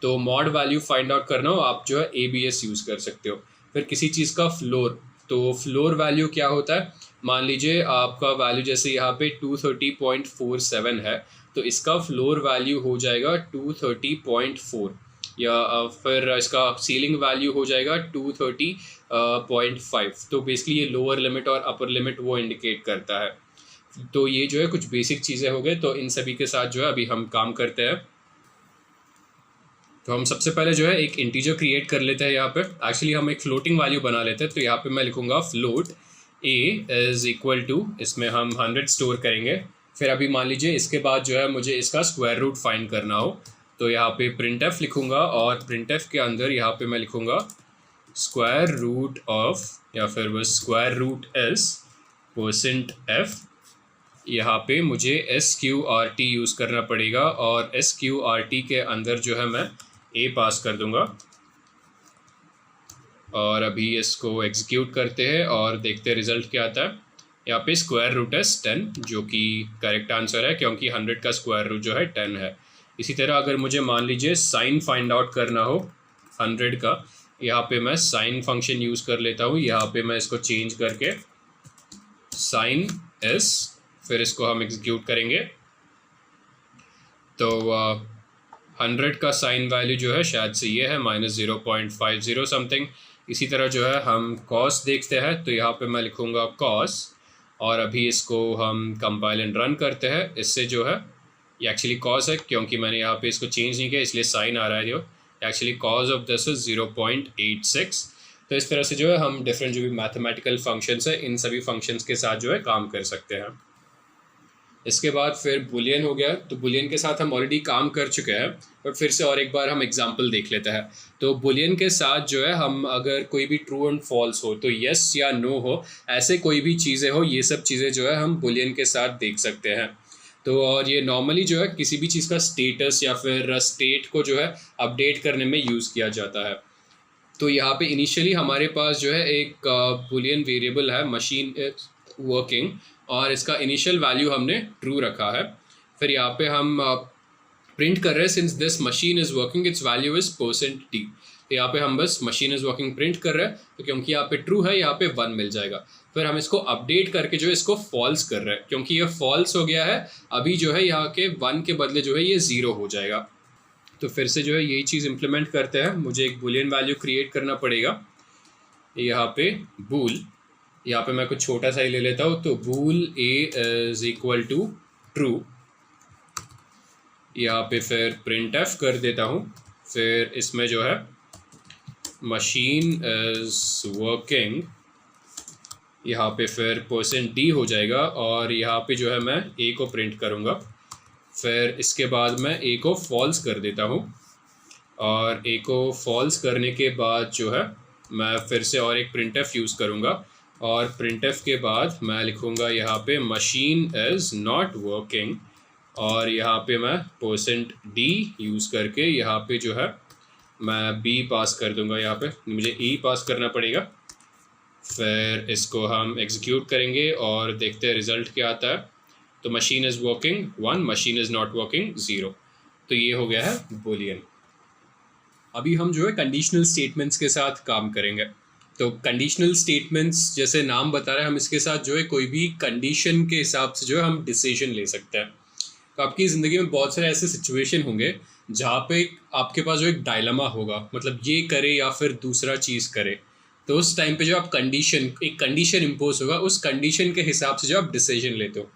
तो मॉड वैल्यू फाइंड आउट करना हो, आप जो है ABS यूज़ कर सकते हो। फिर किसी चीज़ का फ्लोर, तो फ्लोर वैल्यू क्या होता है, मान लीजिए आपका वैल्यू जैसे यहाँ पे 230.47 है, तो इसका फ्लोर वैल्यू हो जाएगा 230.4, या फिर इसका सीलिंग वैल्यू हो जाएगा 230.5। तो बेसिकली ये लोअर लिमिट और अपर लिमिट वो इंडिकेट करता है। तो ये जो है कुछ बेसिक चीज़ें हो गए, तो इन सभी के साथ जो है अभी हम काम करते हैं। तो हम सबसे पहले जो है एक इंटीजर क्रिएट कर लेते हैं। यहाँ पे एक्चुअली हम एक फ्लोटिंग वैल्यू बना लेते हैं। तो यहाँ पे मैं लिखूंगा float a is equal to, इसमें हम 100 स्टोर करेंगे। फिर अभी मान लीजिए इसके बाद जो है मुझे इसका स्क्वायर रूट फाइंड करना हो, तो यहाँ पे printf लिखूंगा, और printf के अंदर यहाँ पे मैं लिखूंगा स्क्वायर रूट ऑफ, या फिर बस स्क्वायर रूट एस %f। यहाँ पे मुझे SQRT यूज़ करना पड़ेगा, और SQRT के अंदर जो है मैं a पास कर दूंगा। और अभी इसको एग्जीक्यूट करते हैं और देखते हैं रिजल्ट क्या आता है। यहाँ पे स्क्वायर रूट है 10, जो कि करेक्ट आंसर है, क्योंकि 100 का स्क्वायर रूट जो है 10 है। इसी तरह अगर मुझे मान लीजिए साइन फाइंड आउट करना हो 100 का, यहाँ पे मैं साइन फंक्शन यूज़ कर लेता हूँ। यहाँ पे मैं इसको चेंज करके साइन s, फिर इसको हम एग्जीक्यूट करेंगे। तो 100 का साइन वैल्यू जो है शायद से ये है -0.50 समथिंग। इसी तरह जो है हम कॉस देखते हैं, तो यहाँ पे मैं लिखूँगा कॉस, और अभी इसको हम कंपाइल एंड रन करते हैं। इससे जो है ये एक्चुअली कॉस है, क्योंकि मैंने यहाँ पे इसको चेंज नहीं किया इसलिए साइन आ रहा है। जो actually cos of this is 0.86। तो इस तरह से जो है हम डिफरेंट जो भी मैथमेटिकल फंक्शंस है, इन सभी फंक्शंस के साथ जो है काम कर सकते हैं। इसके बाद फिर बुलियन हो गया। तो बुलियन के साथ हम ऑलरेडी काम कर चुके हैं, बट फिर से और एक बार हम एग्जांपल देख लेते हैं। तो बुलियन के साथ जो है हम अगर कोई भी ट्रू एंड फॉल्स हो, तो येस या नो हो, ऐसे कोई भी चीज़ें हो, ये सब चीज़ें जो है हम बुलियन के साथ देख सकते हैं। तो और ये नॉर्मली जो है किसी भी चीज़ का स्टेटस या फिर स्टेट को जो है अपडेट करने में यूज़ किया जाता है। तो यहाँ पे इनिशियली हमारे पास जो है एक बुलियन वेरिएबल है मशीन इज वर्किंग, और इसका इनिशियल वैल्यू हमने ट्रू रखा है। फिर यहाँ पे हम प्रिंट कर रहे हैं since this machine is working it's value is %t। तो यहाँ पे हम बस मशीन इज़ वर्किंग प्रिंट कर रहे हैं, तो क्योंकि यहाँ पे ट्रू है यहाँ पे 1 मिल जाएगा। फिर हम इसको अपडेट करके जो है इसको फॉल्स कर रहे हैं, क्योंकि ये फॉल्स हो गया है। अभी जो है यहाँ के 1 के बदले जो है ये 0 हो जाएगा। तो फिर से जो है यही चीज़ इम्प्लीमेंट करते हैं। मुझे एक बुलियन वैल्यू क्रिएट करना पड़ेगा। यहाँ पे बूल, यहाँ पे मैं कुछ छोटा सा ही ले लेता हूँ। तो bool a is equal to true, यहाँ पे फिर printf कर देता हूँ। फिर इसमें जो है मशीन इज वर्किंग, यहाँ पे फिर %d हो जाएगा, और यहाँ पे जो है मैं a को प्रिंट करूँगा। फिर इसके बाद मैं a को फॉल्स कर देता हूँ, और a को फॉल्स करने के बाद जो है मैं फिर से और एक printf यूज़ करूँगा, और printf के बाद मैं लिखूँगा यहाँ पे मशीन इज़ नॉट वर्किंग, और यहाँ पे मैं %d यूज़ करके यहाँ पे जो है मैं b पास कर दूंगा। यहाँ पे मुझे e पास करना पड़ेगा। फिर इसको हम एग्जीक्यूट करेंगे और देखते हैं रिजल्ट क्या आता है। तो machine is working 1, machine is not working 0। तो ये हो गया है बूलियन। अभी हम जो है कंडीशनल स्टेटमेंट्स के साथ काम करेंगे। तो कंडीशनल स्टेटमेंट्स जैसे नाम बता रहे हैं, हम इसके साथ जो है कोई भी कंडीशन के हिसाब से जो है हम डिसीजन ले सकते हैं। तो आपकी ज़िंदगी में बहुत सारे ऐसे सिचुएशन होंगे जहाँ पे आपके पास जो एक डायलेमा होगा, मतलब ये करे या फिर दूसरा चीज़ करे। तो उस टाइम पे जो आप एक कंडीशन इम्पोज होगा, उस कंडीशन के हिसाब से जो आप डिसीजन लेते हो।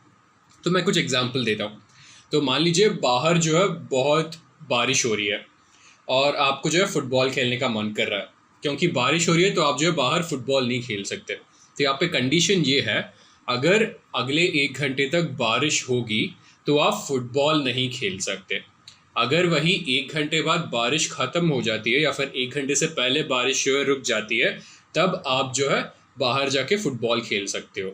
तो मैं कुछ एग्जांपल देता हूँ। तो मान लीजिए बाहर जो है बहुत बारिश हो रही है और आपको जो है फुटबॉल खेलने का मन कर रहा है। क्योंकि बारिश हो रही है तो आप जो है बाहर फुटबॉल नहीं खेल सकते। तो यहाँ पे कंडीशन ये है, अगर अगले 1 घंटे तक बारिश होगी तो आप फुटबॉल नहीं खेल सकते। अगर वही 1 घंटे बाद बारिश ख़त्म हो जाती है या फिर 1 घंटे से पहले बारिश जो है रुक जाती है, तब आप जो है बाहर जाके फुटबॉल खेल सकते हो।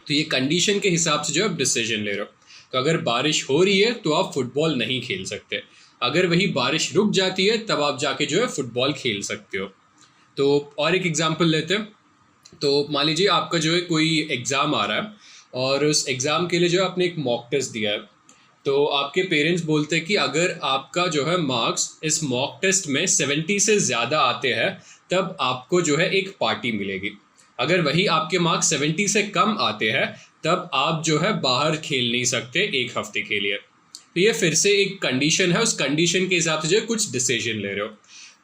तो ये कंडीशन के हिसाब से जो आप डिसीजन ले रहे हो। तो अगर बारिश हो रही है तो आप फुटबॉल नहीं खेल सकते। अगर वही बारिश रुक जाती है तब आप जाके जो है फुटबॉल खेल सकते हो। तो और एक एग्जांपल लेते हैं। तो मान लीजिए आपका जो है कोई एग्ज़ाम आ रहा है और उस एग्ज़ाम के लिए जो है आपने एक मॉक टेस्ट दिया है। तो आपके पेरेंट्स बोलते हैं कि अगर आपका जो है मार्क्स इस मॉक टेस्ट में 70 से ज़्यादा आते हैं तब आपको जो है एक पार्टी मिलेगी। अगर वही आपके मार्क्स 70 से कम आते हैं तब आप जो है बाहर खेल नहीं सकते 1 हफ्ते के लिए। तो ये फिर से एक कंडीशन है, उस कंडीशन के हिसाब से जो है कुछ डिसीजन ले रहे हो।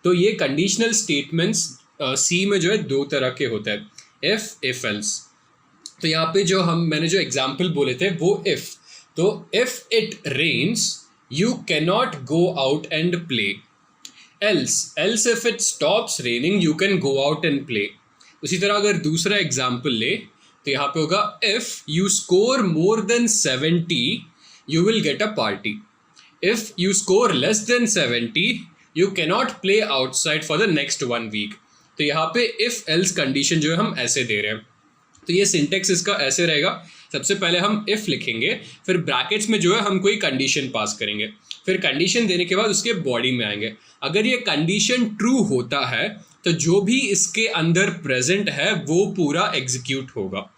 तो ये कंडीशनल स्टेटमेंट्स सी में जो है 2 तरह के होते हैं, इफ एल्स। तो यहाँ पे जो मैंने जो एग्जाम्पल बोले थे वो इफ। तो if it rains you can not go out and play. Else if it stops raining you can go out and play. उसी तरह अगर दूसरा एग्जाम्पल ले तो यहाँ पे होगा if you score more than 70 you will get a party. If you score less than 70 you cannot play outside for the next 1 week. तो यहाँ पे इफ एल्स कंडीशन जो है हम ऐसे दे रहे हैं। तो ये सिंटेक्स इसका ऐसे रहेगा, सबसे पहले हम इफ लिखेंगे, फिर ब्रैकेट्स में जो है हम कोई कंडीशन पास करेंगे, फिर कंडीशन देने के बाद उसके बॉडी में आएंगे। अगर ये कंडीशन ट्रू होता है तो जो भी इसके अंदर प्रेजेंट है वो पूरा एग्जीक्यूट होगा।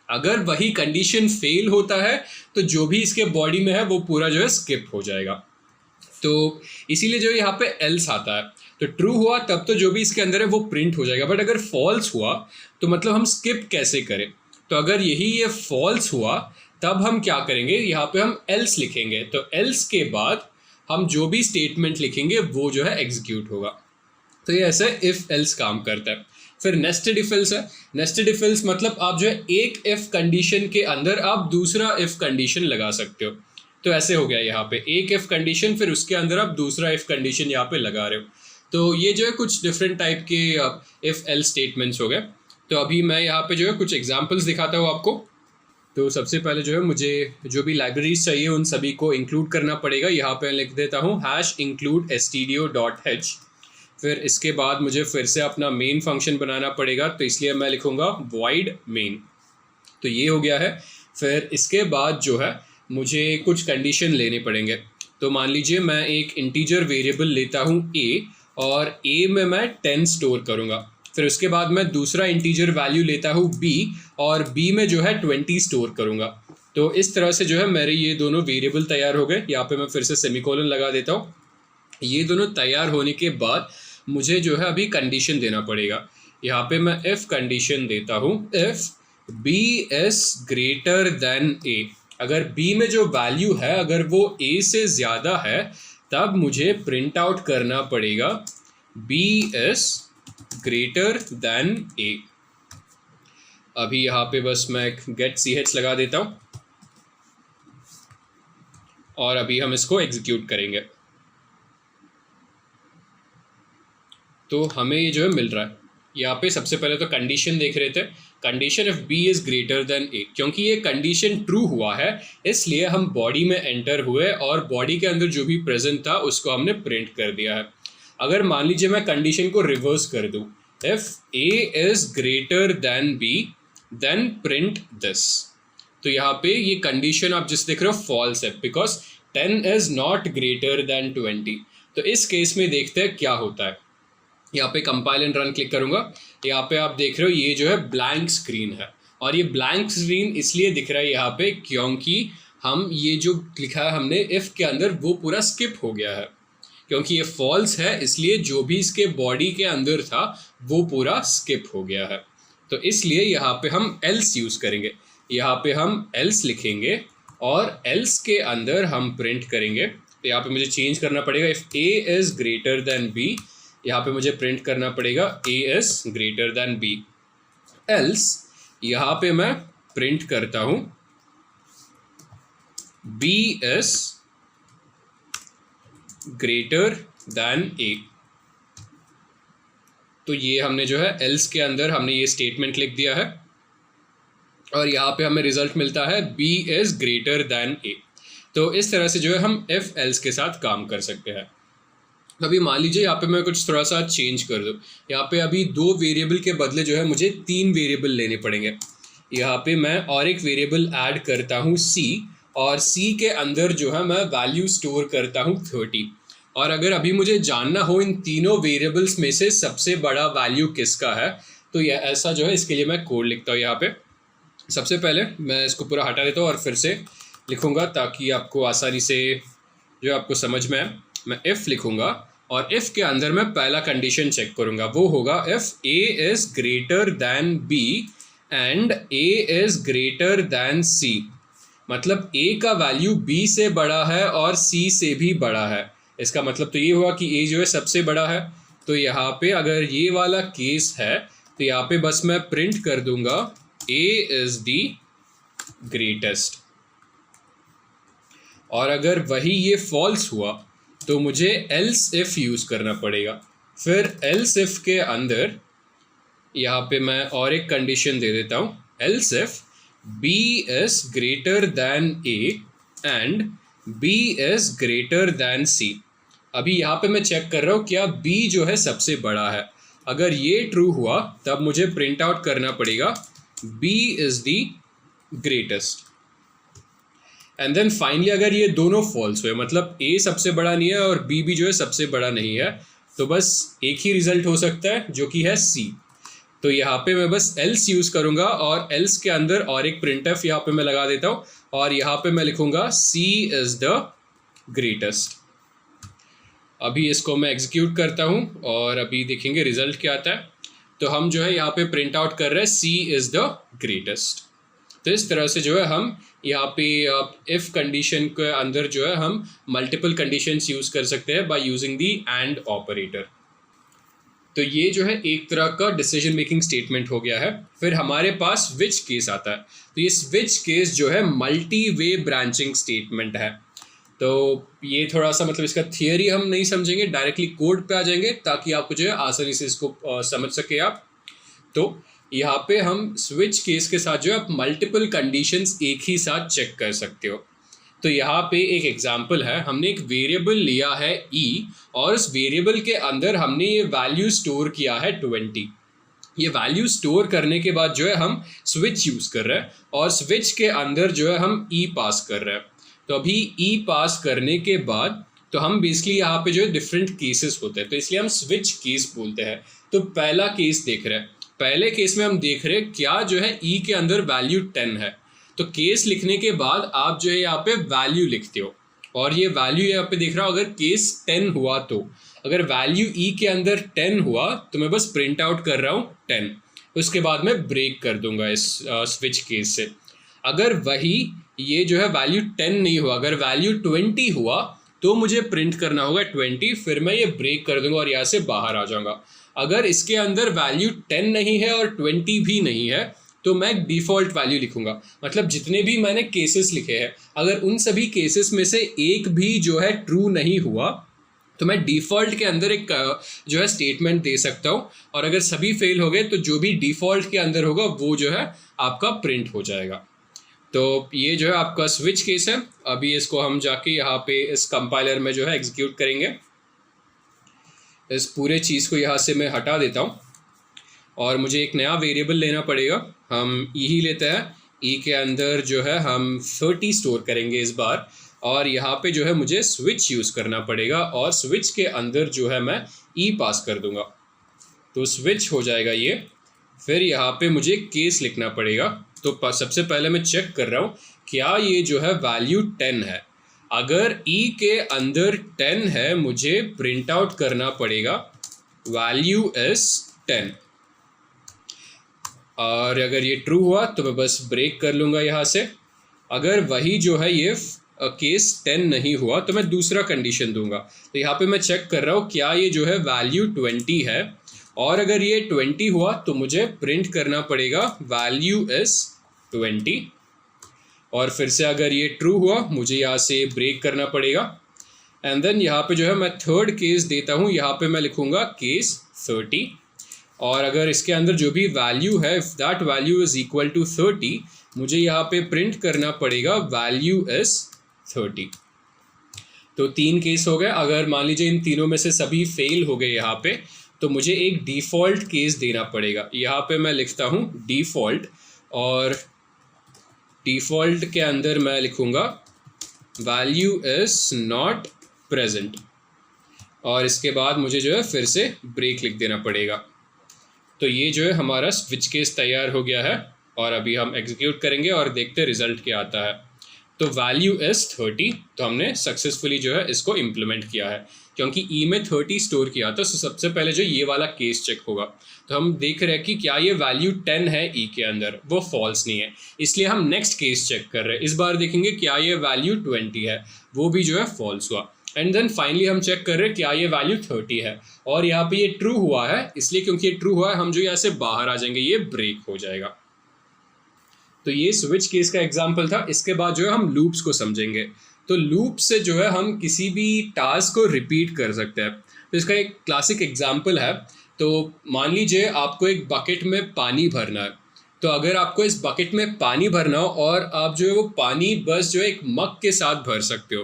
अगर वही कंडीशन फेल होता है तो जो भी इसके बॉडी में है वो पूरा जो है स्किप हो जाएगा। तो इसीलिए जो यहाँ पे एल्स आता है। तो ट्रू हुआ तब तो जो भी इसके अंदर है वो प्रिंट हो जाएगा, बट अगर फॉल्स हुआ तो मतलब हम स्किप कैसे करें। तो अगर ये फॉल्स हुआ तब हम क्या करेंगे, यहाँ पे हम एल्स लिखेंगे। तो एल्स के बाद हम जो भी स्टेटमेंट लिखेंगे वो जो है एग्जीक्यूट होगा। तो ये ऐसे इफ एल्स काम करता है। फिर नेस्टेड इफ एल्स है। नेस्टेड इफ एल्स मतलब आप जो है एक इफ कंडीशन के अंदर आप दूसरा इफ कंडीशन लगा सकते हो। तो ऐसे हो गया यहाँ पे एक इफ कंडीशन, फिर उसके अंदर आप दूसरा इफ कंडीशन यहाँ पे लगा रहे हो। तो ये जो है कुछ डिफरेंट टाइप के इफ एल्स स्टेटमेंट्स हो गए। तो अभी मैं यहाँ पे जो है कुछ एग्जांपल्स दिखाता हूँ आपको। तो सबसे पहले जो है मुझे जो भी लाइब्रेरीज चाहिए उन सभी को इंक्लूड करना पड़ेगा। यहाँ पे लिख देता हूँ #include stdio.h। फिर इसके बाद मुझे फिर से अपना मेन फंक्शन बनाना पड़ेगा, तो इसलिए मैं लिखूँगा void main। तो ये हो गया है। फिर इसके बाद जो है मुझे कुछ कंडीशन लेने पड़ेंगे। तो मान लीजिए मैं एक इंटीजर वेरिएबल लेता हूँ a और a में मैं 10 स्टोर करूँगा। फिर उसके बाद मैं दूसरा इंटीजर वैल्यू लेता हूँ b और b में जो है 20 स्टोर करूँगा। तो इस तरह से जो है मेरे ये दोनों वेरिएबल तैयार हो गए। यहाँ पे मैं फिर से सेमीकोलन लगा देता हूँ। ये दोनों तैयार होने के बाद मुझे जो है अभी कंडीशन देना पड़ेगा। यहाँ पे मैं इफ कंडीशन देता हूँ, if b is greater than a। अगर b में जो वैल्यू है अगर वो a से ज़्यादा है तब मुझे प्रिंट आउट करना पड़ेगा b is greater than a। अभी यहाँ पे बस मैं get ch लगा देता हूँ और अभी हम इसको एग्जीक्यूट करेंगे। तो हमें ये जो है मिल रहा है। यहाँ पे सबसे पहले तो कंडीशन देख रहे थे, condition if b is greater then a। क्योंकि ये कंडीशन ट्रू हुआ है इसलिए हम बॉडी में एंटर हुए और बॉडी के अंदर जो भी प्रेजेंट था उसको हमने प्रिंट कर दिया है। अगर मान लीजिए मैं कंडीशन को रिवर्स कर दूँ, if a is greater than b then print this. तो यहाँ पे ये कंडीशन आप जिस देख रहे हो फॉल्स है, because 10 is not greater than 20। तो इस केस में देखते हैं क्या होता है। यहाँ पे कंपाइल एंड रन क्लिक करूंगा। यहाँ पे आप देख रहे हो ये जो है ब्लैंक स्क्रीन है, और ये ब्लैंक स्क्रीन इसलिए दिख रहा है यहाँ पे क्योंकि हम ये जो लिखा है हमने इफ के अंदर वो पूरा स्किप हो गया है। क्योंकि ये फॉल्स है इसलिए जो भी इसके बॉडी के अंदर था वो पूरा स्किप हो गया है। तो इसलिए यहाँ पे हम एल्स यूज़ करेंगे। यहाँ पे हम एल्स लिखेंगे और एल्स के अंदर हम प्रिंट करेंगे। तो यहाँ पे मुझे चेंज करना पड़ेगा, if A is greater than b, यहाँ पे मुझे प्रिंट करना पड़ेगा a is greater than b. Else यहाँ पे मैं प्रिंट करता हूँ b is greater than a. तो ये हमने जो है एल्स के अंदर हमने ये स्टेटमेंट लिख दिया है, और यहाँ पे हमें रिजल्ट मिलता है B is greater than a. तो इस तरह से जो है हम इफ एल्स के साथ काम कर सकते हैं। अभी मान लीजिए यहाँ पे मैं कुछ थोड़ा सा चेंज कर दूँ। यहाँ पे अभी 2 वेरिएबल के बदले जो है मुझे 3 वेरिएबल लेने पड़ेंगे। यहाँ पे मैं और एक वेरिएबल ऐड करता हूँ c, और c के अंदर जो है मैं वैल्यू स्टोर करता हूँ 30। और अगर अभी मुझे जानना हो इन तीनों वेरिएबल्स में से सबसे बड़ा वैल्यू किसका है, तो यह ऐसा जो है इसके लिए मैं कोड लिखता हूँ। यहाँ पे सबसे पहले मैं इसको पूरा हटा देता हूँ और फिर से लिखूँगा ताकि आपको आसानी से जो आपको समझ में आए। मैं इफ़ लिखूँगा और इफ़ के अंदर मैं पहला कंडीशन चेक करूँगा, वो होगा if A is greater than B and A is greater than C. मतलब ए का वैल्यू बी से बड़ा है और सी से भी बड़ा है। इसका मतलब तो ये हुआ कि ए जो है सबसे बड़ा है। तो यहाँ पे अगर ये वाला केस है तो यहाँ पे बस मैं प्रिंट कर दूंगा ए इज़ दी ग्रेटेस्ट। और अगर वही ये फॉल्स हुआ तो मुझे एल्स इफ यूज़ करना पड़ेगा। फिर एल्स इफ के अंदर यहाँ पे मैं और एक कंडीशन दे देता हूँ, else if B is greater than A and B is greater than C. अभी यहाँ पे मैं चेक कर रहा हूँ क्या बी जो है सबसे बड़ा है। अगर ये ट्रू हुआ तब मुझे प्रिंट आउट करना पड़ेगा b is the greatest. And then finally अगर ये दोनों फॉल्स हुए, मतलब ए सबसे बड़ा नहीं है और बी भी जो है सबसे बड़ा नहीं है, तो बस एक ही रिजल्ट हो सकता है जो कि है सी। तो यहाँ पे मैं बस एल्स यूज़ करूँगा और एल्स के अंदर और एक प्रिंटफ यहाँ पे मैं लगा देता हूँ और यहाँ पे मैं लिखूँगा सी इज़ द ग्रेटेस्ट। अभी इसको मैं एग्जीक्यूट करता हूँ और अभी देखेंगे रिजल्ट क्या आता है। तो हम जो है यहाँ पे प्रिंट आउट कर रहे हैं सी इज़ द ग्रेटेस्ट। तो इस तरह से जो है हम यहाँ पे इफ़ कंडीशन के अंदर जो है हम मल्टीपल कंडीशंस यूज़ कर सकते हैं by using the and operator. तो ये जो है एक तरह का डिसीजन मेकिंग स्टेटमेंट हो गया है। फिर हमारे पास स्विच केस आता है। तो ये स्विच केस जो है मल्टी वे ब्रांचिंग स्टेटमेंट है। तो ये थोड़ा सा मतलब इसका थियरी हम नहीं समझेंगे, डायरेक्टली कोड पे आ जाएंगे ताकि आपको जो है आसानी से इसको समझ सके आप। तो यहाँ पे हम स्विच केस के साथ जो है आप मल्टीपल कंडीशंस एक ही साथ चेक कर सकते हो। तो यहाँ पे एक एग्जांपल है, हमने एक वेरिएबल लिया है e और उस वेरिएबल के अंदर हमने ये वैल्यू स्टोर किया है 20। ये वैल्यू स्टोर करने के बाद जो है हम स्विच यूज़ कर रहे हैं और स्विच के अंदर जो है हम e पास कर रहे हैं। तो अभी e पास करने के बाद तो हम बेसिकली यहाँ पे जो है डिफरेंट केसेस होते हैं, तो इसलिए हम स्विच केस बोलते हैं। तो पहला केस देख रहे हैं, पहले केस में हम देख रहे हैं क्या जो है e के अंदर वैल्यू 10 है। तो केस लिखने के बाद आप जो है यहाँ पे वैल्यू लिखते हो और ये वैल्यू यहाँ पे देख रहा हो। अगर केस 10 हुआ तो अगर वैल्यू e के अंदर 10 हुआ तो मैं बस प्रिंट आउट कर रहा हूँ 10, उसके बाद मैं ब्रेक कर दूंगा इस स्विच केस से। अगर वही ये जो है वैल्यू 10 नहीं हुआ, अगर वैल्यू 20 हुआ तो मुझे प्रिंट करना होगा 20, फिर मैं ये ब्रेक कर दूंगा और यहाँ से बाहर आ जाऊंगा। अगर इसके अंदर वैल्यू 10 नहीं है और 20 भी नहीं है तो मैं डिफ़ॉल्ट वैल्यू लिखूंगा। मतलब जितने भी मैंने केसेस लिखे हैं अगर उन सभी केसेस में से एक भी जो है ट्रू नहीं हुआ तो मैं डिफ़ॉल्ट के अंदर एक जो है स्टेटमेंट दे सकता हूँ, और अगर सभी फेल हो गए तो जो भी डिफ़ॉल्ट के अंदर होगा वो जो है आपका प्रिंट हो जाएगा। तो ये जो है आपका स्विच केस है। अभी इसको हम जाके यहाँ पे इस कंपाइलर में जो है एग्जीक्यूट करेंगे। इस पूरे चीज़ को यहाँ से मैं हटा देता हूँ और मुझे एक नया वेरिएबल लेना पड़ेगा। हम यही लेते हैं ई के अंदर जो है हम 30 स्टोर करेंगे इस बार, और यहाँ पे जो है मुझे स्विच यूज़ करना पड़ेगा, और स्विच के अंदर जो है मैं ई पास कर दूंगा, तो स्विच हो जाएगा ये। फिर यहाँ पे मुझे केस लिखना पड़ेगा। तो सबसे पहले मैं चेक कर रहा हूँ क्या ये जो है वैल्यू 10 है। अगर ई के अंदर 10 है, मुझे प्रिंट आउट करना पड़ेगा वैल्यू इज 10, और अगर ये ट्रू हुआ तो मैं बस ब्रेक कर लूँगा यहाँ से। अगर वही जो है ये केस 10 नहीं हुआ तो मैं दूसरा कंडीशन दूंगा। तो यहाँ पे मैं चेक कर रहा हूँ क्या ये जो है वैल्यू 20 है, और अगर ये 20 हुआ तो मुझे प्रिंट करना पड़ेगा वैल्यू इज 20, और फिर से अगर ये ट्रू हुआ मुझे यहाँ से ब्रेक करना पड़ेगा। एंड देन यहाँ पे जो है मैं थर्ड केस देता हूँ, यहाँ पे मैं लिखूँगा केस 30, और अगर इसके अंदर जो भी वैल्यू है, if that value is equal to 30, मुझे यहाँ पे प्रिंट करना पड़ेगा वैल्यू इज 30। तो 3 केस हो गए। अगर मान लीजिए इन तीनों में से सभी फेल हो गए यहाँ पे, तो मुझे एक डिफ़ॉल्ट केस देना पड़ेगा। यहाँ पे मैं लिखता हूँ डिफ़ॉल्ट, और डिफ़ॉल्ट के अंदर मैं लिखूँगा वैल्यू इज नॉट प्रेजेंट, और इसके बाद मुझे जो है फिर से ब्रेक लिख देना पड़ेगा। तो ये जो है हमारा स्विच केस तैयार हो गया है, और अभी हम एग्जीक्यूट करेंगे और देखते हैं रिजल्ट क्या आता है। तो वैल्यू इज 30, तो हमने सक्सेसफुली जो है इसको इम्प्लीमेंट किया है, क्योंकि ई में 30 स्टोर किया था। तो सबसे पहले जो ये वाला केस चेक होगा, तो हम देख रहे हैं कि क्या ये वैल्यू 10 है ई के अंदर, वो फॉल्स नहीं है, इसलिए हम नेक्स्ट केस चेक कर रहे हैं। इस बार देखेंगे क्या ये वैल्यू 20 है, वो भी जो है फॉल्स हुआ। एंड देन फाइनली हम चेक कर रहे हैं क्या ये वैल्यू 30 है, और यहाँ पे ये ट्रू हुआ है, इसलिए क्योंकि ये ट्रू हुआ है हम जो यहाँ से बाहर आ जाएंगे, ये ब्रेक हो जाएगा। तो ये स्विच केस का एग्जाम्पल था। इसके बाद जो है हम लूप्स को समझेंगे। तो लूप से जो है हम किसी भी टास्क को रिपीट कर सकते हैं। तो इसका एक क्लासिक एग्जाम्पल है। तो मान लीजिए आपको एक बकेट में पानी भरना है। तो अगर आपको इस बकेट में पानी भरना हो और आप जो है वो पानी बस जो है एक मग के साथ भर सकते हो,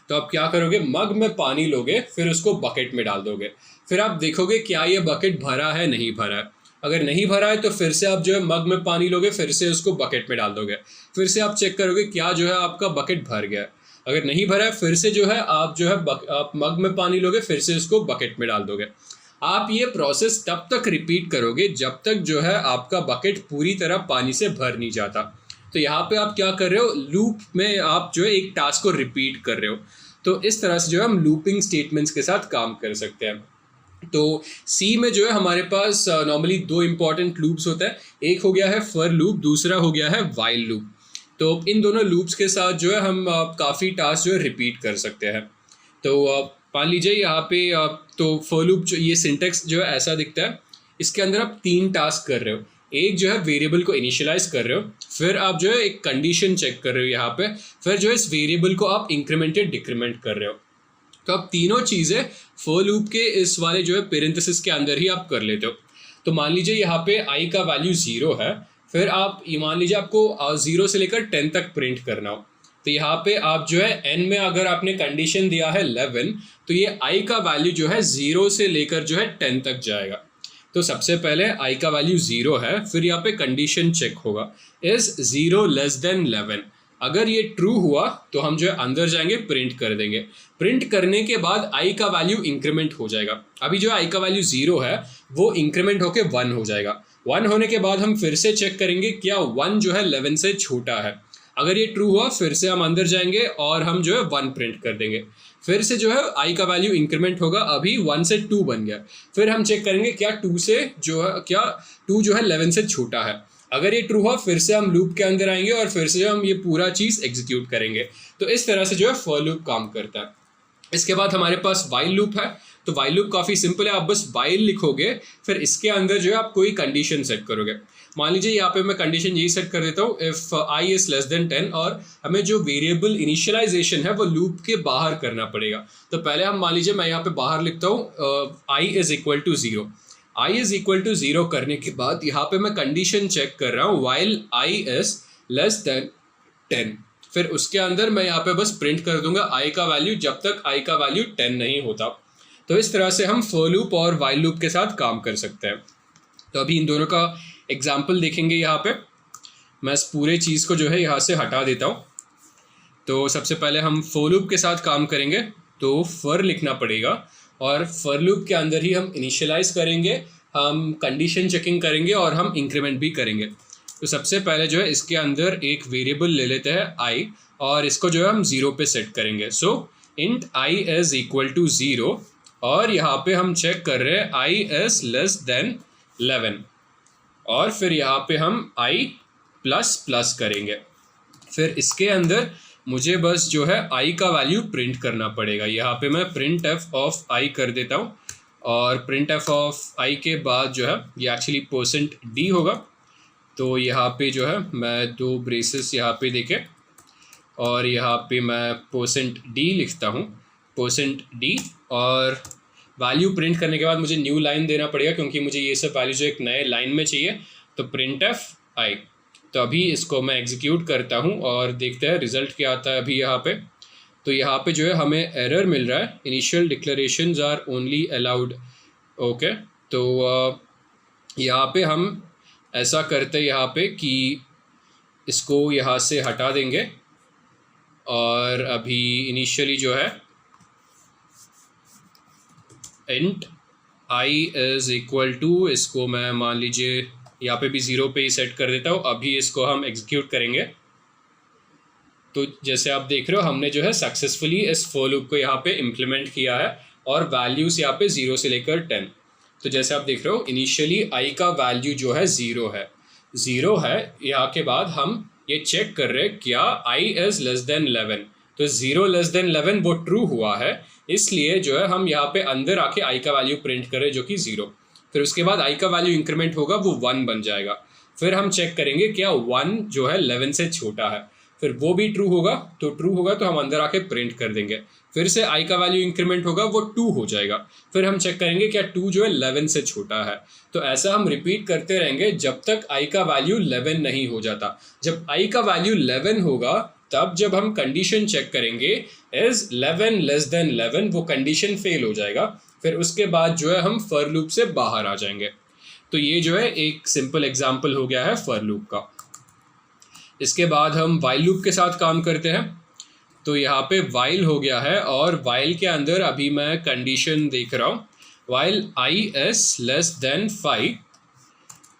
तो आप क्या करोगे, मग में पानी लोगे, फिर उसको बकेट में डाल दोगे। फिर आप देखोगे क्या ये बकेट भरा है, नहीं भरा है। अगर नहीं भरा है तो फिर से आप जो है मग में पानी लोगे, फिर से उसको बकेट में डाल दोगे। फिर से आप चेक करोगे क्या जो है आपका बकेट भर गया है। अगर नहीं भरा है फिर से जो है आप जो है आप मग में पानी लोगे, फिर से उसको बकेट में डाल दोगे। आप ये प्रोसेस तब तक रिपीट करोगे जब तक जो है आपका बकेट पूरी तरह पानी से भर नहीं जाता। तो यहाँ पे आप क्या कर रहे हो, लूप में आप जो है एक टास्क को रिपीट कर रहे हो। तो इस तरह से जो है हम लूपिंग स्टेटमेंट्स के साथ काम कर सकते हैं। तो सी में जो है हमारे पास नॉर्मली 2 इंपॉर्टेंट लूप्स होते हैं। एक हो गया है फॉर लूप, दूसरा हो गया है व्हाइल लूप। तो इन दोनों लूप्स के साथ जो है हम काफ़ी टास्क जो है रिपीट कर सकते हैं। तो मान लीजिए यहाँ पे तो फॉर लूप जो ये सिंटेक्स जो है ऐसा दिखता है। इसके अंदर आप 3 टास्क कर रहे हो। एक जो है वेरिएबल को इनिशियलाइज कर रहे हो, फिर आप जो है एक कंडीशन चेक कर रहे हो यहाँ पे, फिर जो है इस वेरिएबल को आप इंक्रीमेंटेड डिक्रीमेंट कर रहे हो। तो आप तीनों चीज़ें फॉर लूप के इस वाले जो है पेरेंथेसिस के अंदर ही आप कर लेते हो। तो मान लीजिए यहाँ पे आई का वैल्यू 0 है, फिर आप ये मान लीजिए आपको 0 से लेकर 10 तक प्रिंट करना हो। तो यहाँ पे आप जो है n में अगर आपने कंडीशन दिया है 11, तो ये i का वैल्यू जो है 0 से लेकर जो है 10 तक जाएगा। तो सबसे पहले i का वैल्यू 0 है, फिर यहाँ पे कंडीशन चेक होगा, इज 0 लेस देन 11। अगर ये ट्रू हुआ तो हम जो है अंदर जाएंगे, प्रिंट कर देंगे। प्रिंट करने के बाद i का वैल्यू इंक्रीमेंट हो जाएगा। अभी जो i का वैल्यू 0 है वो इंक्रीमेंट होके 1 हो जाएगा। 1 होने के बाद हम फिर से चेक करेंगे क्या 1 जो है 11 से छोटा है। अगर ये ट्रू हुआ फिर से हम अंदर जाएंगे और हम जो है 1 प्रिंट कर देंगे। फिर से जो है i का वैल्यू इंक्रीमेंट होगा, अभी 1 से 2 बन गया। फिर हम चेक करेंगे क्या 2 से जो है क्या 2 जो है 11 से छोटा है। अगर ये ट्रू हुआ फिर से हम लूप के अंदर आएंगे और फिर से हम ये पूरा चीज़ एग्जीक्यूट करेंगे। तो इस तरह से जो है फॉर लूप काम करता है। इसके बाद हमारे पास व्हाइल लूप है। तो व्हाइल लूप काफ़ी सिंपल है, आप बस व्हाइल लिखोगे, फिर इसके अंदर जो है आप कोई कंडीशन सेट करोगे। मान लीजिए यहाँ पे मैं कंडीशन यही सेट कर देता हूँ, if i is less than 10, और हमें जो वेरिएबल इनिशियलाइजेशन है वो लूप के बाहर करना पड़ेगा। तो पहले हम मान लीजिए मैं यहाँ पे बाहर लिखता हूँ i is equal to 0। i is equal to 0 करने के बाद यहाँ पे मैं कंडीशन चेक कर रहा हूँ while i is less than 10। फिर उसके अंदर मैं यहाँ पे बस प्रिंट कर दूंगा i का वैल्यू जब तक i का वैल्यू 10 नहीं होता। तो इस तरह से हम फॉर लूप और व्हाइल लूप के साथ काम कर सकते हैं। तो अभी इन दोनों का एग्जाम्पल देखेंगे यहाँ पे। मैं इस पूरे चीज़ को जो है यहाँ से हटा देता हूँ। तो सबसे पहले हम फॉर लूप के साथ काम करेंगे, तो फॉर लिखना पड़ेगा और फॉर लूप के अंदर ही हम इनिशियलाइज करेंगे, हम कंडीशन चेकिंग करेंगे और हम इंक्रीमेंट भी करेंगे। तो सबसे पहले जो है इसके अंदर एक वेरिएबल ले लेते हैं आई, और इसको जो है हम 0 पे सेट करेंगे। So int I is equal to 0, और यहाँ पे हम चेक कर रहे हैं आई इज लेस देन 11, और फिर यहाँ पे हम आई प्लस प्लस करेंगे। फिर इसके अंदर मुझे बस जो है आई का वैल्यू प्रिंट करना पड़ेगा। यहाँ पे मैं प्रिंट एफ ऑफ आई कर देता हूँ, और प्रिंट एफ ऑफ आई के बाद जो है ये एक्चुअली %d होगा। तो यहाँ पे जो है मैं 2 ब्रेसेस यहाँ पे देखे, और यहाँ पे मैं %d लिखता हूँ, %d, और वैल्यू प्रिंट करने के बाद मुझे न्यू लाइन देना पड़ेगा क्योंकि मुझे ये सब वैल्यू जो एक नए लाइन में चाहिए। तो प्रिंट एफ आई। तो अभी इसको मैं एग्जीक्यूट करता हूँ और देखते हैं रिजल्ट क्या आता है अभी यहाँ पे। तो यहाँ पे जो है हमें एरर मिल रहा है, initial declarations are only allowed. Okay, तो यहाँ पे हम ऐसा करते हैं यहाँ पे कि इसको यहाँ से हटा देंगे, और अभी इनिशियली जो है int I is equal to, इसको मैं मान लीजिए यहाँ पे भी 0 पे ही सेट कर देता हूँ। अभी इसको हम एग्जीक्यूट करेंगे। तो जैसे आप देख रहे हो हमने जो है सक्सेसफुली इस फॉर लूप को यहाँ पे इम्प्लीमेंट किया है, और वैल्यूज यहाँ पे 0 से लेकर 10। तो जैसे आप देख रहे हो इनिशियली आई का वैल्यू जो है 0 है। यहाँ के बाद हम ये चेक कर रहे हैं क्या आई इज लेस देन 11। तो 0 लेस देन 11 वो ट्रू हुआ है, इसलिए जो है हम यहाँ पे अंदर आके आई का वैल्यू प्रिंट करें जो कि 0। फिर उसके बाद आई का वैल्यू इंक्रीमेंट होगा, वो 1 बन जाएगा। फिर हम चेक करेंगे क्या 1 जो है 11 से छोटा है, फिर वो भी ट्रू होगा। तो ट्रू होगा तो हम अंदर आके प्रिंट कर देंगे। फिर से आई का वैल्यू इंक्रीमेंट होगा, वो 2 हो जाएगा। फिर हम चेक करेंगे क्या 2 जो है 11 से छोटा है। तो ऐसा हम रिपीट करते रहेंगे जब तक आई का वैल्यू 11 नहीं हो जाता। जब आई का वैल्यू 11 होगा तब जब हम कंडीशन चेक करेंगे इज 11 लेस देन 11, वो कंडीशन फेल हो जाएगा। फिर उसके बाद जो है हम फॉर लूप से बाहर आ जाएंगे। तो ये जो है एक सिंपल एग्जांपल हो गया है फॉर लूप का। इसके बाद हम वाइल लूप के साथ काम करते हैं। तो यहाँ पे वाइल हो गया है, और वाइल के अंदर अभी मैं कंडीशन देख रहा हूँ, while I is less than 5।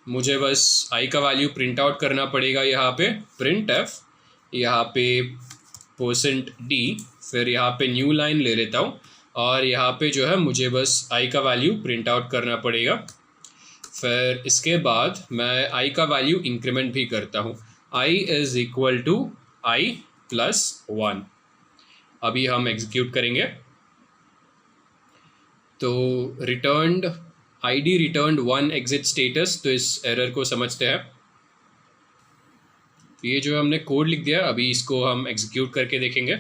मुझे बस आई का वैल्यू प्रिंट आउट करना पड़ेगा। यहाँ पे प्रिंट एफ, यहाँ पे %d, फिर यहाँ पे न्यू लाइन ले लेता हूँ, और यहाँ पे जो है मुझे बस आई का वैल्यू प्रिंट आउट करना पड़ेगा। फिर इसके बाद मैं आई का वैल्यू इंक्रीमेंट भी करता हूँ, I is equal to I plus 1। अभी हम एग्जीक्यूट करेंगे। तो returned ID returned 1 exit status. तो इस एरर को समझते हैं। तो ये जो हमने कोड लिख दिया, अभी इसको हम एग्जीक्यूट करके देखेंगे।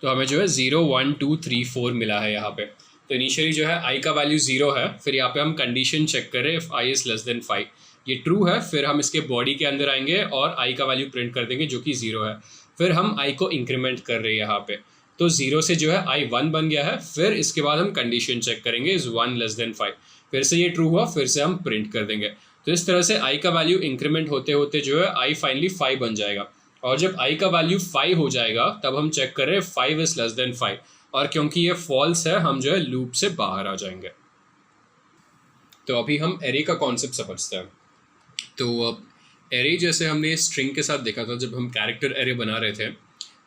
तो हमें जो है 0 1 2 3 4 मिला है यहाँ पे। तो इनिशियली जो है आई का वैल्यू 0 है, फिर यहाँ पे हम कंडीशन चेक करें if I is less than 5, ये ट्रू है। फिर हम इसके बॉडी के अंदर आएंगे और आई का वैल्यू प्रिंट कर देंगे जो कि 0 है। फिर हम आई को इंक्रीमेंट कर रहे हैं यहाँ पे, तो 0 से जो है आई 1 बन गया है। फिर इसके बाद हम कंडीशन चेक करेंगे इज 1 लेस देन 5, फिर से ये ट्रू हुआ, फिर से हम प्रिंट कर देंगे। तो इस तरह से आई का वैल्यू इंक्रीमेंट होते होते जो है आई फाइनली 5 बन जाएगा। और जब आई का वैल्यू 5 हो जाएगा तब हम चेक कर रहे हैं 5 इज लेस देन 5, और क्योंकि ये फॉल्स है हम जो है लूप से बाहर आ जाएंगे। तो अभी हम एरे का कॉन्सेप्ट समझते हैं। तो अब एरे जैसे हमने स्ट्रिंग के साथ देखा था जब हम कैरेक्टर एरे बना रहे थे,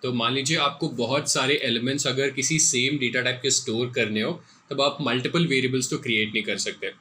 तो मान लीजिए आपको बहुत सारे एलिमेंट्स अगर किसी सेम डेटा टाइप के स्टोर करने हो तब आप मल्टीपल वेरिएबल्स तो क्रिएट नहीं कर सकते।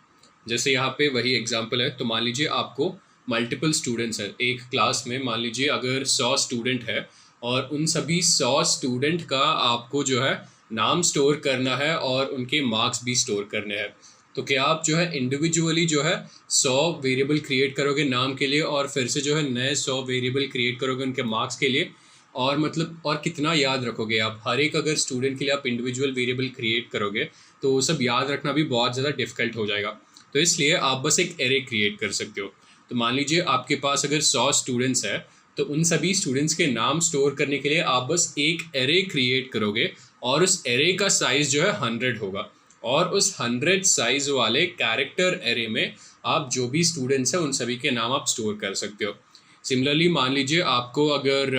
जैसे यहाँ पे वही एग्जांपल है। तो मान लीजिए आपको मल्टीपल स्टूडेंट्स हैं एक क्लास में, मान लीजिए अगर 100 स्टूडेंट है और उन सभी 100 स्टूडेंट का आपको जो है नाम स्टोर करना है और उनके मार्क्स भी स्टोर करने हैं। तो क्या आप जो है इंडिविजुअली जो है 100 वेरिएबल क्रिएट करोगे नाम के लिए, और फिर से जो है नए 100 वेरिएबल क्रिएट करोगे उनके मार्क्स के लिए, और मतलब और कितना याद रखोगे आप? हर एक अगर स्टूडेंट के लिए आप इंडिविजुअल वेरिएबल क्रिएट करोगे तो वो सब याद रखना भी बहुत ज़्यादा डिफिकल्ट हो जाएगा। तो इसलिए आप बस एक एरे क्रिएट कर सकते हो। तो मान लीजिए आपके पास अगर 100 स्टूडेंट्स है तो उन सभी स्टूडेंट्स के नाम स्टोर करने के लिए आप बस एक एरे क्रिएट करोगे, और उस एरे का साइज़ जो है 100 होगा, और उस 100 साइज़ वाले कैरेक्टर एरे में आप जो भी स्टूडेंट्स हैं उन सभी के नाम आप स्टोर कर सकते हो। सिमिलरली मान लीजिए आपको अगर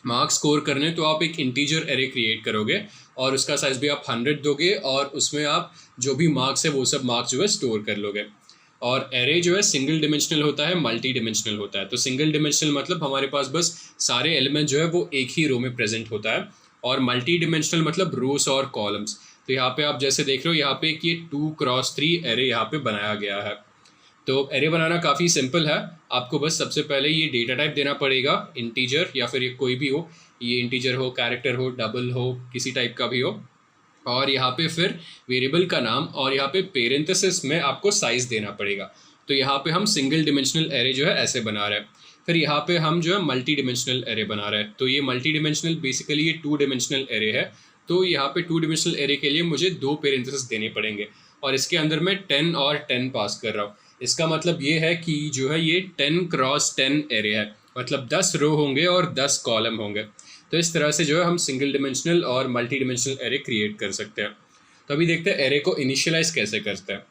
मार्क्स स्कोर करने तो आप एक इंटीजर एरे क्रिएट करोगे और उसका साइज भी आप 100 दोगे और उसमें आप जो भी मार्क्स है वो सब मार्क्स जो है स्टोर कर लोगे। और एरे जो है सिंगल डिमेंशनल होता है, मल्टी डिमेंशनल होता है। तो सिंगल डिमेंशनल मतलब हमारे पास बस सारे एलिमेंट जो है वो एक ही रो में प्रेजेंट होता है, और मल्टी डिमेंशनल मतलब रोस और कॉलम्स। तो यहाँ पे आप जैसे देख रहे हो यहाँ पे एक ये 2x3 एरे यहाँ पे बनाया गया है। तो एरे बनाना काफ़ी सिंपल है। आपको बस सबसे पहले ये डेटा टाइप देना पड़ेगा, इंटीजर या फिर ये कोई भी हो, ये इंटीजर हो, कैरेक्टर हो, डबल हो, किसी टाइप का भी हो। और यहाँ पे फिर वेरिएबल का नाम और यहाँ पे पेरेंथेसिस में आपको साइज देना पड़ेगा। तो यहाँ पे हम सिंगल डिमेंशनल एरे जो है ऐसे बना रहे हैं। फिर यहाँ पे हम जो है मल्टी डिमेंशनल एरे बना रहे हैं। तो ये मल्टी डिमेंशनल बेसिकली ये 2 डिमेंशनल एरे है। तो यहाँ पे 2 डिमेंशनल एरे के लिए मुझे 2 पेरेंथेसिस देने पड़ेंगे और इसके अंदर मैं 10 और 10 पास कर रहा हूँ। इसका मतलब ये है कि जो है ये 10x10 एरे है, मतलब 10 रो होंगे और 10 कॉलम होंगे। तो इस तरह से जो है हम सिंगल डिमेंशनल और मल्टी डिमेंशनल एरे क्रिएट कर सकते हैं। तो अभी देखते हैं एरे को इनिशियलाइज कैसे करते हैं।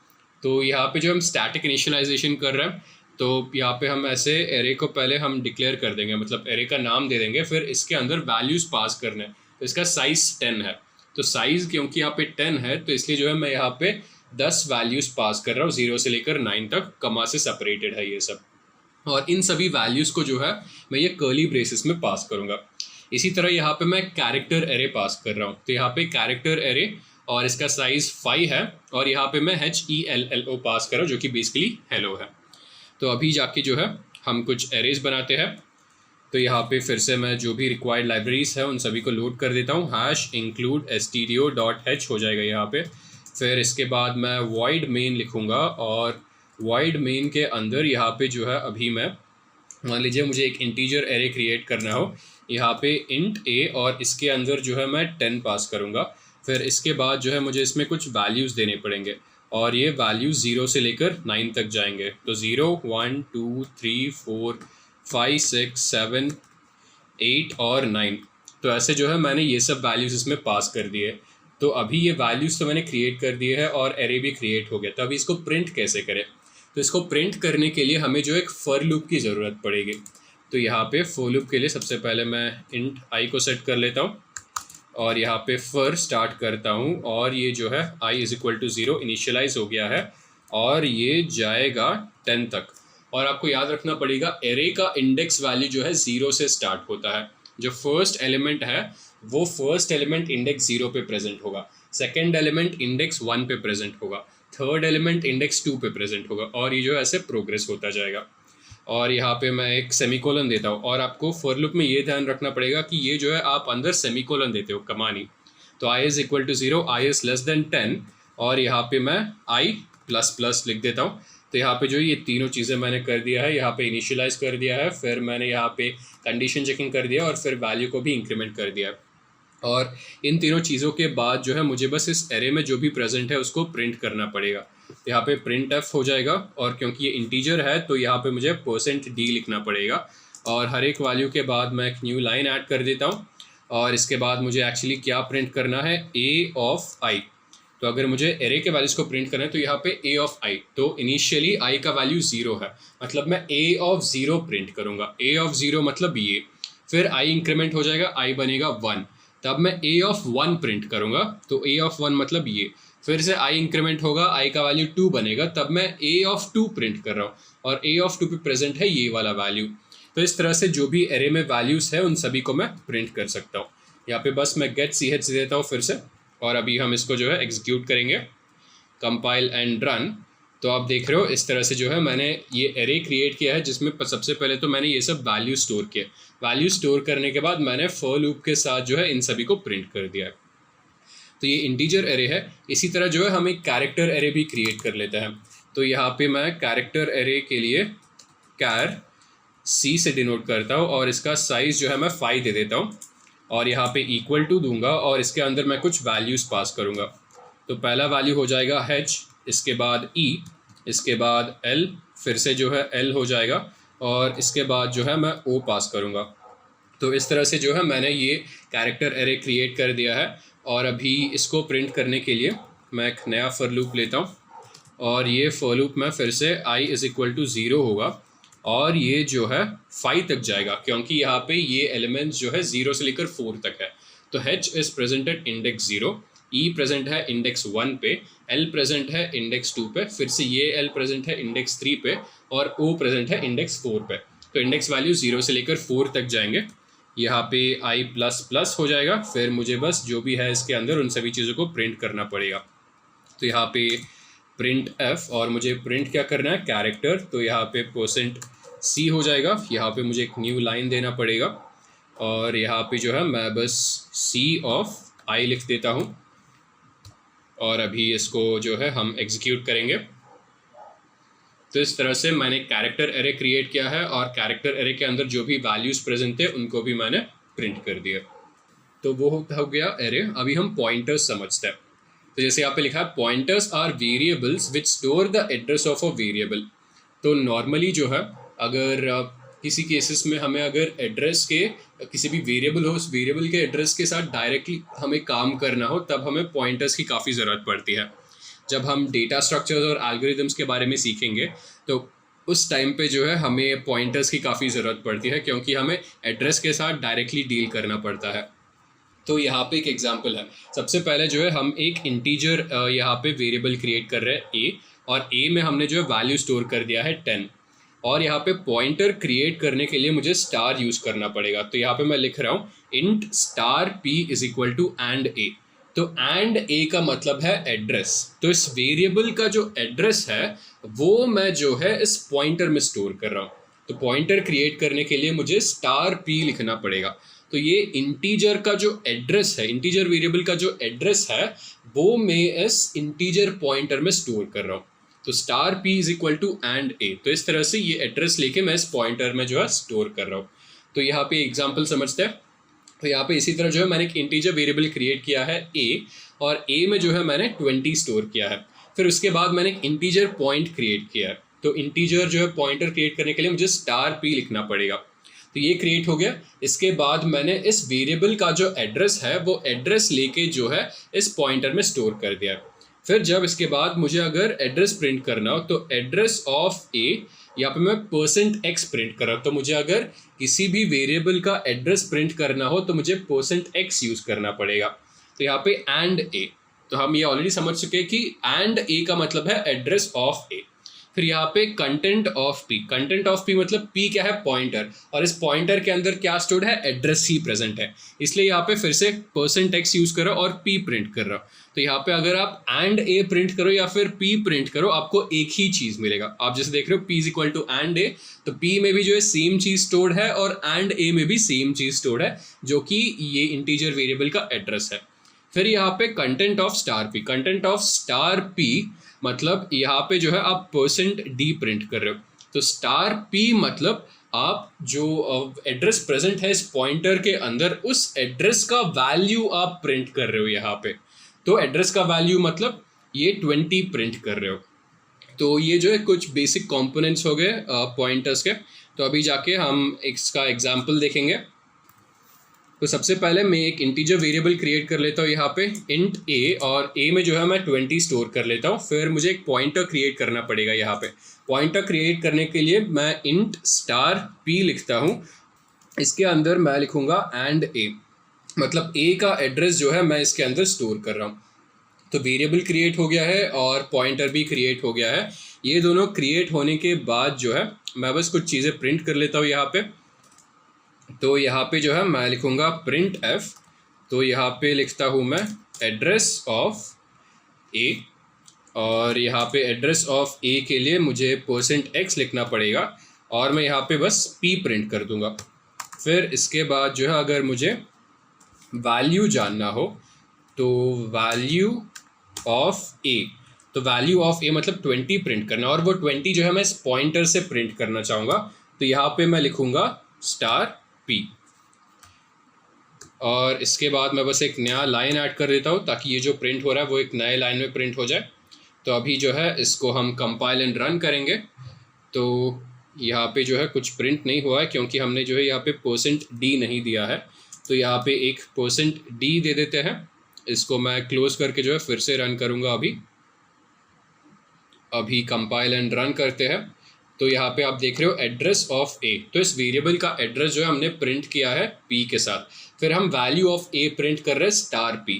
तो यहाँ पे जो हम स्टैटिक इनिशियलाइजेशन कर रहे हैं, तो यहाँ पे हम ऐसे एरे को पहले हम डिक्लेयर कर देंगे, मतलब एरे का नाम दे देंगे, फिर इसके अंदर वैल्यूज़ पास करने हैं। तो इसका साइज़ 10 है। तो साइज़ क्योंकि यहाँ पे 10 है तो इसलिए जो है मैं यहाँ पे 10 वैल्यूज़ पास कर रहा हूँ, 0 से लेकर 9 तक, कमा से सेपरेटेड है ये सब। और इन सभी वैल्यूज़ को जो है मैं ये कर्ली ब्रेसेस में पास करूँगा। इसी तरह यहाँ पे मैं कैरेक्टर एरे पास कर रहा हूँ। तो यहाँ पे कैरेक्टर एरे और इसका साइज़ 5 है और यहाँ पे मैं HELLO पास कर रहा हूँ जो कि बेसिकली हेलो है। तो अभी जाके जो है हम कुछ एरेज बनाते हैं। तो यहाँ पे फिर से मैं जो भी रिक्वायर्ड लाइब्रेरीज है उन सभी को लोड कर देता हूँ। #include stdio.h हो जाएगा यहाँ पे। फिर इसके बाद मैं void main लिखूँगा और void main के अंदर यहाँ पे जो है अभी मैं मान लीजिए मुझे एक इंटीजर एरे क्रिएट करना हो, यहाँ पे int a और इसके अंदर जो है मैं 10 पास करूँगा। फिर इसके बाद जो है मुझे इसमें कुछ वैल्यूज़ देने पड़ेंगे और ये वैल्यूज़ 0 से लेकर 9 तक जाएंगे। तो 0 1 2 3 4 5 6 7 8 और 9। तो ऐसे जो है मैंने ये सब वैल्यूज़ इसमें पास कर दिए। तो अभी ये वैल्यूज़ तो मैंने क्रिएट कर दिए हैं और एरे भी क्रिएट हो गया। तो अभी इसको प्रिंट कैसे करें? तो इसको प्रिंट करने के लिए हमें जो एक फॉर लूप की ज़रूरत पड़ेगी। तो यहाँ पे फॉर लूप के लिए सबसे पहले मैं int i को सेट कर लेता हूँ और यहाँ पे फॉर स्टार्ट करता हूँ और ये जो है i = 0 इनिशियलाइज हो गया है और ये जाएगा 10 तक। और आपको याद रखना पड़ेगा एरे का इंडेक्स वैल्यू जो है 0 से स्टार्ट होता है। जो फर्स्ट एलिमेंट है वो फर्स्ट एलिमेंट इंडेक्स 0 पे प्रेजेंट होगा, सेकेंड एलिमेंट इंडेक्स 1 पे प्रेजेंट होगा, थर्ड एलिमेंट इंडेक्स 2 पे प्रेजेंट होगा और ये जो ऐसे प्रोग्रेस होता जाएगा। और यहाँ पे मैं एक सेमीकोलन देता हूँ और आपको फॉर लूप में ये ध्यान रखना पड़ेगा कि ये जो है आप अंदर सेमीकोलन देते हो कमानी। तो i = 0, i < 10 और यहाँ पे मैं i++ लिख देता हूँ। तो यहाँ पे जो ये तीनों चीज़ें मैंने कर दिया है, यहाँ पे इनिशियलाइज कर दिया है, फिर मैंने यहाँ पे कंडीशन चेकिंग कर दिया और फिर वैल्यू को भी इंक्रीमेंट कर दिया। और इन तीनों चीज़ों के बाद जो है मुझे बस इस एरे में जो भी प्रेजेंट है उसको प्रिंट करना पड़ेगा। यहाँ पे printf हो जाएगा और क्योंकि ये इंटीजर है तो यहाँ पे मुझे %d लिखना पड़ेगा और हर एक वैल्यू के बाद मैं एक न्यू लाइन ऐड कर देता हूँ। और इसके बाद मुझे एक्चुअली क्या प्रिंट करना है, a(i). तो अगर मुझे एरे के वैल्यूज़ को प्रिंट करना है तो यहाँ पे a(i), तो इनिशियली i का वैल्यू 0 है, मतलब मैं a(0) प्रिंट करूँगा। a(0) मतलब ये, फिर i इंक्रीमेंट हो जाएगा, i बनेगा 1, तब मैं a(1) प्रिंट करूँगा। तो a(1) मतलब ये, फिर से i इंक्रीमेंट होगा, i का वैल्यू 2 बनेगा, तब मैं a(2) प्रिंट कर रहा हूँ और a(2) पे प्रेजेंट है ये वाला वैल्यू। तो इस तरह से जो भी एरे में वैल्यूज़ है उन सभी को मैं प्रिंट कर सकता हूँ। यहाँ पे बस मैं get ch देता हूँ फिर से और अभी हम इसको जो है एग्जीक्यूट करेंगे, कंपाइल एंड रन। तो आप देख रहे हो इस तरह से जो है मैंने ये एरे क्रिएट किया है जिसमें सबसे पहले तो मैंने ये सब वैल्यू स्टोर किए। वैल्यू स्टोर करने के बाद मैंने फॉर लूप के साथ जो है इन सभी को प्रिंट कर दिया है। तो ये इंटीजर एरे है। इसी तरह जो है हम एक कैरेक्टर एरे भी क्रिएट कर लेते हैं। तो यहाँ पे मैं कैरेक्टर एरे के लिए char c से डिनोट करता हूँ और इसका साइज़ जो है मैं 5 दे देता हूँ और यहाँ पे = दूंगा और इसके अंदर मैं कुछ वैल्यूज़ पास करूँगा। तो पहला वैल्यू हो जाएगा h, इसके बाद e, इसके बाद l, फिर से जो है l हो जाएगा और इसके बाद जो है मैं o पास करूँगा। तो इस तरह से जो है मैंने ये कैरेक्टर एरे क्रिएट कर दिया है और अभी इसको प्रिंट करने के लिए मैं एक नया फॉर लूप लेता हूँ और ये फॉर लूप में फिर से i = 0 होगा और ये जो है 5 तक जाएगा, क्योंकि यहाँ पे ये एलिमेंट्स जो है 0 से लेकर 4 तक है। तो H is present at index 0, E present है इंडेक्स 1 पे, L प्रेजेंट है इंडेक्स 2 पे, फिर से ये L प्रेजेंट है इंडेक्स 3 पे, और O प्रेजेंट है इंडेक्स 4 पे। तो इंडेक्स वैल्यू 0 से लेकर 4 तक जाएंगे। यहाँ पे I प्लस प्लस हो जाएगा, फिर मुझे बस जो भी है इसके अंदर उन सभी चीज़ों को प्रिंट करना पड़ेगा। तो यहाँ पे प्रिंट F, और मुझे प्रिंट क्या करना है, कैरेक्टर। तो यहाँ पे %C हो जाएगा। यहाँ पे मुझे एक न्यू लाइन देना पड़ेगा, और यहाँ पे जो है मैं बस C ऑफ I लिख देता हूँ, और अभी इसको जो है हम एग्जीक्यूट करेंगे। तो इस तरह से मैंने कैरेक्टर एरे क्रिएट किया है, और कैरेक्टर एरे के अंदर जो भी वैल्यूज़ प्रेजेंट थे उनको भी मैंने प्रिंट कर दिया। तो वो हो गया एरे। अभी हम पॉइंटर्स समझते हैं। तो जैसे यहाँ पे लिखा है, pointers are variables which store the address of a variable. तो नॉर्मली जो है, अगर किसी केसेस में हमें अगर एड्रेस के किसी भी वेरिएबल हो, उस वेरिएबल के एड्रेस के साथ डायरेक्टली हमें काम करना हो, तब हमें पॉइंटर्स की काफ़ी ज़रूरत पड़ती है। जब हम डेटा स्ट्रक्चर्स और एल्गोरिदम्स के बारे में सीखेंगे तो उस टाइम पे जो है हमें पॉइंटर्स की काफ़ी ज़रूरत पड़ती है, क्योंकि हमें एड्रेस के साथ डायरेक्टली डील करना पड़ता है। तो यहाँ पे एक एग्जांपल है। सबसे पहले जो है हम एक इंटीजर यहाँ पे वेरिएबल क्रिएट कर रहे हैं a, और a में हमने जो है वैल्यू स्टोर कर दिया है 10, और यहाँ पे पॉइंटर क्रिएट करने के लिए मुझे स्टार यूज़ करना पड़ेगा। तो यहाँ पे मैं लिख रहा हूँ int star p is equal to and a। तो एंड a का मतलब है एड्रेस। तो इस वेरिएबल का जो एड्रेस है वो मैं जो है इस पॉइंटर में स्टोर कर रहा हूँ। तो पॉइंटर क्रिएट करने के लिए मुझे स्टार p लिखना पड़ेगा। तो ये इंटीजर का जो एड्रेस है, इंटीजर वेरिएबल का जो एड्रेस है, वो मैं इस इंटीजर पॉइंटर में स्टोर कर रहा हूँ। तो star p is equal to and a। तो इस तरह से ये एड्रेस लेके मैं इस पॉइंटर में जो है स्टोर कर रहा हूँ। तो यहाँ पे एग्जाम्पल समझते हैं। तो यहाँ पे इसी तरह जो है मैंने एक इंटीजर वेरिएबल क्रिएट किया है a, और a में जो है मैंने 20 स्टोर किया है। फिर उसके बाद मैंने एक इंटीजर पॉइंट क्रिएट किया है। तो इंटीजर जो है पॉइंटर क्रिएट करने के लिए मुझे स्टार p लिखना पड़ेगा। तो ये क्रिएट हो गया। इसके बाद मैंने इस वेरिएबल का जो एड्रेस है वो एड्रेस लेके जो है इस पॉइंटर में स्टोर कर दिया। फिर जब इसके बाद मुझे अगर एड्रेस प्रिंट करना हो, तो एड्रेस ऑफ a, यहाँ पे मैं %x प्रिंट कर रहा हूँ। तो मुझे अगर किसी भी वेरिएबल का एड्रेस प्रिंट करना हो तो मुझे %x यूज़ करना पड़ेगा। तो यहाँ पे एंड a, तो हम ये ऑलरेडी समझ चुके हैं कि एंड a का मतलब है एड्रेस ऑफ a। फिर यहाँ पे content of p, content of p मतलब p क्या है, पॉइंटर, और इस पॉइंटर के अंदर क्या स्टोर्ड है, एड्रेस ही प्रेजेंट है। इसलिए यहाँ पे फिर से %x यूज़ करो और p प्रिंट कर रहा हूँ। तो यहाँ पे अगर आप एंड a प्रिंट करो या फिर p प्रिंट करो, आपको एक ही चीज़ मिलेगा। आप जैसे देख रहे हो p is equal to and a, तो p में भी जो है सेम चीज़ स्टोर्ड है और एंड a में भी सेम चीज़ स्टोर्ड है, जो कि ये इंटीजर वेरिएबल का एड्रेस है। फिर यहाँ पे content of star p, content of star p मतलब यहाँ पे जो है आप %d प्रिंट कर रहे हो। तो स्टार p मतलब आप जो एड्रेस प्रेजेंट है इस पॉइंटर के अंदर, उस एड्रेस का वैल्यू आप प्रिंट कर रहे हो यहाँ पे। तो एड्रेस का वैल्यू मतलब ये 20 प्रिंट कर रहे हो। तो ये जो है कुछ बेसिक कंपोनेंट्स हो गए पॉइंटर्स के। तो अभी जाके हम इसका एग्जांपल देखेंगे। तो सबसे पहले मैं एक इंटीजर वेरिएबल क्रिएट कर लेता हूँ यहाँ पे इंट a, और a में जो है मैं 20 स्टोर कर लेता हूँ। फिर मुझे एक पॉइंटर क्रिएट करना पड़ेगा। यहाँ पे पॉइंटर क्रिएट करने के लिए मैं इंट स्टार p लिखता हूँ। इसके अंदर मैं लिखूँगा एंड a, मतलब a का एड्रेस जो है मैं इसके अंदर स्टोर कर रहा हूँ। तो वेरिएबल क्रिएट हो गया है और पॉइंटर भी क्रिएट हो गया है। ये दोनों क्रिएट होने के बाद जो है मैं बस कुछ चीज़ें प्रिंट कर लेता हूँ यहाँ पे। तो यहाँ पे जो है मैं लिखूँगा प्रिंट f। तो यहाँ पे लिखता हूँ मैं एड्रेस ऑफ a, और यहाँ पे एड्रेस ऑफ a के लिए मुझे %x लिखना पड़ेगा, और मैं यहाँ पे बस p प्रिंट कर दूँगा। फिर इसके बाद जो है अगर मुझे वैल्यू जानना हो तो वैल्यू ऑफ a, तो वैल्यू ऑफ a मतलब 20 प्रिंट करना, और वो 20 जो है मैं इस पॉइंटर से प्रिंट करना चाहूँगा। तो यहाँ पे मैं लिखूँगा स्टार p, और इसके बाद मैं बस एक नया लाइन ऐड कर देता हूँ ताकि ये जो प्रिंट हो रहा है वो एक नए लाइन में प्रिंट हो जाए। तो अभी जो है इसको हम कंपाइल एंड रन करेंगे। तो यहाँ पे जो है कुछ प्रिंट नहीं हुआ है क्योंकि हमने जो है यहाँ पे %d नहीं दिया है। तो यहाँ पे एक %d दे देते हैं। इसको मैं क्लोज करके जो है फिर से रन करूँगा। अभी कंपाइल एंड रन करते हैं। तो यहाँ पे आप देख रहे हो एड्रेस ऑफ ए, तो इस वेरिएबल का एड्रेस जो है हमने प्रिंट किया है पी के साथ। फिर हम वैल्यू ऑफ ए प्रिंट कर रहे हैं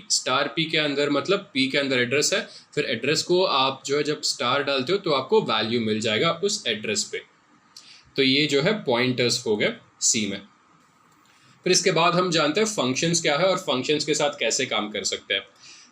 स्टार पी के अंदर, मतलब पी के अंदर एड्रेस है। फिर एड्रेस को आप जो है जब स्टार डालते हो तो आपको वैल्यू मिल जाएगा उस एड्रेस पे। तो ये जो है पॉइंटर्स हो गए सी में। फिर इसके बाद हम जानते हैं फंक्शंस क्या है और फंक्शंस के साथ कैसे काम कर सकते हैं।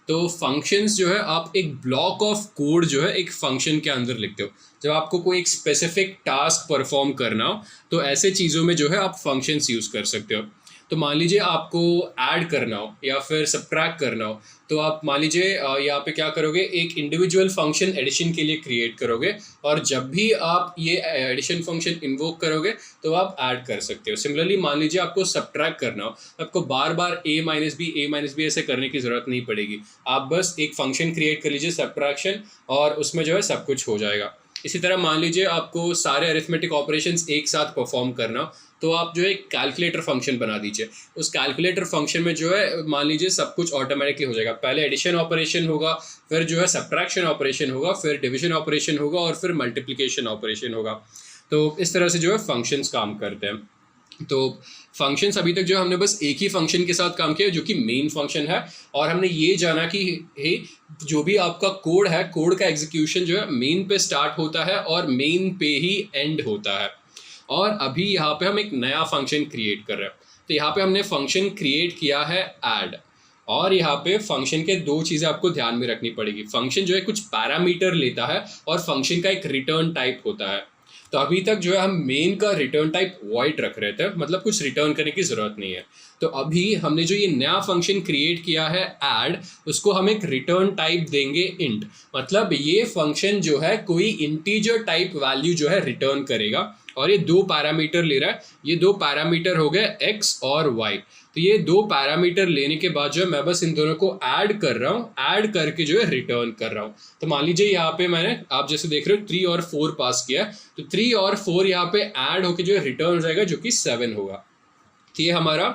तो फंक्शंस जो है आप एक ब्लॉक ऑफ कोड जो है एक फंक्शन के अंदर लिखते हो। जब आपको कोई एक स्पेसिफिक टास्क परफॉर्म करना हो तो ऐसे चीज़ों में जो है आप फंक्शंस यूज़ कर सकते हो। तो मान लीजिए आपको ऐड करना हो या फिर सब्ट्रैक्ट करना हो, तो आप मान लीजिए यहाँ पे क्या करोगे, एक इंडिविजुअल फंक्शन एडिशन के लिए क्रिएट करोगे और जब भी आप ये एडिशन फंक्शन इन्वोक करोगे तो आप ऐड कर सकते हो। सिमिलरली मान लीजिए आपको सब्ट्रैक्ट करना हो, आपको बार बार a माइनस बी ऐसे करने की ज़रूरत नहीं पड़ेगी। आप बस एक फंक्शन क्रिएट कर लीजिए सब्ट्रैक्शन और उसमें जो है सब कुछ हो जाएगा। इसी तरह मान लीजिए आपको सारे अरिथमेटिक ऑपरेशंस एक साथ परफॉर्म करना हो, तो आप जो है कैलकुलेटर फंक्शन बना दीजिए। उस कैलकुलेटर फंक्शन में जो है मान लीजिए सब कुछ ऑटोमेटिकली हो जाएगा। पहले एडिशन ऑपरेशन होगा, फिर जो है सब्ट्रैक्शन ऑपरेशन होगा, फिर डिवीजन ऑपरेशन होगा और फिर मल्टीप्लिकेशन ऑपरेशन होगा। तो इस तरह से जो है फंक्शंस काम करते हैं। तो फंक्शंस अभी तक जो हमने बस एक ही फंक्शन के साथ काम किया जो कि मेन फंक्शन है, और हमने ये जाना कि जो भी आपका कोड है, कोड का एग्जीक्यूशन जो है मेन पे स्टार्ट होता है और मेन पे ही एंड होता है। और अभी यहाँ पे हम एक नया फंक्शन क्रिएट कर रहे हैं। तो यहाँ पे हमने फंक्शन क्रिएट किया है ऐड, और यहाँ पे फंक्शन के दो चीज़ें आपको ध्यान में रखनी पड़ेगी। फंक्शन जो है कुछ पैरामीटर लेता है और फंक्शन का एक रिटर्न टाइप होता है। तो अभी तक जो है हम मेन का रिटर्न टाइप वॉइड रख रहे थे, मतलब कुछ रिटर्न करने की ज़रूरत नहीं है। तो अभी हमने जो ये नया फंक्शन क्रिएट किया है ऐड, उसको हम एक रिटर्न टाइप देंगे इंट। मतलब ये फंक्शन जो है कोई इंटीजर टाइप वैल्यू जो है रिटर्न करेगा, और ये दो पैरामीटर ले रहा है। ये दो पैरामीटर हो गए x और y। तो ये दो पैरामीटर लेने के बाद जो है मैं बस इन दोनों को ऐड कर रहा हूँ, ऐड करके जो है रिटर्न कर रहा हूँ। तो मान लीजिए यहाँ पे मैंने, आप जैसे देख रहे हो 3 और 4 पास किया है, तो 3 और 4 यहाँ पे ऐड होके जो है रिटर्न हो जाएगा जो कि 7 होगा। तो ये हमारा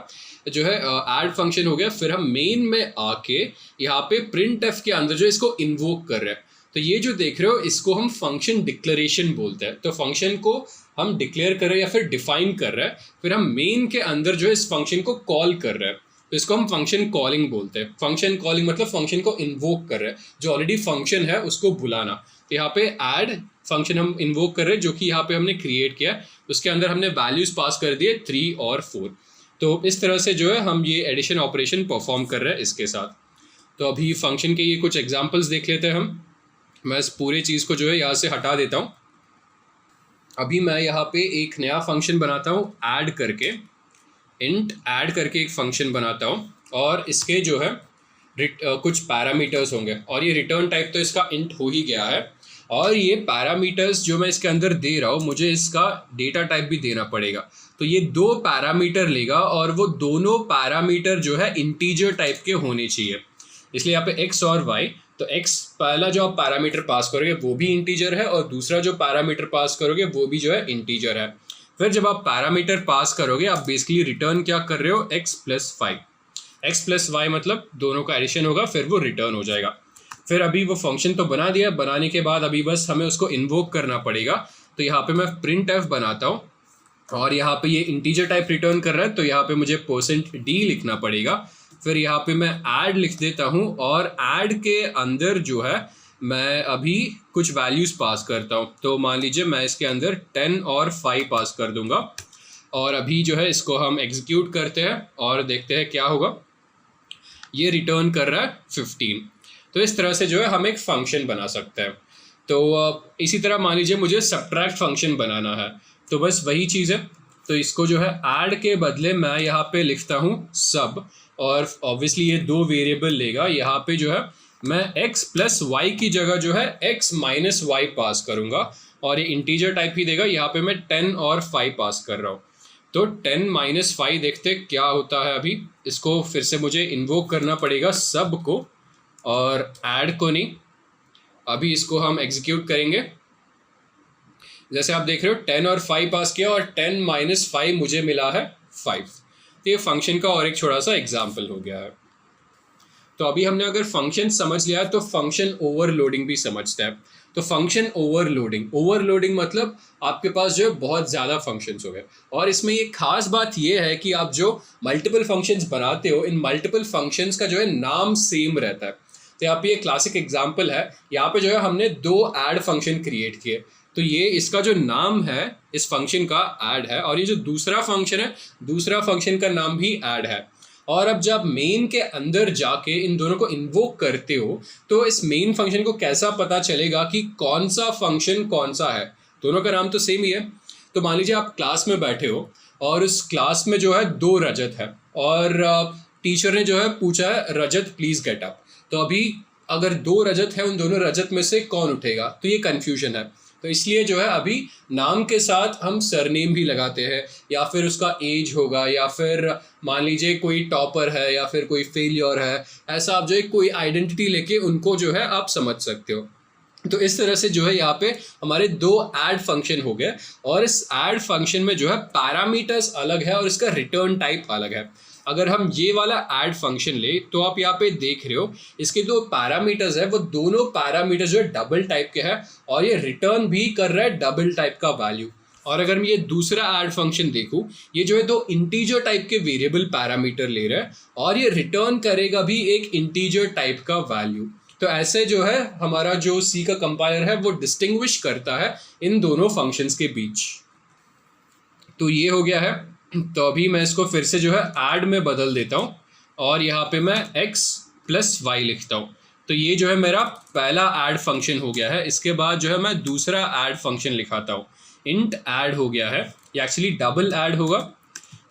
जो है ऐड फंक्शन हो गया। फिर हम मेन में आके यहाँ पे printf के अंदर जो इसको इन्वोक कर रहे हैं। तो ये जो देख रहे हो इसको हम फंक्शन डिक्लेरेशन बोलते हैं। तो फंक्शन को हम डिक्लेयर कर रहे हैं या फिर डिफाइन कर रहे हैं, फिर हम मेन के अंदर जो है इस फंक्शन को कॉल कर रहे हैं, तो इसको हम फंक्शन कॉलिंग बोलते हैं। फंक्शन कॉलिंग मतलब फंक्शन को इन्वोक कर रहे हैं, जो ऑलरेडी फंक्शन है उसको बुलाना। तो यहाँ पे ऐड फंक्शन हम इन्वोक कर रहे हैं जो कि यहाँ पे हमने क्रिएट किया, उसके अंदर हमने वैल्यूज पास कर दिए 3 और 4। तो इस तरह से जो है हम ये एडिशन ऑपरेशन परफॉर्म कर रहे हैं इसके साथ। तो अभी फंक्शन के ये कुछ एग्जाम्पल्स देख लेते हैं हम। मैं इस पूरे चीज़ को जो है यहाँ से हटा देता हूँ। अभी मैं यहाँ पे एक नया फंक्शन बनाता हूँ ऐड करके, इंट ऐड करके एक फंक्शन बनाता हूँ, और इसके जो है कुछ पैरामीटर्स होंगे, और ये रिटर्न टाइप तो इसका इंट हो ही गया है। और ये पैरामीटर्स जो मैं इसके अंदर दे रहा हूँ, मुझे इसका डेटा टाइप भी देना पड़ेगा। तो ये 2 पैरामीटर लेगा और वो दोनों पैरामीटर जो है इंटीजर टाइप के होने चाहिए। इसलिए यहाँ पे x और y, तो x पहला जो आप पैरामीटर पास करोगे वो भी इंटीजर है, और दूसरा जो पैरामीटर पास करोगे वो भी जो है इंटीजर है। फिर जब आप पैरामीटर पास करोगे आप बेसिकली रिटर्न क्या कर रहे हो, x प्लस y मतलब दोनों का एडिशन होगा, फिर वो रिटर्न हो जाएगा। फिर अभी वो फंक्शन तो बना दिया, बनाने के बाद अभी बस हमें उसको इन्वोक करना पड़ेगा। तो यहाँ पे मैं printf बनाता हूँ, और यहाँ पे ये इंटीजर टाइप रिटर्न कर रहा है, तो यहाँ पे मुझे %d लिखना पड़ेगा। फिर यहाँ पे मैं ऐड लिख देता हूँ, और ऐड के अंदर जो है मैं अभी कुछ वैल्यूज़ पास करता हूँ। तो मान लीजिए मैं इसके अंदर 10 और 5 पास कर दूंगा, और अभी जो है इसको हम एग्जीक्यूट करते हैं और देखते हैं क्या होगा। ये रिटर्न कर रहा है 15। तो इस तरह से जो है हम एक फंक्शन बना सकते हैं। तो इसी तरह मान लीजिए मुझे सब्ट्रैक्ट फंक्शन बनाना है, तो बस वही चीज़ है। तो इसको जो है ऐड के बदले मैं यहाँ पे लिखता हूँ सब, और ऑब्वियसली ये 2 वेरिएबल लेगा। यहाँ पे जो है मैं x प्लस वाई की जगह जो है x माइनस वाई पास करूँगा, और ये इंटीजर टाइप ही देगा। यहाँ पे मैं 10 और 5 पास कर रहा हूँ। तो 10 माइनस 5 देखते क्या होता है। अभी इसको फिर से मुझे इन्वोक करना पड़ेगा सब को, और ऐड को नहीं। अभी इसको हम एग्जीक्यूट करेंगे। जैसे आप देख रहे हो 10 और 5 पास किया, और 10 माइनस 5 मुझे मिला है 5। तो ये फंक्शन का और एक छोटा सा एग्जाम्पल हो गया है। तो अभी हमने अगर फंक्शन समझ लिया तो फंक्शन ओवरलोडिंग भी समझता है। तो फंक्शन ओवरलोडिंग मतलब आपके पास जो है बहुत ज़्यादा फंक्शंस हो गए, और इसमें ये खास बात ये है कि आप जो मल्टीपल फंक्शंस बनाते हो, इन मल्टीपल फंक्शंस का जो है नाम सेम रहता है। तो यहाँ पे ये क्लासिक एग्जाम्पल है, यहाँ पे जो है हमने 2 ऐड फंक्शन क्रिएट किए, तो ये इसका जो नाम है इस फंक्शन का ऐड है, और ये जो दूसरा फंक्शन है, दूसरा फंक्शन का नाम भी ऐड है। और अब जब मेन के अंदर जाके इन दोनों को इन्वोक करते हो तो इस मेन फंक्शन को कैसा पता चलेगा कि कौन सा फंक्शन कौन सा है? दोनों का नाम तो सेम ही है। तो मान लीजिए आप क्लास में बैठे हो और उस क्लास में जो है 2 रजत है, और टीचर ने जो है पूछा है रजत प्लीज गेट अप। तो अभी अगर 2 रजत है, उन दोनों रजत में से कौन उठेगा? तो ये कन्फ्यूजन है। तो इसलिए जो है अभी नाम के साथ हम सरनेम भी लगाते हैं, या फिर उसका एज होगा, या फिर मान लीजिए कोई टॉपर है या फिर कोई फेलियर है, ऐसा आप जो है कोई आइडेंटिटी लेके उनको जो है आप समझ सकते हो। तो इस तरह से जो है यहाँ पे हमारे 2 ऐड फंक्शन हो गए, और इस ऐड फंक्शन में जो है पैरामीटर्स अलग है और इसका रिटर्न टाइप अलग है। अगर हम ये वाला ऐड फंक्शन ले तो आप यहाँ पे देख रहे हो इसके 2 पैरामीटर्स है, वो दोनों पैरामीटर्स जो है डबल टाइप के हैं, और ये रिटर्न भी कर रहा है डबल टाइप का वैल्यू। और अगर मैं ये दूसरा ऐड फंक्शन देखूँ, ये जो है 2 इंटीजर टाइप के वेरिएबल पैरामीटर ले रहा है, और ये रिटर्न करेगा भी एक इंटीजर टाइप का वैल्यू। तो ऐसे जो है हमारा जो सी का कंपाइलर है वो डिस्टिंग्विश करता है इन दोनों फंक्शंस के बीच। तो ये हो गया है। तो अभी मैं इसको फिर से जो है ऐड में बदल देता हूँ, और यहाँ पे मैं x प्लस वाई लिखता हूँ। तो ये जो है मेरा पहला ऐड फंक्शन हो गया है। इसके बाद जो है मैं दूसरा ऐड फंक्शन लिखाता हूँ, इंट ऐड हो गया है, ये एक्चुअली डबल ऐड होगा।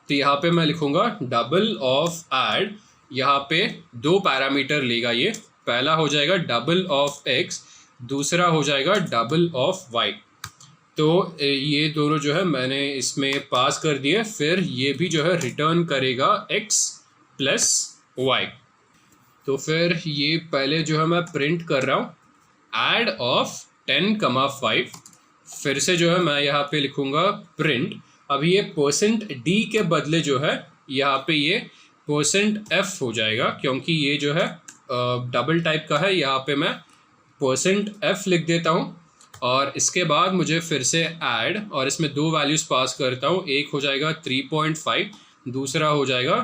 तो यहाँ पे मैं लिखूँगा डबल ऑफ ऐड, यहाँ पे 2 पैरामीटर लेगा, ये पहला हो जाएगा डबल ऑफ x, दूसरा हो जाएगा डबल ऑफ y। तो ये दोनों जो है मैंने इसमें पास कर दिए, फिर ये भी जो है रिटर्न करेगा x प्लस वाई। तो फिर ये पहले जो है मैं प्रिंट कर रहा हूँ ऐड ऑफ 10,5, फिर से जो है मैं यहाँ पे लिखूँगा प्रिंट। अभी ये %d के बदले जो है यहाँ पे ये %f हो जाएगा, क्योंकि ये जो है डबल टाइप का है। यहाँ पे मैं %f लिख देता हूँ, और इसके बाद मुझे फिर से ऐड, और इसमें 2 वैल्यूज़ पास करता हूँ, एक हो जाएगा 3.5, दूसरा हो जाएगा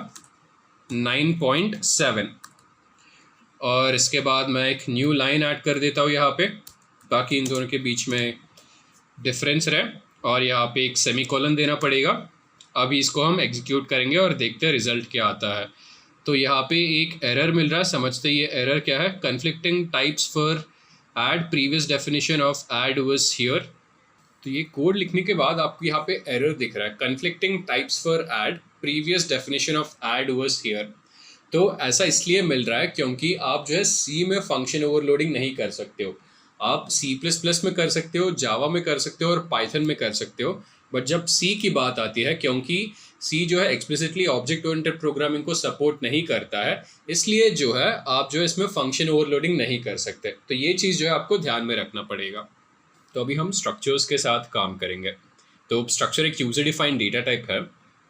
9.7, और इसके बाद मैं एक न्यू लाइन ऐड कर देता हूँ यहाँ पे, ताकि इन दोनों के बीच में डिफरेंस रहे, और यहाँ पे एक सेमीकोलन देना पड़ेगा। अभी इसको हम एग्जीक्यूट करेंगे और देखते हैं रिजल्ट क्या आता है। तो यहाँ पे एक एरर मिल रहा है, समझते ये एरर क्या है। Conflicting types for add, previous definition of add was here. तो ये कोड लिखने के बाद आपको यहाँ पे एरर दिख रहा है, conflicting types for add, previous definition of add was here. तो ऐसा इसलिए मिल रहा है क्योंकि आप जो है सी में फंक्शन ओवरलोडिंग नहीं कर सकते हो। आप C++ में कर सकते हो, जावा में कर सकते हो, और पाइथन में कर सकते हो, बट जब सी की बात आती है, क्योंकि सी जो है एक्सप्लिसिटली ऑब्जेक्ट ओरिएंटेड प्रोग्रामिंग को सपोर्ट नहीं करता है, इसलिए जो है आप जो है इसमें फंक्शन ओवरलोडिंग नहीं कर सकते। तो ये चीज़ जो है आपको ध्यान में रखना पड़ेगा। तो अभी हम स्ट्रक्चर्स के साथ काम करेंगे। तो स्ट्रक्चर एक यूजर डिफाइंड डेटा टाइप है,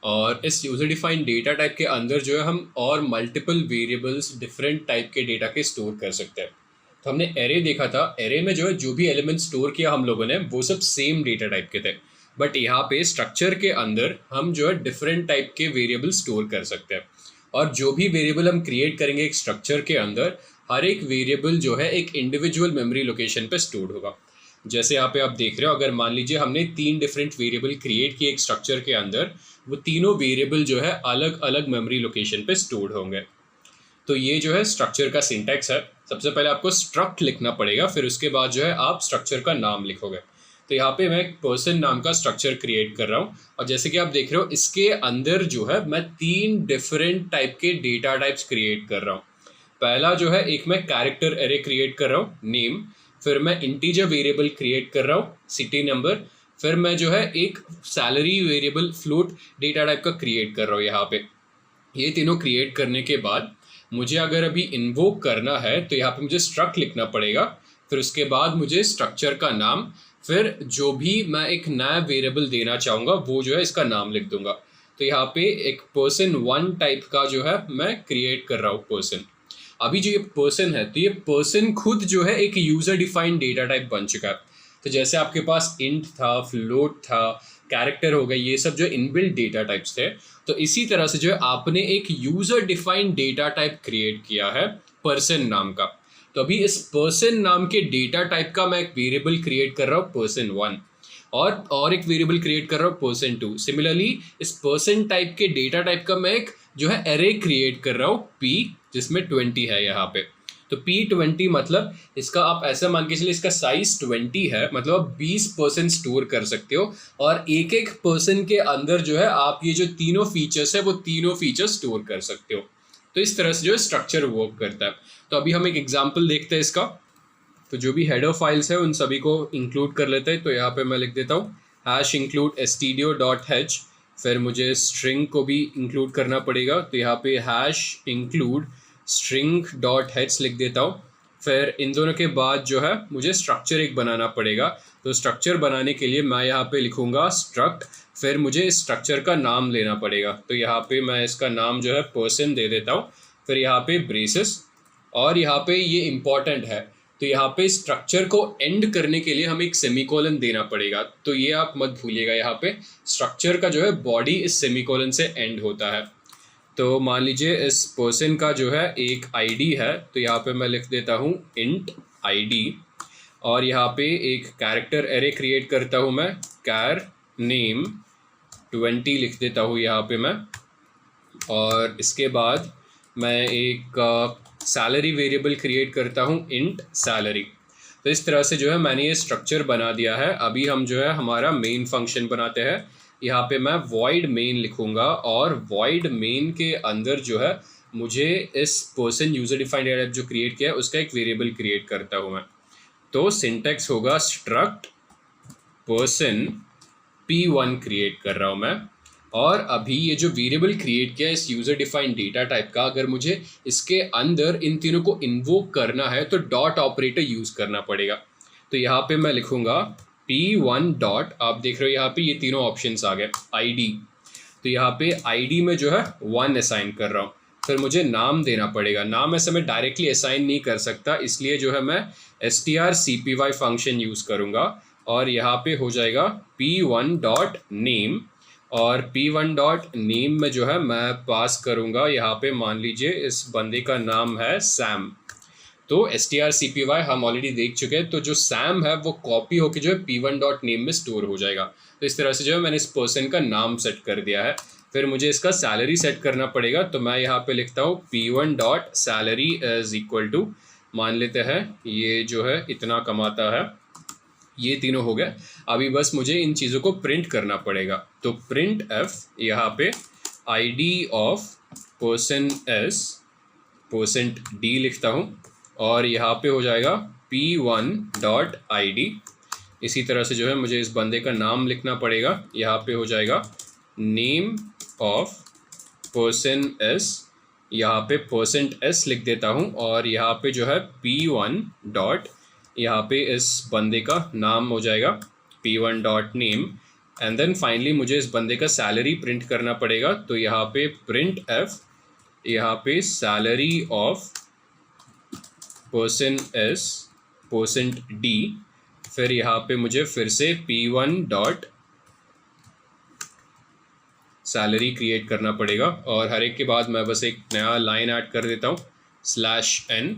और इस यूजर डिफाइंड डेटा टाइप के अंदर जो है हम और मल्टीपल वेरिएबल्स डिफरेंट टाइप के डेटा के स्टोर कर सकते हैं। तो हमने एरे देखा था, एरे में जो है जो भी एलिमेंट स्टोर किया हम लोगों ने वो सब सेम डेटा टाइप के थे, बट यहाँ पे स्ट्रक्चर के अंदर हम जो है डिफरेंट टाइप के वेरिएबल स्टोर कर सकते हैं। और जो भी वेरिएबल हम क्रिएट करेंगे एक स्ट्रक्चर के अंदर, हर एक वेरिएबल जो है एक इंडिविजुअल मेमोरी लोकेशन पे स्टोर होगा। जैसे यहाँ पे आप देख रहे हो, अगर मान लीजिए हमने 3 डिफरेंट वेरिएबल क्रिएट किए एक स्ट्रक्चर के अंदर, वो तीनों वेरिएबल जो है अलग अलग मेमोरी लोकेशन पे स्टोर होंगे। तो ये जो है स्ट्रक्चर का सिंटैक्स है। सबसे पहले आपको स्ट्रक्ट लिखना पड़ेगा, फिर उसके बाद जो है आप स्ट्रक्चर का नाम लिखोगे। तो यहाँ पे मैं एक पर्सन नाम का स्ट्रक्चर क्रिएट कर रहा हूँ, और जैसे कि आप देख रहे हो इसके अंदर जो है मैं 3 डिफरेंट टाइप के डेटा टाइप्स क्रिएट कर रहा हूँ। पहला जो है एक मैं कैरेक्टर एरे क्रिएट कर रहा हूँ, नेम, फिर मैं इंटीजर वेरिएबल क्रिएट कर रहा हूँ, सिटी नंबर, फिर मैं जो है एक salary variable float data type का क्रिएट कर रहा हूँ यहाँ पे। ये तीनों क्रिएट करने के बाद मुझे अगर अभी इन्वोक करना है तो यहाँ पे मुझे स्ट्रक्ट लिखना पड़ेगा, फिर उसके बाद मुझे स्ट्रक्चर का नाम, फिर जो भी मैं एक नया वेरिएबल देना चाहूँगा वो जो है इसका नाम लिख दूंगा। तो यहाँ पे एक person1 टाइप का जो है मैं क्रिएट कर रहा हूँ पर्सन। अभी जो ये पर्सन है, तो ये पर्सन खुद जो है एक यूजर डिफाइंड डेटा टाइप बन चुका है। तो जैसे आपके पास इंट था, फ्लोट था, कैरेक्टर हो गए, ये सब जो इनबिल्ट डेटा टाइप्स थे, तो इसी तरह से जो है आपने एक user defined data type create किया है पर्सन नाम का। तो अभी इस पर्सन नाम के डेटा टाइप का मैं एक वेरिएबल क्रिएट कर रहा हूँ पर्सन 1, और एक वेरिएबल क्रिएट कर रहा हूँ पर्सन 2। सिमिलरली इस पर्सन टाइप के डेटा टाइप का मैं एक जो है एरे क्रिएट कर रहा हूँ p, जिसमें 20 है यहाँ पे। तो p20 मतलब इसका आप ऐसा मान के चलिए इसका साइज 20 है, मतलब आप 20% स्टोर कर सकते हो, और एक एक पर्सन के अंदर जो है आप ये जो तीनों फीचर्स है वो तीनों फीचर्स स्टोर कर सकते हो। तो इस तरह से जो है स्ट्रक्चर वर्क करता है। तो अभी हम एक एग्जाम्पल देखते हैं इसका। तो जो भी हेडर फाइल्स है उन सभी को इंक्लूड कर लेते हैं। तो यहाँ पे मैं लिख देता हूँ #include stdio.h, फिर मुझे स्ट्रिंग को भी इंक्लूड करना पड़ेगा, तो यहाँ पे #include string.h लिख देता हूँ। फिर इन दोनों के बाद जो है मुझे स्ट्रक्चर एक बनाना पड़ेगा। तो स्ट्रक्चर बनाने के लिए मैं यहाँ पे लिखूँगा struct, फिर मुझे इस स्ट्रक्चर का नाम लेना पड़ेगा। तो यहाँ पे मैं इसका नाम जो है पर्सन दे देता हूँ, फिर यहाँ पे ब्रेसेस, और यहाँ पे ये इम्पॉर्टेंट है, तो यहाँ पे स्ट्रक्चर को एंड करने के लिए हमें एक सेमीकोलन देना पड़ेगा। तो ये आप मत भूलिएगा, यहाँ पे स्ट्रक्चर का जो है बॉडी इस सेमीकोलन से एंड होता है। तो मान लीजिए इस पर्सन का जो है एक आईडी है, तो यहाँ पे मैं लिख देता हूँ int id, और यहाँ पे एक कैरेक्टर एरे क्रिएट करता हूँ मैं, char name 20 लिख देता हूँ यहाँ पे मैं, और इसके बाद मैं एक सैलरी वेरिएबल क्रिएट करता हूँ int salary। तो इस तरह से जो है मैंने ये स्ट्रक्चर बना दिया है। अभी हम जो है हमारा मेन फंक्शन बनाते हैं। यहाँ पे मैं void main लिखूंगा, और void main के अंदर जो है मुझे इस पर्सन यूजर डिफाइंड डेटा जो क्रिएट किया है उसका एक वेरिएबल क्रिएट करता हूँ मैं। तो सिंटेक्स होगा struct person p1 क्रिएट कर रहा हूँ मैं। और अभी ये जो वेरिएबल क्रिएट किया है इस यूजर डिफाइंड डेटा टाइप का, अगर मुझे इसके अंदर इन तीनों को इन्वोक करना है तो डॉट ऑपरेटर यूज करना पड़ेगा। तो यहाँ पे मैं लिखूंगा p1 डॉट, आप देख रहे हो यहाँ पे ये तीनों ऑप्शंस आ गए, id, तो यहाँ पे id में जो है 1 असाइन कर रहा हूँ। फिर मुझे नाम देना पड़ेगा। नाम ऐसे मैं डायरेक्टली असाइन नहीं कर सकता, इसलिए जो है मैं strcpy फंक्शन यूज करूंगा, और यहाँ पे हो जाएगा p1 डॉट नेम, और p1 डॉट नेम में जो है मैं पास करूंगा, यहाँ पे मान लीजिए इस बंदे का नाम है सैम। तो strcpy हम ऑलरेडी देख चुके हैं, तो जो सैम है वो कॉपी होके जो है p1 डॉट नेम में स्टोर हो जाएगा। तो इस तरह से जो है मैंने इस पर्सन का नाम सेट कर दिया है। फिर मुझे इसका सैलरी सेट करना पड़ेगा, तो मैं यहाँ पे लिखता हूँ p1 dot salary is equal to, मान लेते हैं ये जो है इतना कमाता है, ये तीनों हो गए। अभी बस मुझे इन चीज़ों को प्रिंट करना पड़ेगा। तो प्रिंट f, यहाँ पे id of person s %d लिखता हूँ, और यहाँ पे हो जाएगा p1 डॉट id। इसी तरह से जो है मुझे इस बंदे का नाम लिखना पड़ेगा, यहाँ पे हो जाएगा नेम ऑफ पर्सन s, यहाँ पे %s लिख देता हूँ, और यहाँ पे जो है p1 डॉट, यहाँ पे इस बंदे का नाम हो जाएगा p1 dot name, and then finally मुझे इस बंदे का सैलरी प्रिंट करना पड़ेगा। तो यहाँ पे प्रिंट f, यहाँ पे salary of person s %d, फिर यहाँ पे मुझे फिर से p1 डॉट सैलरी क्रिएट करना पड़ेगा, और हर एक के बाद मैं बस एक नया लाइन ऐड कर देता हूँ /n,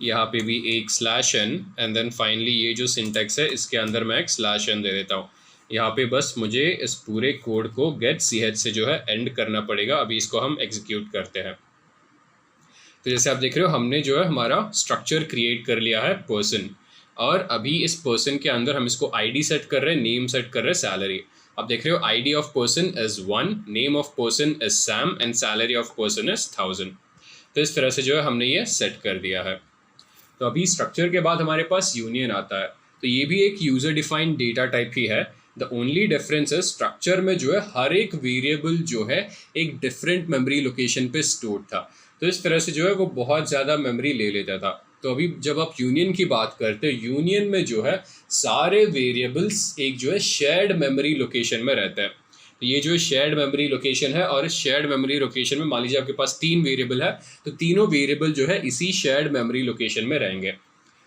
यहाँ पे भी एक /n, एंड देन फाइनली ये जो सिंटेक्स है इसके अंदर मैं एक /n दे देता हूँ। यहाँ पे बस मुझे इस पूरे कोड को get ch से जो है एंड करना पड़ेगा। अभी इसको हम एग्जीक्यूट करते हैं। तो जैसे आप देख रहे हो हमने जो है हमारा स्ट्रक्चर क्रिएट कर लिया है पर्सन, और अभी इस पर्सन के अंदर हम इसको id सेट कर रहे हैं, नेम सेट कर रहे हैं, सैलरी। आप देख रहे हो id of person is 1, name of person is Sam, and salary of person is 1000। तो इस तरह से जो है हमने ये सेट कर दिया है। तो अभी स्ट्रक्चर के बाद हमारे पास यूनियन आता है। तो ये भी एक यूजर डिफाइंड डेटा टाइप ही है। द ओनली डिफरेंस है स्ट्रक्चर में जो है हर एक वेरिएबल जो है एक डिफरेंट मेमोरी लोकेशन पे स्टोर था, तो इस तरह से जो है वो बहुत ज़्यादा मेमोरी ले लेता था। तो अभी जब आप यूनियन की बात करते हो, यूनियन में जो है सारे वेरिएबल्स एक जो है शेयर्ड मेमोरी लोकेशन में रहते हैं। तो ये जो है शेयर्ड मेमोरी लोकेशन है, और इस शेयर्ड मेमोरी लोकेशन में मान लीजिए आपके पास 3 वेरिएबल है, तो तीनों वेरिएबल जो है इसी शेयर्ड मेमोरी लोकेशन में रहेंगे।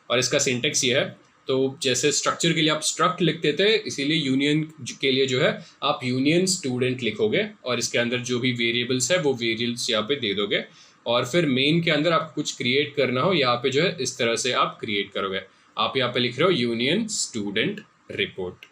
और इसका सिंटेक्स ये है, तो जैसे स्ट्रक्चर के लिए आप स्ट्रक्ट लिखते थे, इसीलिए यूनियन के लिए जो है आप यूनियन स्टूडेंट लिखोगे, और इसके अंदर जो भी वेरिएबल्स है वो वेरिएबल्स यहाँ पे दे दोगे। और फिर मेन के अंदर आपको कुछ क्रिएट करना हो, यहाँ पे जो है इस तरह से आप क्रिएट करोगे। आप यहाँ पे लिख रहे हो यूनियन स्टूडेंट रिपोर्ट।